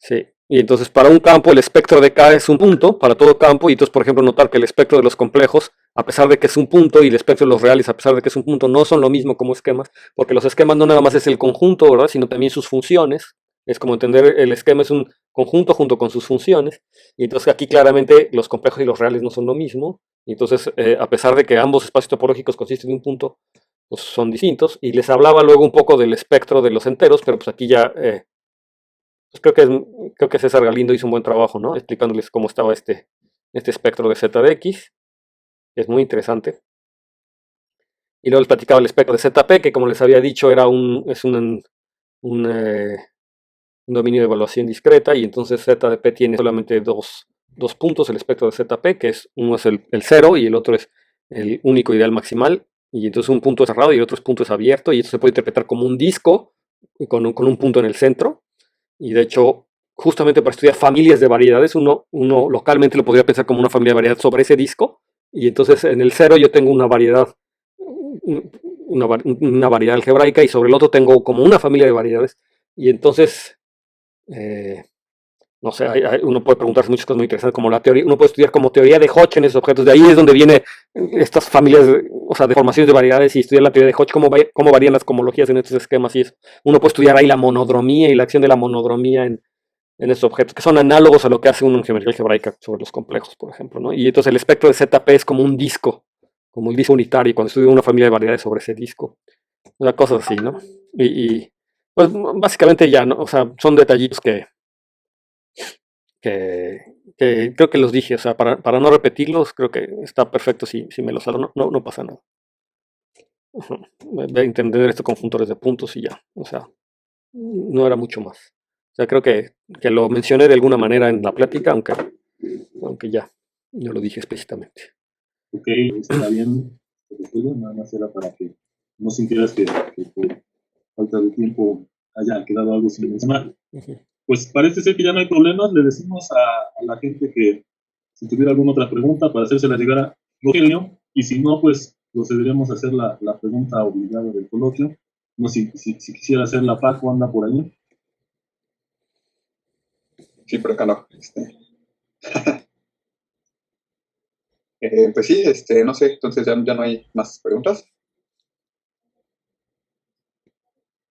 S2: Sí. Y entonces para un campo el espectro de K es un punto para todo campo, y entonces por ejemplo notar que el espectro de los complejos, a pesar de que es un punto, y el espectro de los reales, a pesar de que es un punto, no son lo mismo como esquemas, porque los esquemas no nada más es el conjunto, ¿verdad? Sino también sus funciones. Es como entender el esquema es un conjunto junto con sus funciones, y entonces aquí claramente los complejos y los reales no son lo mismo, y entonces a pesar de que ambos espacios topológicos consisten de un punto, pues son distintos, y les hablaba luego un poco del espectro de los enteros, pero pues aquí ya... pues creo que César Galindo hizo un buen trabajo, ¿no? Explicándoles cómo estaba este espectro de Z de X, que es muy interesante. Y luego les platicaba el espectro de ZP, que como les había dicho es un dominio de evaluación discreta, y entonces Z de P tiene solamente dos puntos, el espectro de ZP, que uno es el 0 y el otro es el único ideal maximal, y entonces un punto es cerrado y el otro punto es abierto, y esto se puede interpretar como un disco con un punto en el centro. Y de hecho, justamente para estudiar familias de variedades, uno localmente lo podría pensar como una familia de variedades sobre ese disco. Y entonces en el 0 yo tengo una variedad algebraica, y sobre el otro tengo como una familia de variedades. Y entonces no sé, uno puede preguntarse muchas cosas muy interesantes como la teoría, uno puede estudiar como teoría de Hodge en esos objetos, de ahí es donde viene estas familias, o sea, de formaciones de variedades y estudiar la teoría de Hodge, cómo varían las cohomologías en estos esquemas y eso. Uno puede estudiar ahí la monodromía y la acción de la monodromía en estos objetos, que son análogos a lo que hace uno en geometría algebraica sobre los complejos, por ejemplo, ¿no? Y entonces el espectro de ZP es como un disco, como el disco unitario, cuando estudio una familia de variedades sobre ese disco, una cosa así, ¿no? Pues básicamente ya, ¿no? O sea, son detallitos que creo que los dije, o sea, para no repetirlos, creo que está perfecto si me los salgo, no pasa nada. Voy a entender esto con funtores de puntos y ya, o sea, no era mucho más. O sea, creo que lo mencioné de alguna manera en la plática, aunque ya, yo lo dije explícitamente.
S1: Ok, está bien. Nada más era para que no sintieras que por falta de tiempo haya quedado algo sin mencionar. Pues parece ser que ya no hay problemas. Le decimos a la gente que si tuviera alguna otra pregunta para hacérsela llegar a Rogelio, y si no, pues procederemos a hacer la pregunta obligada del coloquio. No sé si quisiera hacerla Paco, anda por ahí.
S3: Sí, por acá no. Pues sí, no sé, entonces ya no hay más preguntas.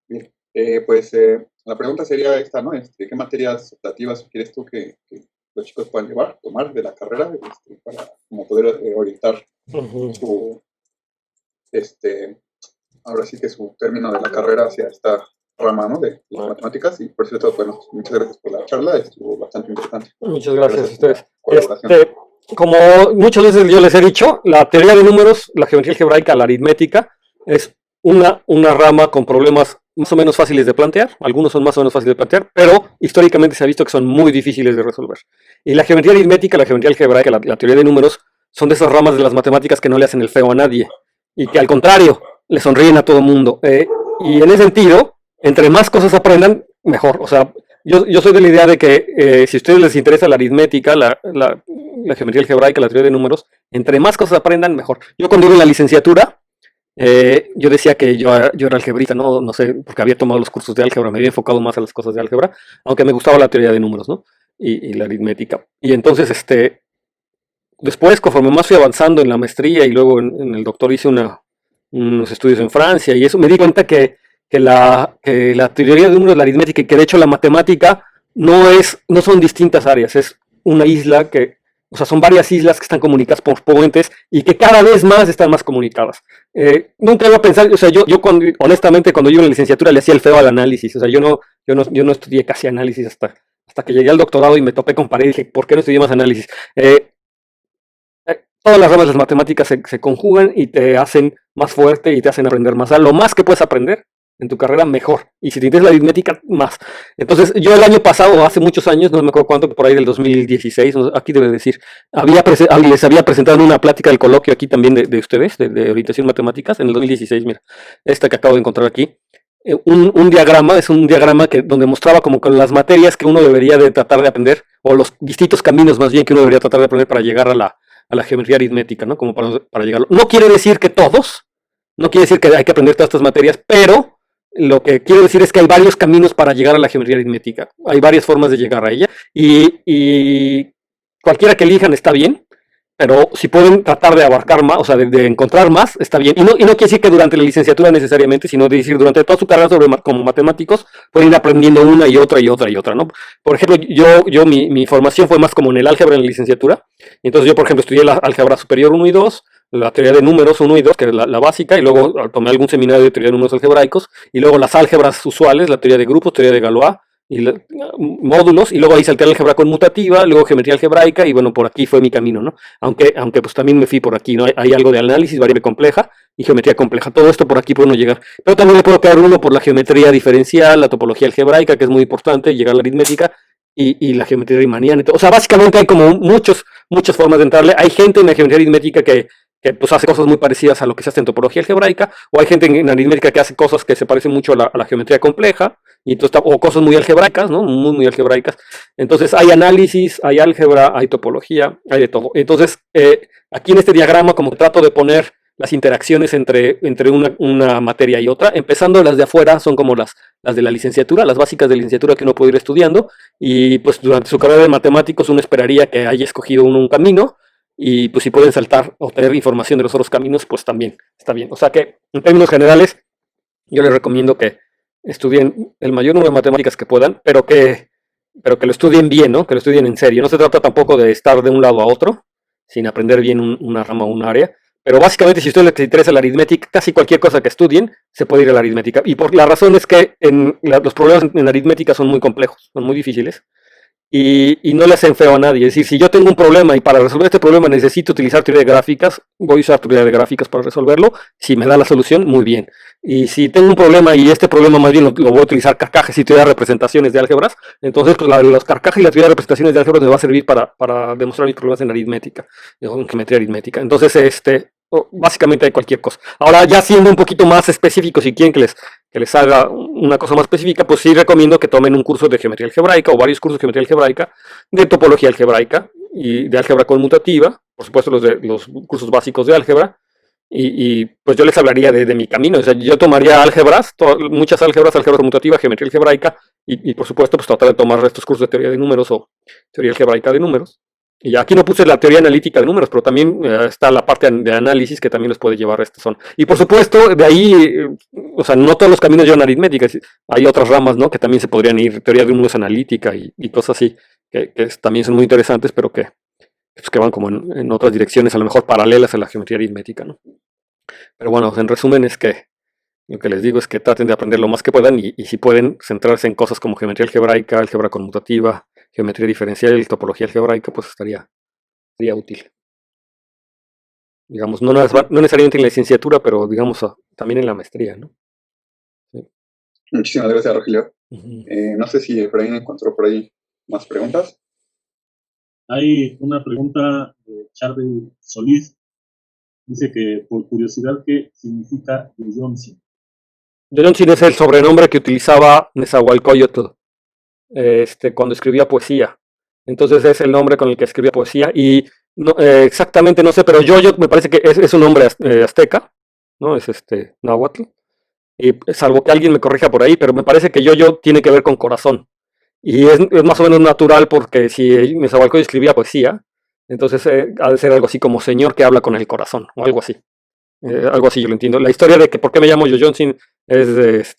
S3: Bien, pues la pregunta sería esta, ¿no? ¿Qué materias optativas quieres tú que los chicos puedan tomar de la carrera para como poder orientar su, ahora sí que su término de la carrera hacia esta rama, ¿no? De las matemáticas? Y por cierto, bueno, muchas gracias por la charla, estuvo bastante interesante.
S2: Muchas gracias a ustedes. Como muchas veces yo les he dicho, la teoría de números, la geometría algebraica, la aritmética, es una rama con problemas más o menos fáciles de plantear, algunos son más o menos fáciles de plantear, pero históricamente se ha visto que son muy difíciles de resolver. Y la geometría aritmética, la geometría algebraica, la teoría de números, son de esas ramas de las matemáticas que no le hacen el feo a nadie, y que al contrario, le sonríen a todo el mundo. Y en ese sentido, entre más cosas aprendan, mejor. O sea, yo soy de la idea de que si a ustedes les interesa la aritmética, la geometría algebraica, la teoría de números, entre más cosas aprendan, mejor. Yo cuando iba en la licenciatura, yo decía que yo era algebrista, no sé, porque había tomado los cursos de álgebra, me había enfocado más a las cosas de álgebra, aunque me gustaba la teoría de números, ¿no? Y la aritmética. Y entonces, después, conforme más fui avanzando en la maestría y luego en el doctor hice unos estudios en Francia y eso, me di cuenta que la teoría de números, la aritmética, y que de hecho la matemática no son distintas áreas, es una isla o sea, son varias islas que están comunicadas por puentes y que cada vez más están más comunicadas. Nunca iba a pensar, o sea, yo honestamente cuando yo en la licenciatura le hacía el feo al análisis, o sea, yo no estudié casi análisis hasta que llegué al doctorado y me topé con pared y dije, ¿por qué no estudié más análisis? Todas las ramas de las matemáticas se conjugan y te hacen más fuerte y te hacen aprender más. O sea, lo más que puedes aprender en tu carrera, mejor. Y si te interesa la aritmética, más. Entonces, yo el año pasado, hace muchos años, no me acuerdo cuánto, por ahí del 2016, aquí debe decir, les había presentado en una plática del coloquio aquí también de ustedes, de orientación matemáticas, en el 2016, mira, esta que acabo de encontrar aquí. Un diagrama, es un diagrama donde mostraba como con las materias que uno debería de tratar de aprender, o los distintos caminos más bien que uno debería tratar de aprender para llegar a la geometría aritmética, ¿no? Como para llegarlo. No quiere decir que todos, no quiere decir que hay que aprender todas estas materias, pero lo que quiero decir es que hay varios caminos para llegar a la geometría aritmética. Hay varias formas de llegar a ella y cualquiera que elijan está bien, pero si pueden tratar de abarcar más, o sea, de encontrar más, está bien. Y no quiere decir que durante la licenciatura necesariamente, sino de decir durante toda su carrera como matemáticos, pueden ir aprendiendo una y otra, ¿no? Por ejemplo, mi formación fue más como en el álgebra en la licenciatura. Entonces yo, por ejemplo, estudié la álgebra superior 1 y 2, la teoría de números 1 y 2, que es la básica, y luego tomé algún seminario de teoría de números algebraicos, y luego las álgebras usuales, la teoría de grupos, teoría de Galois, y módulos, y luego ahí salté álgebra conmutativa, luego geometría algebraica, y bueno, por aquí fue mi camino, ¿no? Aunque pues también me fui por aquí, ¿no? Hay algo de análisis, variable compleja y geometría compleja, todo esto por aquí puede uno llegar. Pero también le puedo quedar uno por la geometría diferencial, la topología algebraica, que es muy importante, llegar a la aritmética, y la geometría riemanniana. O sea, básicamente hay como muchas formas de entrarle. Hay gente en la geometría aritmética que pues hace cosas muy parecidas a lo que se hace en topología algebraica, o hay gente en aritmética que hace cosas que se parecen mucho a la geometría compleja, y entonces, o cosas muy algebraicas, ¿no? Muy algebraicas. Entonces hay análisis, hay álgebra, hay topología, hay de todo. Entonces, aquí en este diagrama, como trato de poner las interacciones entre una materia y otra. Empezando las de afuera, son como las de la licenciatura, las básicas de licenciatura que uno puede ir estudiando. Y pues durante su carrera de matemáticos uno esperaría que haya escogido uno un camino. Y pues si pueden saltar o tener información de los otros caminos, pues también está bien. O sea que en términos generales, yo les recomiendo que estudien el mayor número de matemáticas que puedan, pero que lo estudien bien, ¿no? Que lo estudien en serio. No se trata tampoco de estar de un lado a otro, sin aprender bien una rama o un área. Pero básicamente, si a ustedes les interesa la aritmética, casi cualquier cosa que estudien, se puede ir a la aritmética. Y por la razón es que los problemas en aritmética son muy complejos, son muy difíciles. Y no le hacen feo a nadie. Es decir, si yo tengo un problema y para resolver este problema necesito utilizar teoría de gráficas, voy a usar teoría de gráficas para resolverlo. Si me da la solución, muy bien. Y si tengo un problema y este problema más bien lo voy a utilizar carcajes y teoría de representaciones de álgebras, entonces pues los carcajes y la teoría de representaciones de álgebras me va a servir para demostrar mis problemas en aritmética, en geometría aritmética. Entonces, básicamente hay cualquier cosa. Ahora, ya siendo un poquito más específico, si quieren que les haga una cosa más específica, pues sí recomiendo que tomen un curso de geometría algebraica o varios cursos de geometría algebraica, de topología algebraica y de álgebra conmutativa, por supuesto los cursos básicos de álgebra, y pues yo les hablaría de mi camino. O sea, yo tomaría álgebras, muchas álgebras, álgebra conmutativa, geometría algebraica, y por supuesto pues tratar de tomar estos cursos de teoría de números o teoría algebraica de números. Y aquí no puse la teoría analítica de números, pero también está la parte de análisis que también los puede llevar a esta zona. Y por supuesto, de ahí, o sea, no todos los caminos llevan aritmética, hay otras ramas, ¿no? Que también se podrían ir, teoría de números analítica y cosas así, que también son muy interesantes, pero pues, que van como en otras direcciones, a lo mejor paralelas a la geometría aritmética, ¿no? Pero bueno, en resumen es que lo que les digo es que traten de aprender lo más que puedan y si pueden centrarse en cosas como geometría algebraica, álgebra conmutativa, geometría diferencial y topología algebraica, pues sería útil. Digamos, no necesariamente en la licenciatura, pero digamos también en la maestría, ¿no?
S3: Sí. Muchísimas gracias, Rogelio. No sé si Efraín encontró por ahí más preguntas.
S1: Hay una pregunta de Charbel Solís. Dice que, por curiosidad, ¿qué significa Yoyonsin?
S2: Yoyonsin es el sobrenombre que utilizaba Nezahualcóyotl cuando escribía poesía. Entonces es el nombre con el que escribía poesía y no, exactamente no sé, pero Yoyo me parece que es un nombre azteca, ¿no? Es náhuatl. Y salvo que alguien me corrija por ahí, pero me parece que Yoyo tiene que ver con corazón. Y es más o menos natural porque si Nezahualcóyotl escribía poesía, entonces ha de ser algo así como señor que habla con el corazón, o algo así. Algo así yo lo entiendo. La historia de que por qué me llamo Yoyonsin es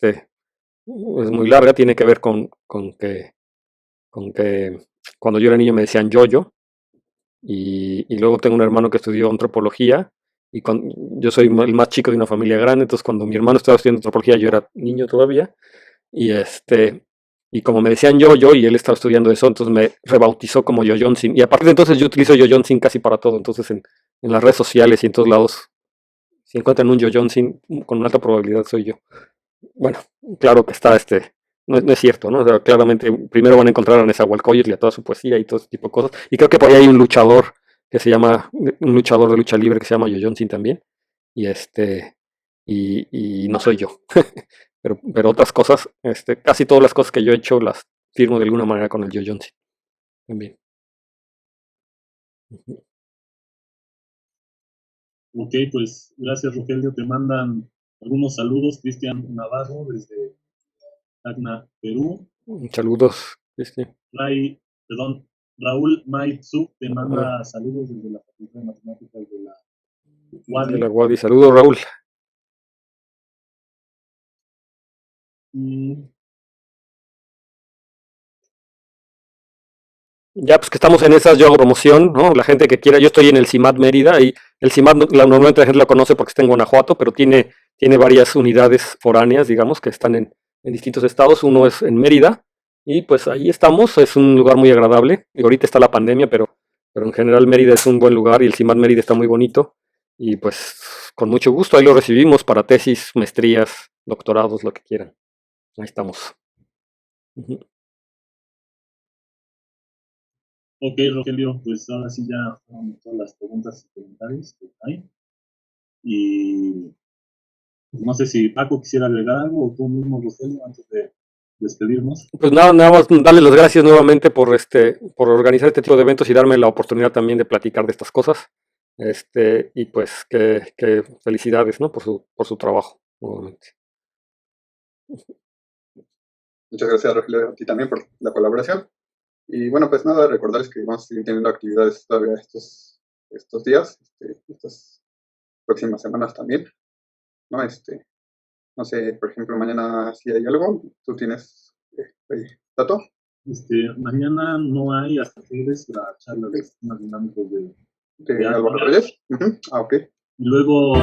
S2: muy larga, tiene que ver con que cuando yo era niño me decían Yoyo, y luego tengo un hermano que estudió antropología, y yo soy el más chico de una familia grande, entonces cuando mi hermano estaba estudiando antropología yo era niño todavía, y y como me decían Yoyo y él estaba estudiando eso, entonces me rebautizó como Yoyonsin, y a partir de entonces yo utilizo Yoyonsin casi para todo. Entonces en las redes sociales y en todos lados, si encuentran un Yoyonsin, con una alta probabilidad soy yo. Bueno, claro que está no es cierto, ¿no? O sea, claramente primero van a encontrar a Nezahualcóyotl y a toda su poesía y todo ese tipo de cosas. Y creo que por ahí hay un luchador un luchador de lucha libre que se llama Yoyonsin también. Y y no soy yo. pero otras cosas, casi todas las cosas que yo he hecho las firmo de alguna manera con el Yoyonsin también.
S1: Ok, pues gracias, Rogelio. Te mandan algunos saludos. Cristian Navarro desde Tacna, Perú.
S2: Saludos,
S1: Raúl Maitzu te manda saludos desde la Facultad de Matemáticas de la UADY.
S2: De la UADY. Saludos, Raúl. Ya, pues que estamos en esas, yo hago promoción, ¿no? La gente que quiera, yo estoy en el CIMAD Mérida, y el CIMAD normalmente la gente lo conoce porque está en Guanajuato, pero tiene varias unidades foráneas, digamos, que están en distintos estados. Uno es en Mérida, y pues ahí estamos, es un lugar muy agradable, y ahorita está la pandemia, pero en general Mérida es un buen lugar, y el CIMAD Mérida está muy bonito, y pues con mucho gusto ahí lo recibimos para tesis, maestrías, doctorados, lo que quieran. Ahí estamos.
S1: Ok, Rogelio, pues ahora sí ya fueron todas las preguntas y comentarios que hay. Y no sé si Paco quisiera agregar algo, o tú mismo, Rogelio, antes de despedirnos.
S2: Pues nada más darle las gracias nuevamente por organizar este tipo de eventos y darme la oportunidad también de platicar de estas cosas. Y pues que felicidades, ¿no? Por su trabajo, nuevamente.
S3: Muchas gracias, Rogelio, a ti también por la colaboración. Y bueno, pues nada, recordarles que vamos a seguir teniendo actividades todavía estos días, estas próximas semanas también, ¿no? No sé, por ejemplo, mañana si hay algo, tú tienes dato.
S1: Mañana no hay hasta jueves la charla de sistemas dinámicos de
S3: Álvaro Reyes. Ok.
S1: y luego